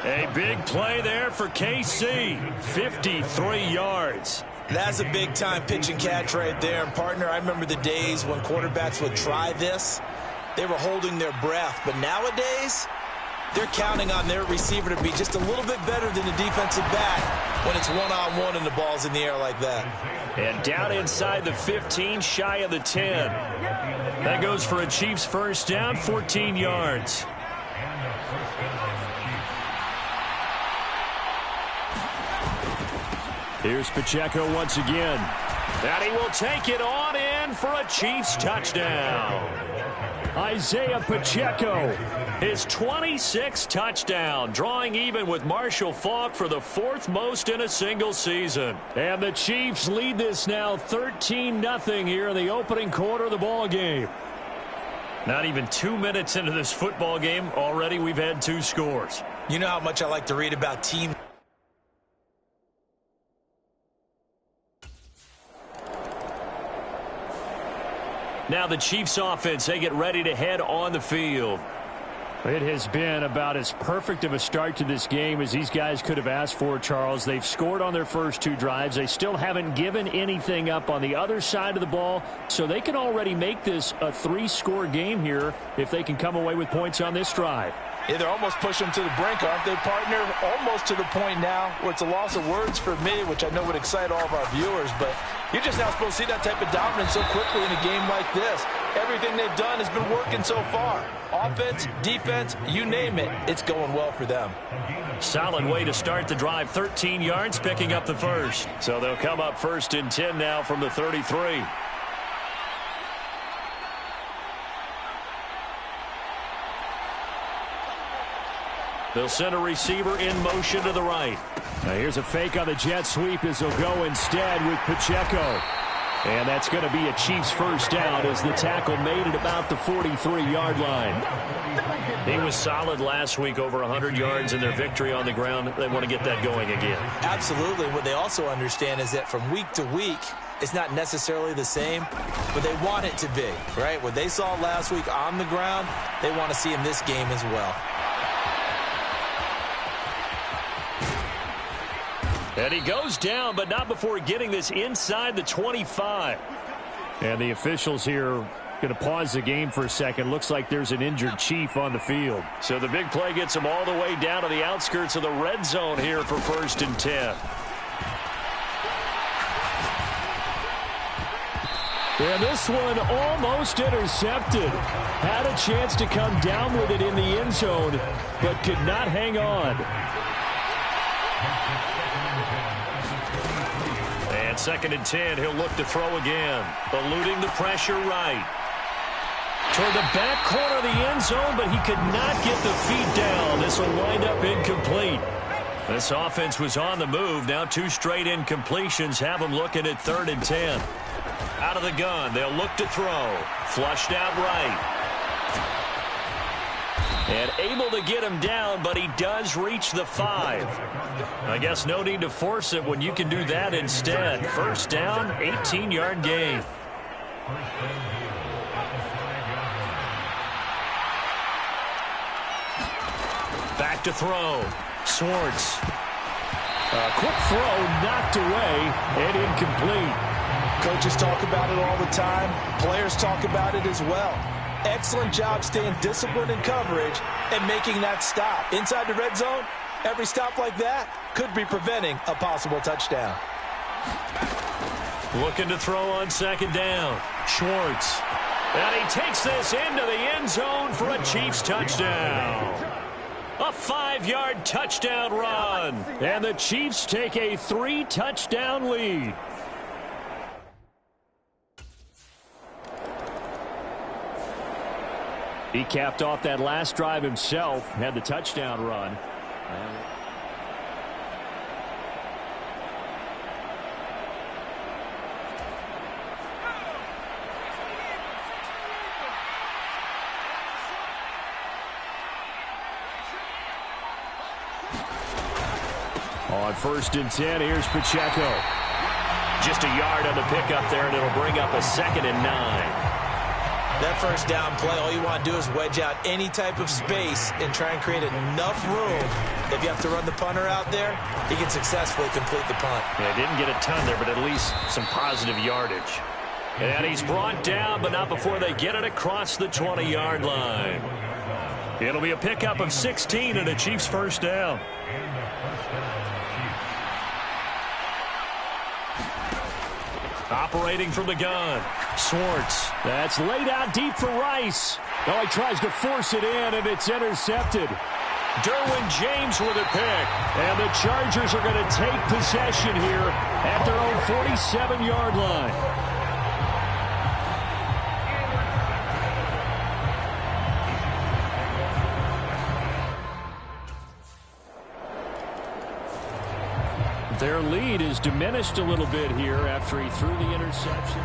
A big play there for KC. 53 yards. That's a big-time pitch and catch right there. And, partner, I remember the days when quarterbacks would try this. They were holding their breath. But nowadays, they're counting on their receiver to be just a little bit better than the defensive back when it's one-on-one and the ball's in the air like that. And down inside the 15, shy of the 10. That goes for a Chiefs first down, 14 yards. Here's Pacheco once again. And he will take it on in for a Chiefs touchdown. Isaiah Pacheco, his 26th touchdown, drawing even with Marshall Faulk for the fourth most in a single season. And the Chiefs lead this now 13-0 here in the opening quarter of the ball game. Not even 2 minutes into this football game, already we've had two scores. You know how much I like to read about team. Now the Chiefs offense, they get ready to head on the field. It has been about as perfect of a start to this game as these guys could have asked for, Charles. They've scored on their first two drives. They still haven't given anything up on the other side of the ball, so they can already make this a three-score game here if they can come away with points on this drive. Yeah, they're almost pushing them to the brink, aren't they, partner? Almost to the point now where it's a loss of words for me, which I know would excite all of our viewers, but you're just now supposed to see that type of dominance so quickly in a game like this. Everything they've done has been working so far. Offense, defense, you name it, it's going well for them. Solid way to start the drive, 13 yards, picking up the first. So they'll come up first and 10 now from the 33. They'll send a receiver in motion to the right. Now here's a fake on the jet sweep as they'll go instead with Pacheco. And that's going to be a Chiefs first down as the tackle made at about the 43-yard line. He was solid last week, over 100 yards in their victory on the ground. They want to get that going again. Absolutely. What they also understand is that from week to week, it's not necessarily the same, but they want it to be, right? What they saw last week on the ground, they want to see in this game as well. And he goes down, but not before getting this inside the 25. And the officials here going to pause the game for a second. Looks like there's an injured Chief on the field. So the big play gets him all the way down to the outskirts of the red zone here for 1st and 10. And this one almost intercepted. Had a chance to come down with it in the end zone, but could not hang on. And 2nd and 10, he'll look to throw again. Eluding the pressure right. Toward the back corner of the end zone, but he could not get the feet down. This will wind up incomplete. This offense was on the move. Now 2 straight incompletions have them looking at 3rd and 10. Out of the gun, they'll look to throw. Flushed out right. And able to get him down, but he does reach the 5. I guess no need to force it when you can do that instead. 1st down, 18-yard gain. Back to throw. Swartz. A quick throw knocked away and incomplete. Coaches talk about it all the time. Players talk about it as well. Excellent job staying disciplined in coverage and making that stop. Inside the red zone, every stop like that could be preventing a possible touchdown. Looking to throw on 2nd down. Schwartz. And he takes this into the end zone for a Chiefs touchdown. A 5-yard touchdown run. And the Chiefs take a 3-touchdown lead. He capped off that last drive himself, had the touchdown run. On 1st and 10, here's Pacheco. Just a yard on the pickup there, and it'll bring up a 2nd and 9. That 1st down play, all you want to do is wedge out any type of space and try and create enough room. If you have to run the punter out there, he can successfully complete the punt. Yeah, didn't get a ton there, but at least some positive yardage. And he's brought down, but not before they get it across the 20-yard line. It'll be a pickup of 16 and a Chiefs 1st down. Operating from the gun. Swartz. That's laid out deep for Rice. Oh, he tries to force it in, and it's intercepted. Derwin James with a pick. And the Chargers are going to take possession here at their own 47-yard line. Their lead is diminished a little bit here after he threw the interception.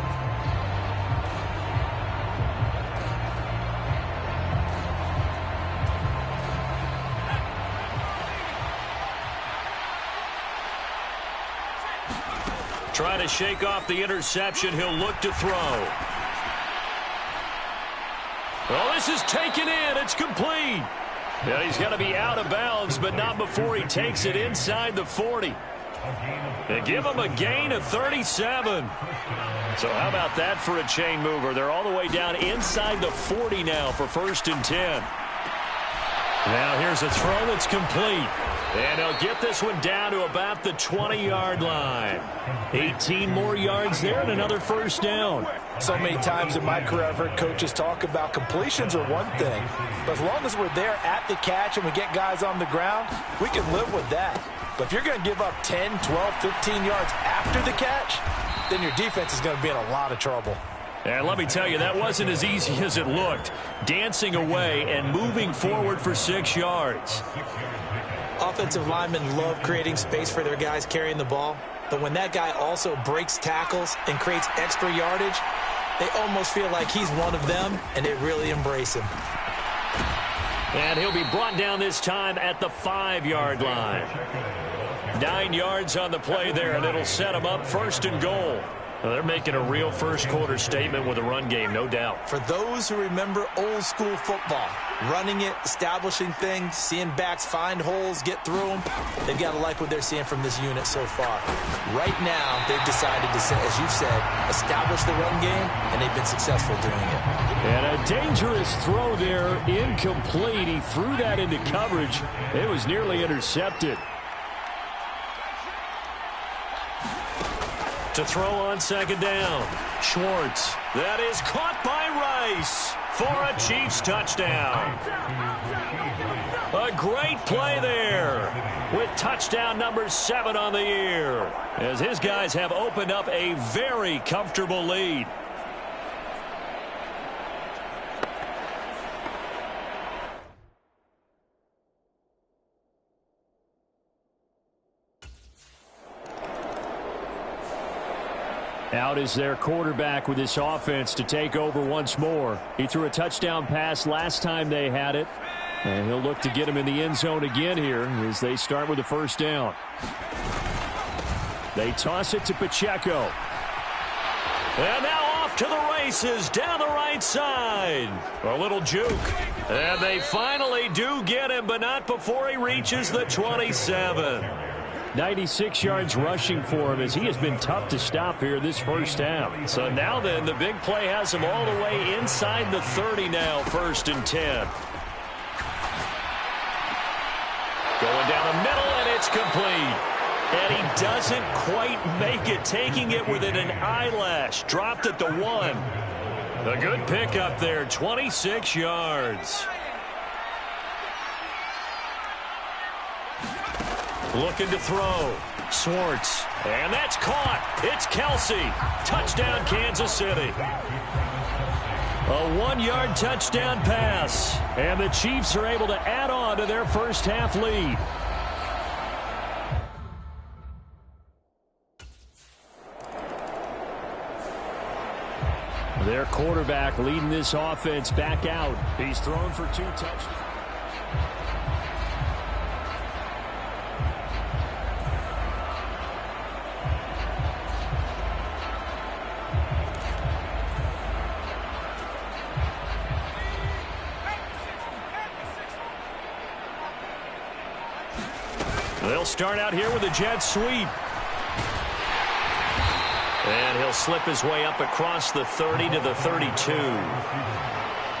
Trying to shake off the interception. He'll look to throw. Well, this is taken in. It's complete. Yeah, he's got to be out of bounds, but not before he takes it inside the 40. They give him a gain of 37. So how about that for a chain mover? They're all the way down inside the 40 now for 1st and 10. Now here's a throw that's complete. And he'll get this one down to about the 20-yard line. 18 more yards there and another 1st down. So many times in my career I've heard coaches talk about completions are one thing, but as long as we're there at the catch and we get guys on the ground, we can live with that. But if you're going to give up 10, 12, 15 yards after the catch, then your defense is going to be in a lot of trouble. And let me tell you, that wasn't as easy as it looked. Dancing away and moving forward for 6 yards. Offensive linemen love creating space for their guys carrying the ball. But when that guy also breaks tackles and creates extra yardage, they almost feel like he's one of them, and they really embrace him. And he'll be brought down this time at the 5-yard line. 9 yards on the play there, and it'll set him up 1st and goal. Well, they're making a real first-quarter statement with a run game, no doubt. For those who remember old-school football, running it, establishing things, seeing backs find holes, get through them, they've got to like what they're seeing from this unit so far. Right now, they've decided to, as you've said, establish the run game, and they've been successful doing it. And a dangerous throw there, incomplete. He threw that into coverage. It was nearly intercepted. To throw on 2nd down. Schwartz. That is caught by Rice for a Chiefs touchdown. A great play there with touchdown number 7 on the year, as his guys have opened up a very comfortable lead. Out is their quarterback with this offense to take over once more. He threw a touchdown pass last time they had it. And he'll look to get him in the end zone again here as they start with the 1st down. They toss it to Pacheco. And now off to the races down the right side. A little juke. And they finally do get him, but not before he reaches the 27. 96 yards rushing for him as he has been tough to stop here this first half. So now then, the big play has him all the way inside the 30 now, 1st and 10. Going down the middle, and it's complete. And he doesn't quite make it, taking it within an eyelash. Dropped at the 1. A good pickup there, 26 yards. Looking to throw. Schwartz. And that's caught. It's Kelsey. Touchdown, Kansas City. A 1-yard touchdown pass. And the Chiefs are able to add on to their first half lead. Their quarterback leading this offense back out. He's thrown for 2 touchdowns. They'll start out here with a jet sweep. And he'll slip his way up across the 30 to the 32.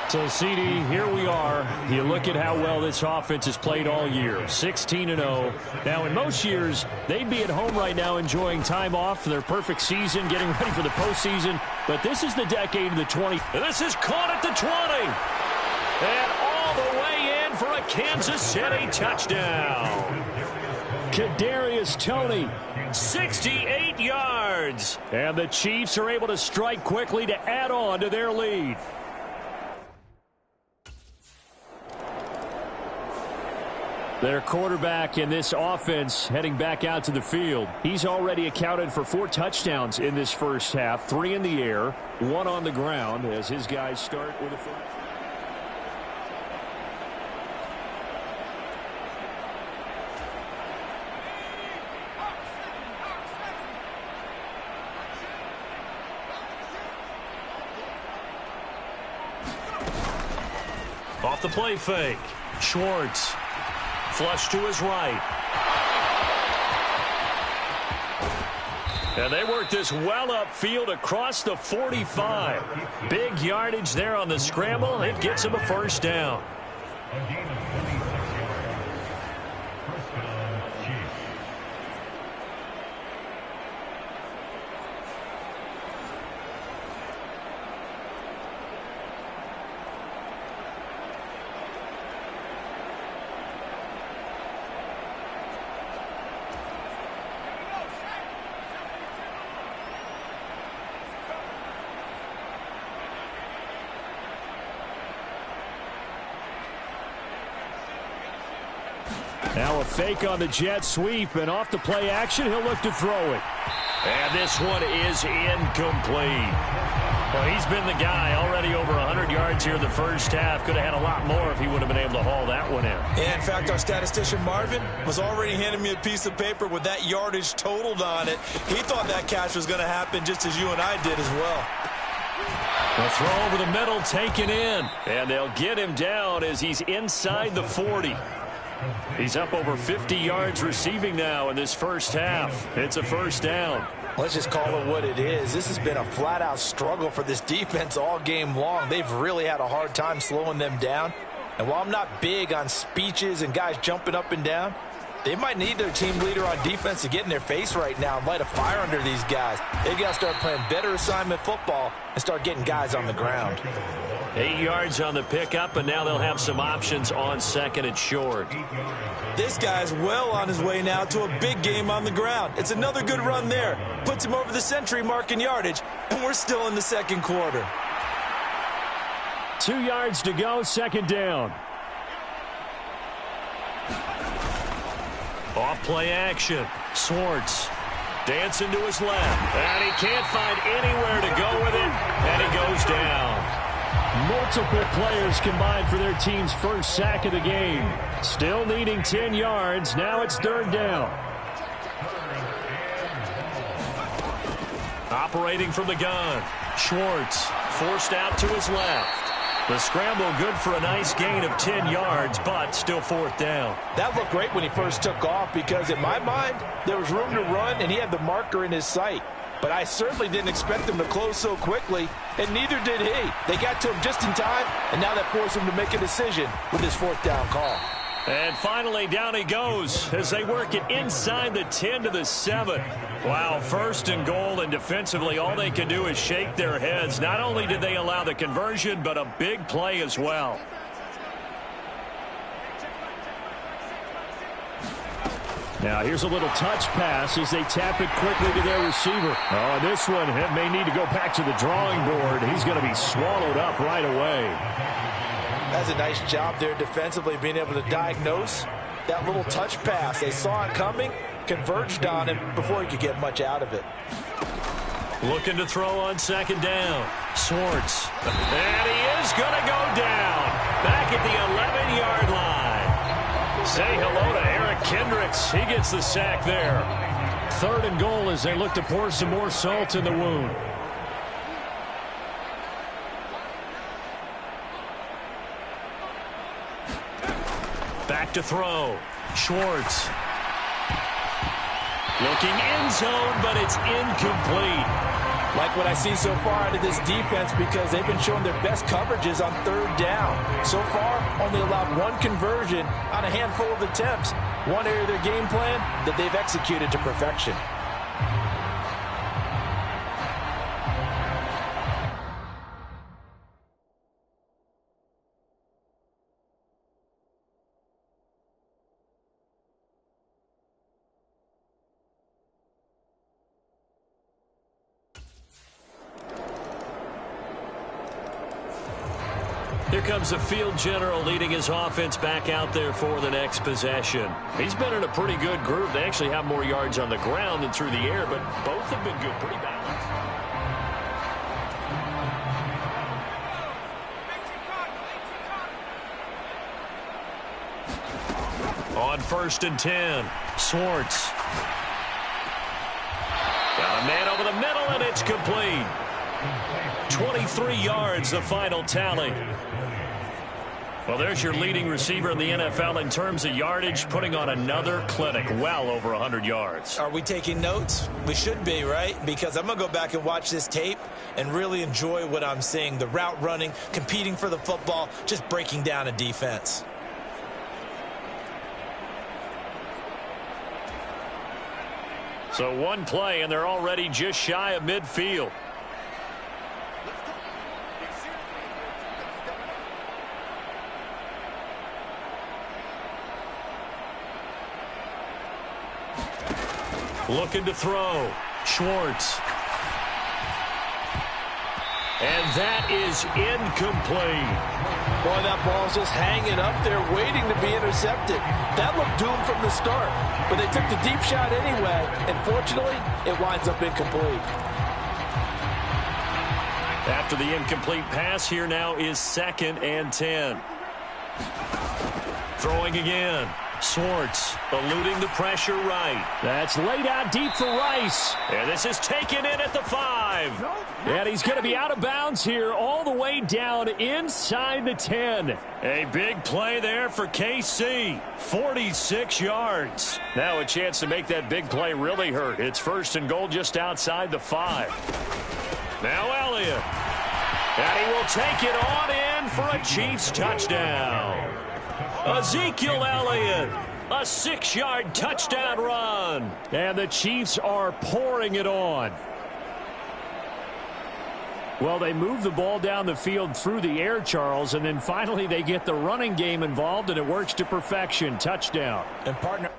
So, CD, here we are. You look at how well this offense has played all year, 16-0. Now, in most years, they'd be at home right now enjoying time off for their perfect season, getting ready for the postseason. But this is the decade of the 20. And this is caught at the 20. And all the way in for a Kansas City touchdown. Kadarius Toney. 68 yards. And the Chiefs are able to strike quickly to add on to their lead. Their quarterback in this offense heading back out to the field. He's already accounted for 4 touchdowns in this first half. 3 in the air, 1 on the ground as his guys start with a first. Off the play fake. Schwartz. Flush to his right. And they work this well upfield across the 45. Big yardage there on the scramble. It gets him a first down. Now a fake on the jet sweep, and off the play action, he'll look to throw it. And this one is incomplete. Well, he's been the guy already over 100 yards here in the first half. Could have had a lot more if he would have been able to haul that one in. Yeah, in fact, our statistician Marvin was already handing me a piece of paper with that yardage totaled on it. He thought that catch was going to happen just as you and I did as well. The throw over the middle taken in. And they'll get him down as he's inside the 40. He's up over 50 yards receiving now in this first half. It's a first down. Let's just call it what it is. This has been a flat-out struggle for this defense all game long. They've really had a hard time slowing them down. And while I'm not big on speeches and guys jumping up and down, they might need their team leader on defense to get in their face right now and light a fire under these guys. They've got to start playing better assignment football and start getting guys on the ground. 8 yards on the pickup, and now they'll have some options on second and short. This guy's well on his way now to a big game on the ground. It's another good run there. Puts him over the century mark in yardage, and we're still in the second quarter. 2 yards to go, second down. Off play action. Swartz dancing to his left. And he can't find anywhere to go with it, and he goes down. Multiple players combined for their team's first sack of the game. Still needing 10 yards. Now it's third down. Operating from the gun. Schwartz forced out to his left. The scramble good for a nice gain of 10 yards, but still fourth down. That looked great when he first took off because in my mind, there was room to run and he had the marker in his sight. But I certainly didn't expect him to close so quickly, and neither did he. They got to him just in time, and now that forced him to make a decision with his fourth down call. And finally, down he goes as they work it inside the 10 to the 7. Wow, first and goal, and defensively, all they can do is shake their heads. Not only did they allow the conversion, but a big play as well. Now here's a little touch pass as they tap it quickly to their receiver. Oh, this one may need to go back to the drawing board. He's going to be swallowed up right away. That's a nice job there defensively, being able to diagnose that little touch pass. They saw it coming, converged on him before he could get much out of it. Looking to throw on second down. Swartz. And he is going to go down. Back at the 11-yard line. Say hello to Eric Kendricks. He gets the sack there. Third and goal as they look to pour some more salt in the wound. Back to throw. Schwartz. Looking end zone, but it's incomplete. Like what I see so far out of this defense because they've been showing their best coverages on third down. So far, only allowed one conversion on a handful of attempts. One area of their game plan that they've executed to perfection. Here comes the field general leading his offense back out there for the next possession. He's been in a pretty good group. They actually have more yards on the ground than through the air, but both have been good, pretty balanced. On first and 10, Swartz. Got a man over the middle, and it's complete. 23 yards, the final tally. Well, there's your leading receiver in the NFL in terms of yardage, putting on another clinic, well over 100 yards. Are we taking notes? We should be, right? Because I'm going to go back and watch this tape and really enjoy what I'm seeing. The route running, competing for the football, just breaking down a defense. So one play, and they're already just shy of midfield. Looking to throw. Schwartz. And that is incomplete. Boy, that ball's just hanging up there, waiting to be intercepted. That looked doomed from the start, but they took the deep shot anyway, and fortunately, it winds up incomplete. After the incomplete pass, here now is 2nd and 10. Throwing again. Swartz eluding the pressure right. That's laid out deep for Rice. And this is taken in at the 5. And he's going to be out of bounds here all the way down inside the 10. A big play there for KC. 46 yards. Now a chance to make that big play really hurt. It's 1st and goal just outside the 5. Now Elliott. And he will take it on in for a Chiefs touchdown. Ezekiel Elliott, a 6-yard touchdown run. And the Chiefs are pouring it on. Well, they move the ball down the field through the air, Charles, and then finally they get the running game involved, and it works to perfection. Touchdown. And partner.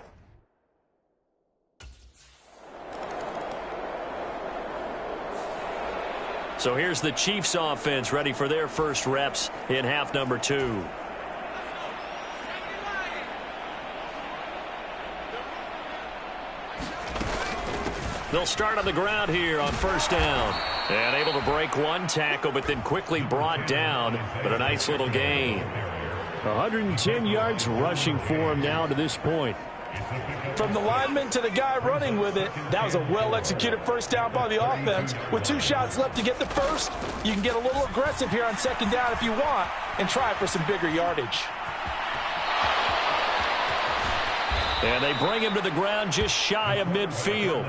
So here's the Chiefs offense ready for their first reps in half number 2. They'll start on the ground here on 1st down. And able to break one tackle, but then quickly brought down. But a nice little gain. 110 yards rushing for him now to this point. From the lineman to the guy running with it, that was a well-executed 1st down by the offense. With 2 shots left to get the first, you can get a little aggressive here on 2nd down if you want and try for some bigger yardage. And they bring him to the ground just shy of midfield.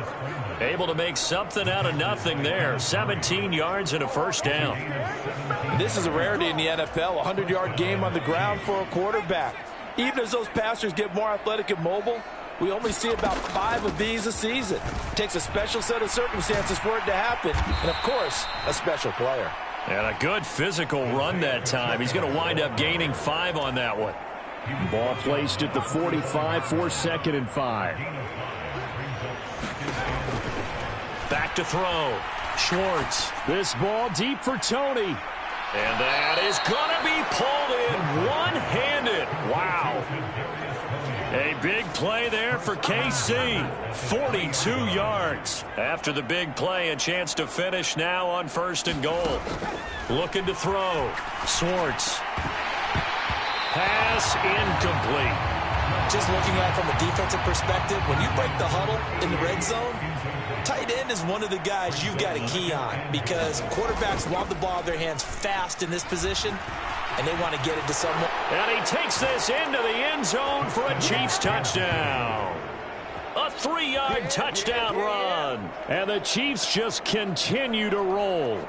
Able to make something out of nothing there. 17 yards and a 1st down. This is a rarity in the NFL, a 100-yard game on the ground for a quarterback. Even as those passers get more athletic and mobile, we only see about 5 of these a season. It takes a special set of circumstances for it to happen, and of course, a special player. And a good physical run that time. He's going to wind up gaining 5 on that one. Ball placed at the 45 for 2nd and 5. Back to throw. Schwartz. This ball deep for Tony. And that is going to be pulled in one-handed. Wow. A big play there for KC. 42 yards. After the big play, a chance to finish now on 1st and goal. Looking to throw. Swartz. Pass incomplete. Just looking at it from a defensive perspective, when you break the huddle in the red zone, tight end is one of the guys you've got to key on because quarterbacks want the ball in their hands fast in this position, and they want to get it to someone. And he takes this into the end zone for a Chiefs touchdown. A 3-yard touchdown run. And the Chiefs just continue to roll.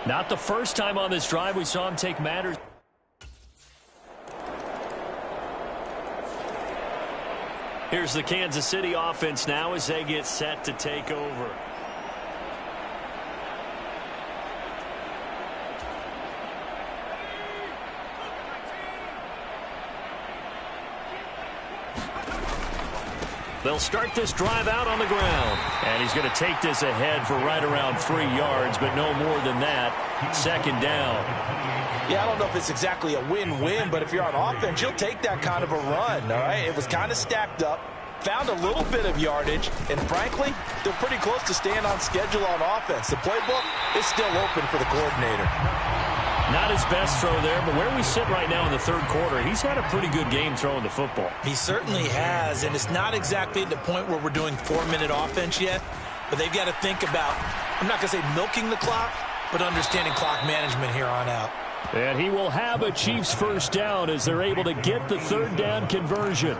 Not the first time on this drive we saw him take matters. Here's the Kansas City offense now as they get set to take over. They'll start this drive out on the ground. And he's going to take this ahead for right around 3 yards, but no more than that. 2nd down. Yeah, I don't know if it's exactly a win-win, but if you're on offense, you'll take that kind of a run, all right? It was kind of stacked up, found a little bit of yardage, and frankly, they're pretty close to staying on schedule on offense. The playbook is still open for the coordinator. Not his best throw there, but where we sit right now in the 3rd quarter, he's had a pretty good game throwing the football. He certainly has, and it's not exactly at the point where we're doing 4-minute offense yet, but they've got to think about, I'm not going to say milking the clock, but understanding clock management here on out. And he will have a Chiefs 1st down as they're able to get the 3rd down conversion.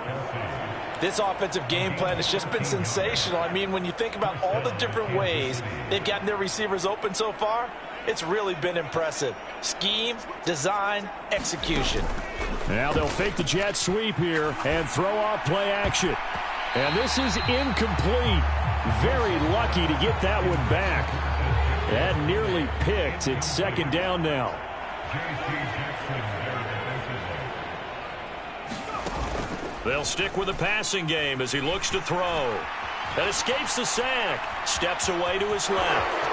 This offensive game plan has just been sensational. I mean, when you think about all the different ways they've gotten their receivers open so far, it's really been impressive. Scheme, design, execution. Now they'll fake the jet sweep here and throw off play action. And this is incomplete. Very lucky to get that one back. That nearly picked. It's 2nd down now. They'll stick with the passing game as he looks to throw. And escapes the sack. Steps away to his left.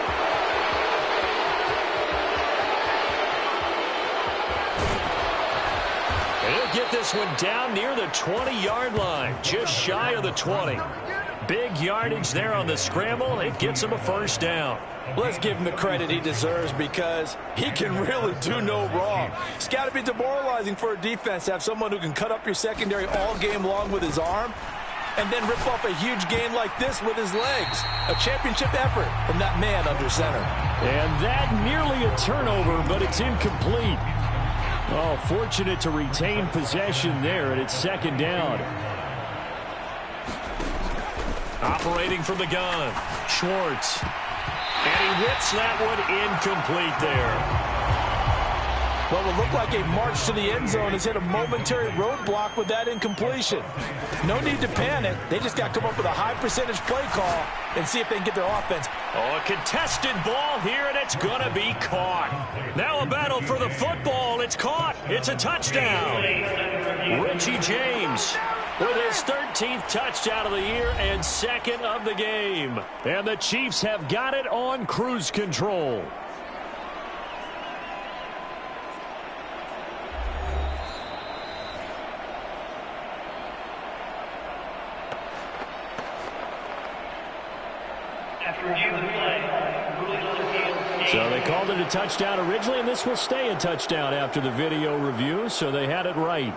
And he'll get this one down near the 20-yard line, just shy of the 20. Big yardage there on the scramble. It gets him a first down. Let's give him the credit he deserves because he can really do no wrong. It's got to be demoralizing for a defense to have someone who can cut up your secondary all game long with his arm and then rip off a huge gain like this with his legs. A championship effort from that man under center. And that nearly a turnover, but it's incomplete. Oh, fortunate to retain possession there, and it's second down. Operating from the gun, Schwartz. And he whips that one incomplete there. What will look like a march to the end zone has hit a momentary roadblock with that incompletion. No need to panic. They just got to come up with a high percentage play call and see if they can get their offense. Oh, a contested ball here, and it's going to be caught. Now a battle for the football. It's caught. It's a touchdown. Richie James with his 13th touchdown of the year and second of the game. And the Chiefs have got it on cruise control. So they called it a touchdown originally, and this will stay a touchdown after the video review, so they had it right.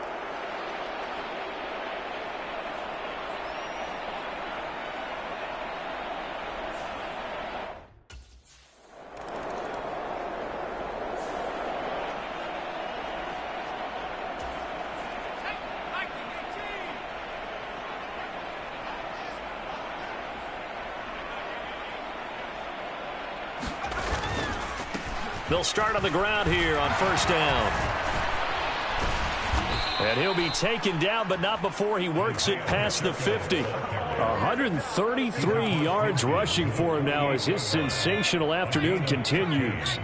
They'll start on the ground here on first down. And he'll be taken down, but not before he works it past the 50. 133 yards rushing for him now as his sensational afternoon continues.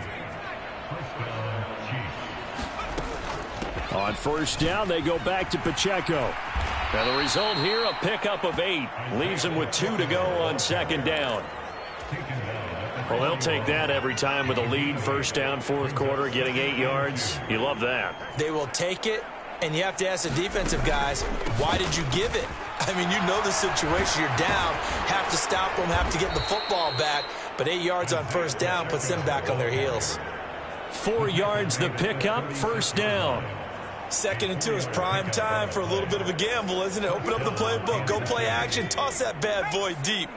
On first down, they go back to Pacheco. Now the result here, a pickup of 8. Leaves him with 2 to go on second down. Well, they'll take that every time with a lead. First down, fourth quarter, getting 8 yards. You love that. They will take it, and you have to ask the defensive guys, why did you give it? I mean, you know the situation. You're down, have to stop them, have to get the football back. But 8 yards on first down puts them back on their heels. 4 yards the pickup, first down. 2nd and 2 is prime time for a little bit of a gamble, isn't it? Open up the playbook, go play action, toss that bad boy deep.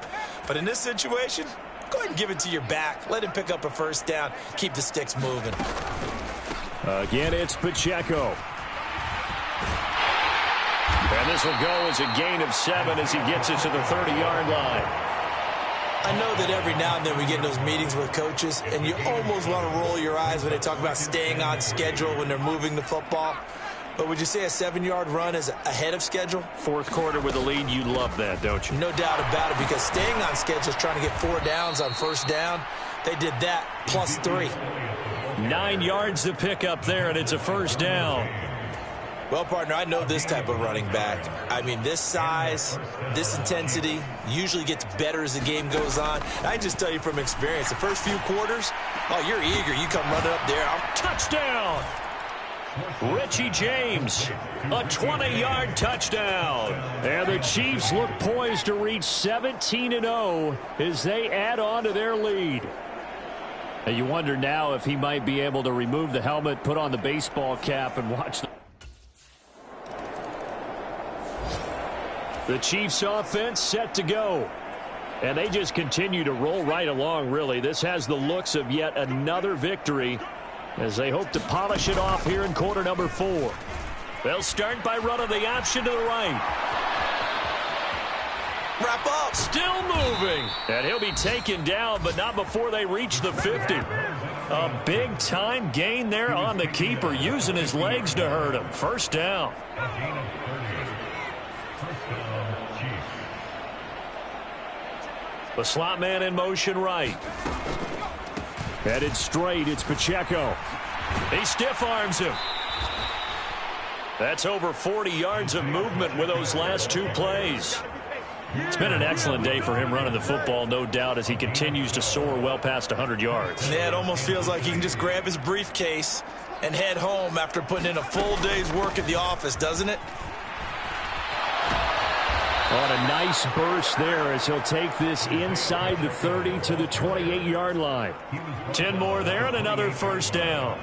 But in this situation, go ahead and give it to your back. Let him pick up a first down. Keep the sticks moving. Again, it's Pacheco. And this will go as a gain of 7 as he gets it to the 30-yard line. I know that every now and then we get in those meetings with coaches, and you almost want to roll your eyes when they talk about staying on schedule when they're moving the football. But would you say a 7-yard run is ahead of schedule? Fourth quarter with a lead, you love that, don't you? No doubt about it, because staying on schedule is trying to get 4 downs on first down. They did that, plus 3. 9 yards to pick up there, and it's a first down. Well, partner, I know this type of running back. I mean, this size, this intensity usually gets better as the game goes on. I just tell you from experience, the first few quarters, oh, you're eager. You come running up there. Touchdown! Richie James, a 20-yard touchdown. And the Chiefs look poised to reach 17-0 as they add on to their lead. And you wonder now if he might be able to remove the helmet, put on the baseball cap, and watch the Chiefs offense set to go. And they just continue to roll right along, really. This has the looks of yet another victory as they hope to polish it off here in quarter number 4. They'll start by running the option to the right. Wrap up. Still moving. And he'll be taken down, but not before they reach the 50. A big-time gain there on the keeper, using his legs to hurt him. First down. The slot man in motion right. Headed straight, it's Pacheco. He stiff-arms him. That's over 40 yards of movement with those last 2 plays. It's been an excellent day for him running the football, no doubt, as he continues to soar well past 100 yards. Yeah, it almost feels like he can just grab his briefcase, and head home after putting in a full day's work at the office, doesn't it? On a nice burst there as he'll take this inside the 30 to the 28-yard line. 10 more there and another first down.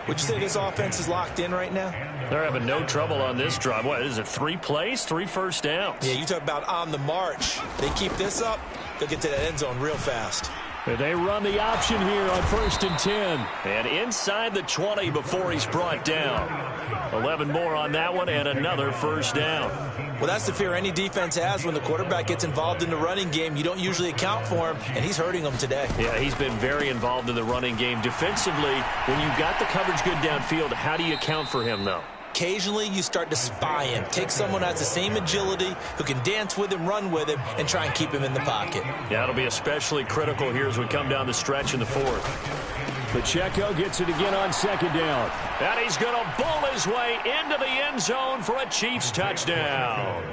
Would you say this offense is locked in right now? They're having no trouble on this drive. What is it, 3 plays, 3 first downs? Yeah, you talk about on the march. They keep this up, they'll get to that end zone real fast. They run the option here on 1st and 10. And inside the 20 before he's brought down. 11 more on that one and another first down. Well, that's the fear any defense has when the quarterback gets involved in the running game. You don't usually account for him, and he's hurting them today. Yeah, he's been very involved in the running game. Defensively, when you've got the coverage good downfield, how do you account for him, though? Occasionally, you start to spy him. Take someone who has the same agility, who can dance with him, run with him, and try and keep him in the pocket. Yeah, it'll be especially critical here as we come down the stretch in the 4th. Pacheco gets it again on 2nd down. And he's going to bowl his way into the end zone for a Chiefs touchdown.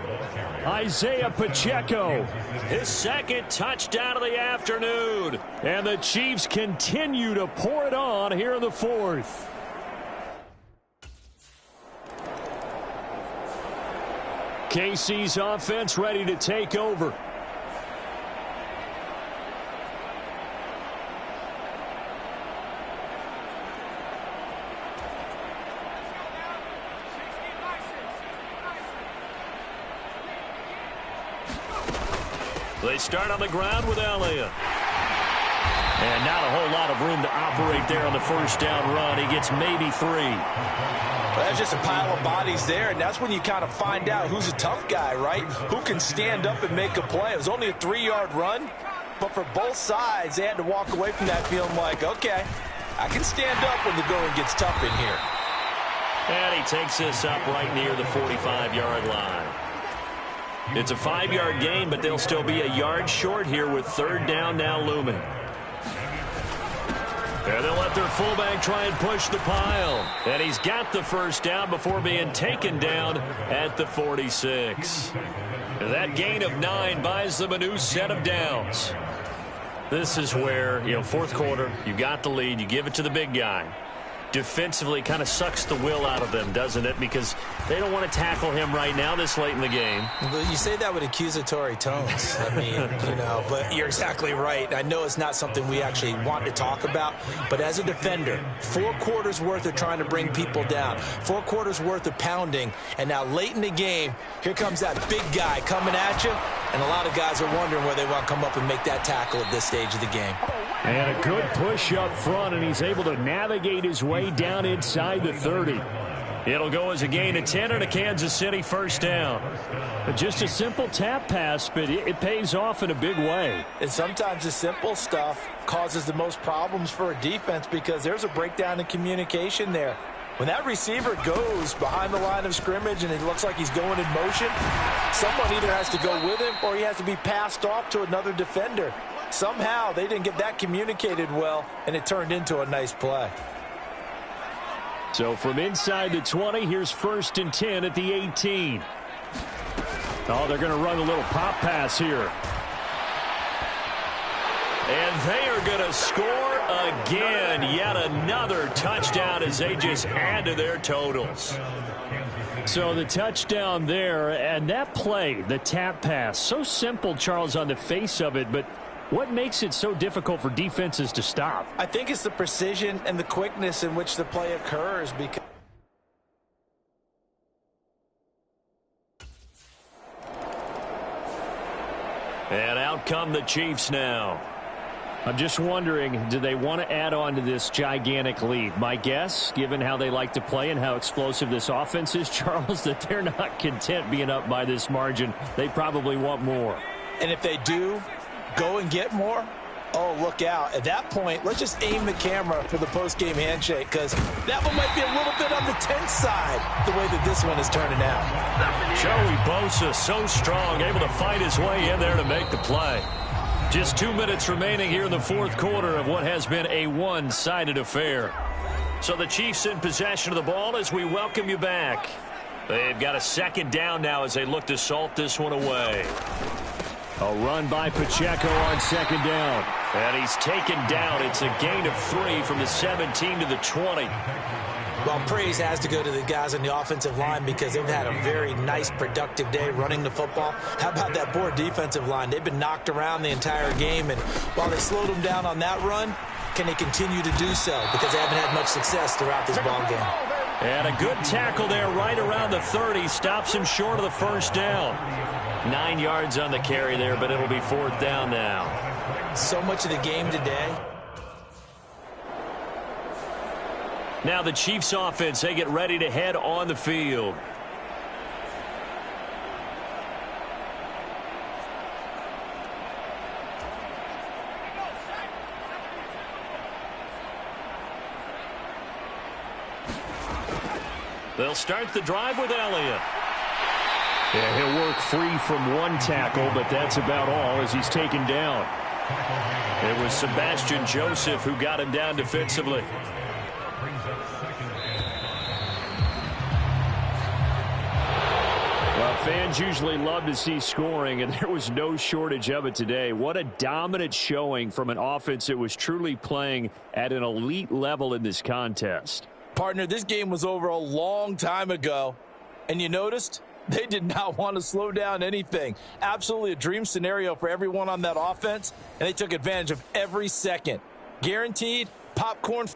Isaiah Pacheco. His 2nd touchdown of the afternoon. And the Chiefs continue to pour it on here in the 4th. KC's offense ready to take over. They start on the ground with Elliott. And not a whole lot of room to operate there on the first down run. He gets maybe 3. Well, that's just a pile of bodies there, and that's when you kind of find out who's a tough guy, right? Who can stand up and make a play. It was only a 3-yard run, but for both sides, they had to walk away from that feeling like, okay, I can stand up when the going gets tough in here. And he takes this up right near the 45-yard line. It's a 5-yard gain, but they'll still be a yard short here with 3rd down now looming. And they'll let their fullback try and push the pile. And he's got the first down before being taken down at the 46. That gain of 9 buys them a new set of downs. This is where, 4th quarter, you got the lead, you give it to the big guy. Defensively kind of sucks the will out of them, doesn't it? Because they don't want to tackle him right now this late in the game. Well, you say that with accusatory tones. I mean, but you're exactly right. I know it's not something we actually want to talk about, but as a defender, 4 quarters worth of trying to bring people down, 4 quarters worth of pounding, and now late in the game, here comes that big guy coming at you, and a lot of guys are wondering where they want to come up and make that tackle at this stage of the game. And a good push up front, and he's able to navigate his way down inside the 30. It'll go as a gain of 10 and a Kansas City first down. Just a simple tap pass, but it pays off in a big way. And sometimes the simple stuff causes the most problems for a defense because there's a breakdown in communication there. When that receiver goes behind the line of scrimmage and it looks like he's going in motion, someone either has to go with him or he has to be passed off to another defender. Somehow they didn't get that communicated well, and it turned into a nice play. So from inside the 20, here's 1st and 10 at the 18. Oh, they're going to run a little pop pass here. And they are going to score again. Yet another touchdown as they just add to their totals. So the touchdown there, and that play, the tap pass, so simple, Charles, on the face of it, but what makes it so difficult for defenses to stop? I think it's the precision and the quickness in which the play occurs because and out come the Chiefs now. I'm just wondering, do they want to add on to this gigantic lead? My guess, given how they like to play and how explosive this offense is, Charles, that they're not content being up by this margin. They probably want more. And if they do go and get more, oh, look out. At that point, let's just aim the camera for the post-game handshake because that one might be a little bit on the tense side, the way that this one is turning out. Joey Bosa, so strong, able to fight his way in there to make the play. Just 2 minutes remaining here in the 4th quarter of what has been a one-sided affair. So the Chiefs in possession of the ball as we welcome you back. They've got a 2nd down now as they look to salt this one away. A run by Pacheco on 2nd down. And he's taken down. It's a gain of 3 from the 17 to the 20. Well, praise has to go to the guys on the offensive line because they've had a very nice, productive day running the football. How about that poor defensive line? They've been knocked around the entire game, and while they slowed them down on that run, can they continue to do so? Because they haven't had much success throughout this ball game. And a good tackle there right around the 30. Stops him short of the first down. 9 yards on the carry there, but it'll be 4th down now. So much of the game today. Now the Chiefs offense, they get ready to head on the field. They'll start the drive with Elliott. Yeah, he'll work free from one tackle, but that's about all as he's taken down. It was Sebastian Joseph who got him down defensively. Well, fans usually love to see scoring, and there was no shortage of it today. What a dominant showing from an offense that was truly playing at an elite level in this contest. Partner, this game was over a long time ago, and you noticed they did not want to slow down anything. Absolutely a dream scenario for everyone on that offense, and they took advantage of every second. Guaranteed popcorn.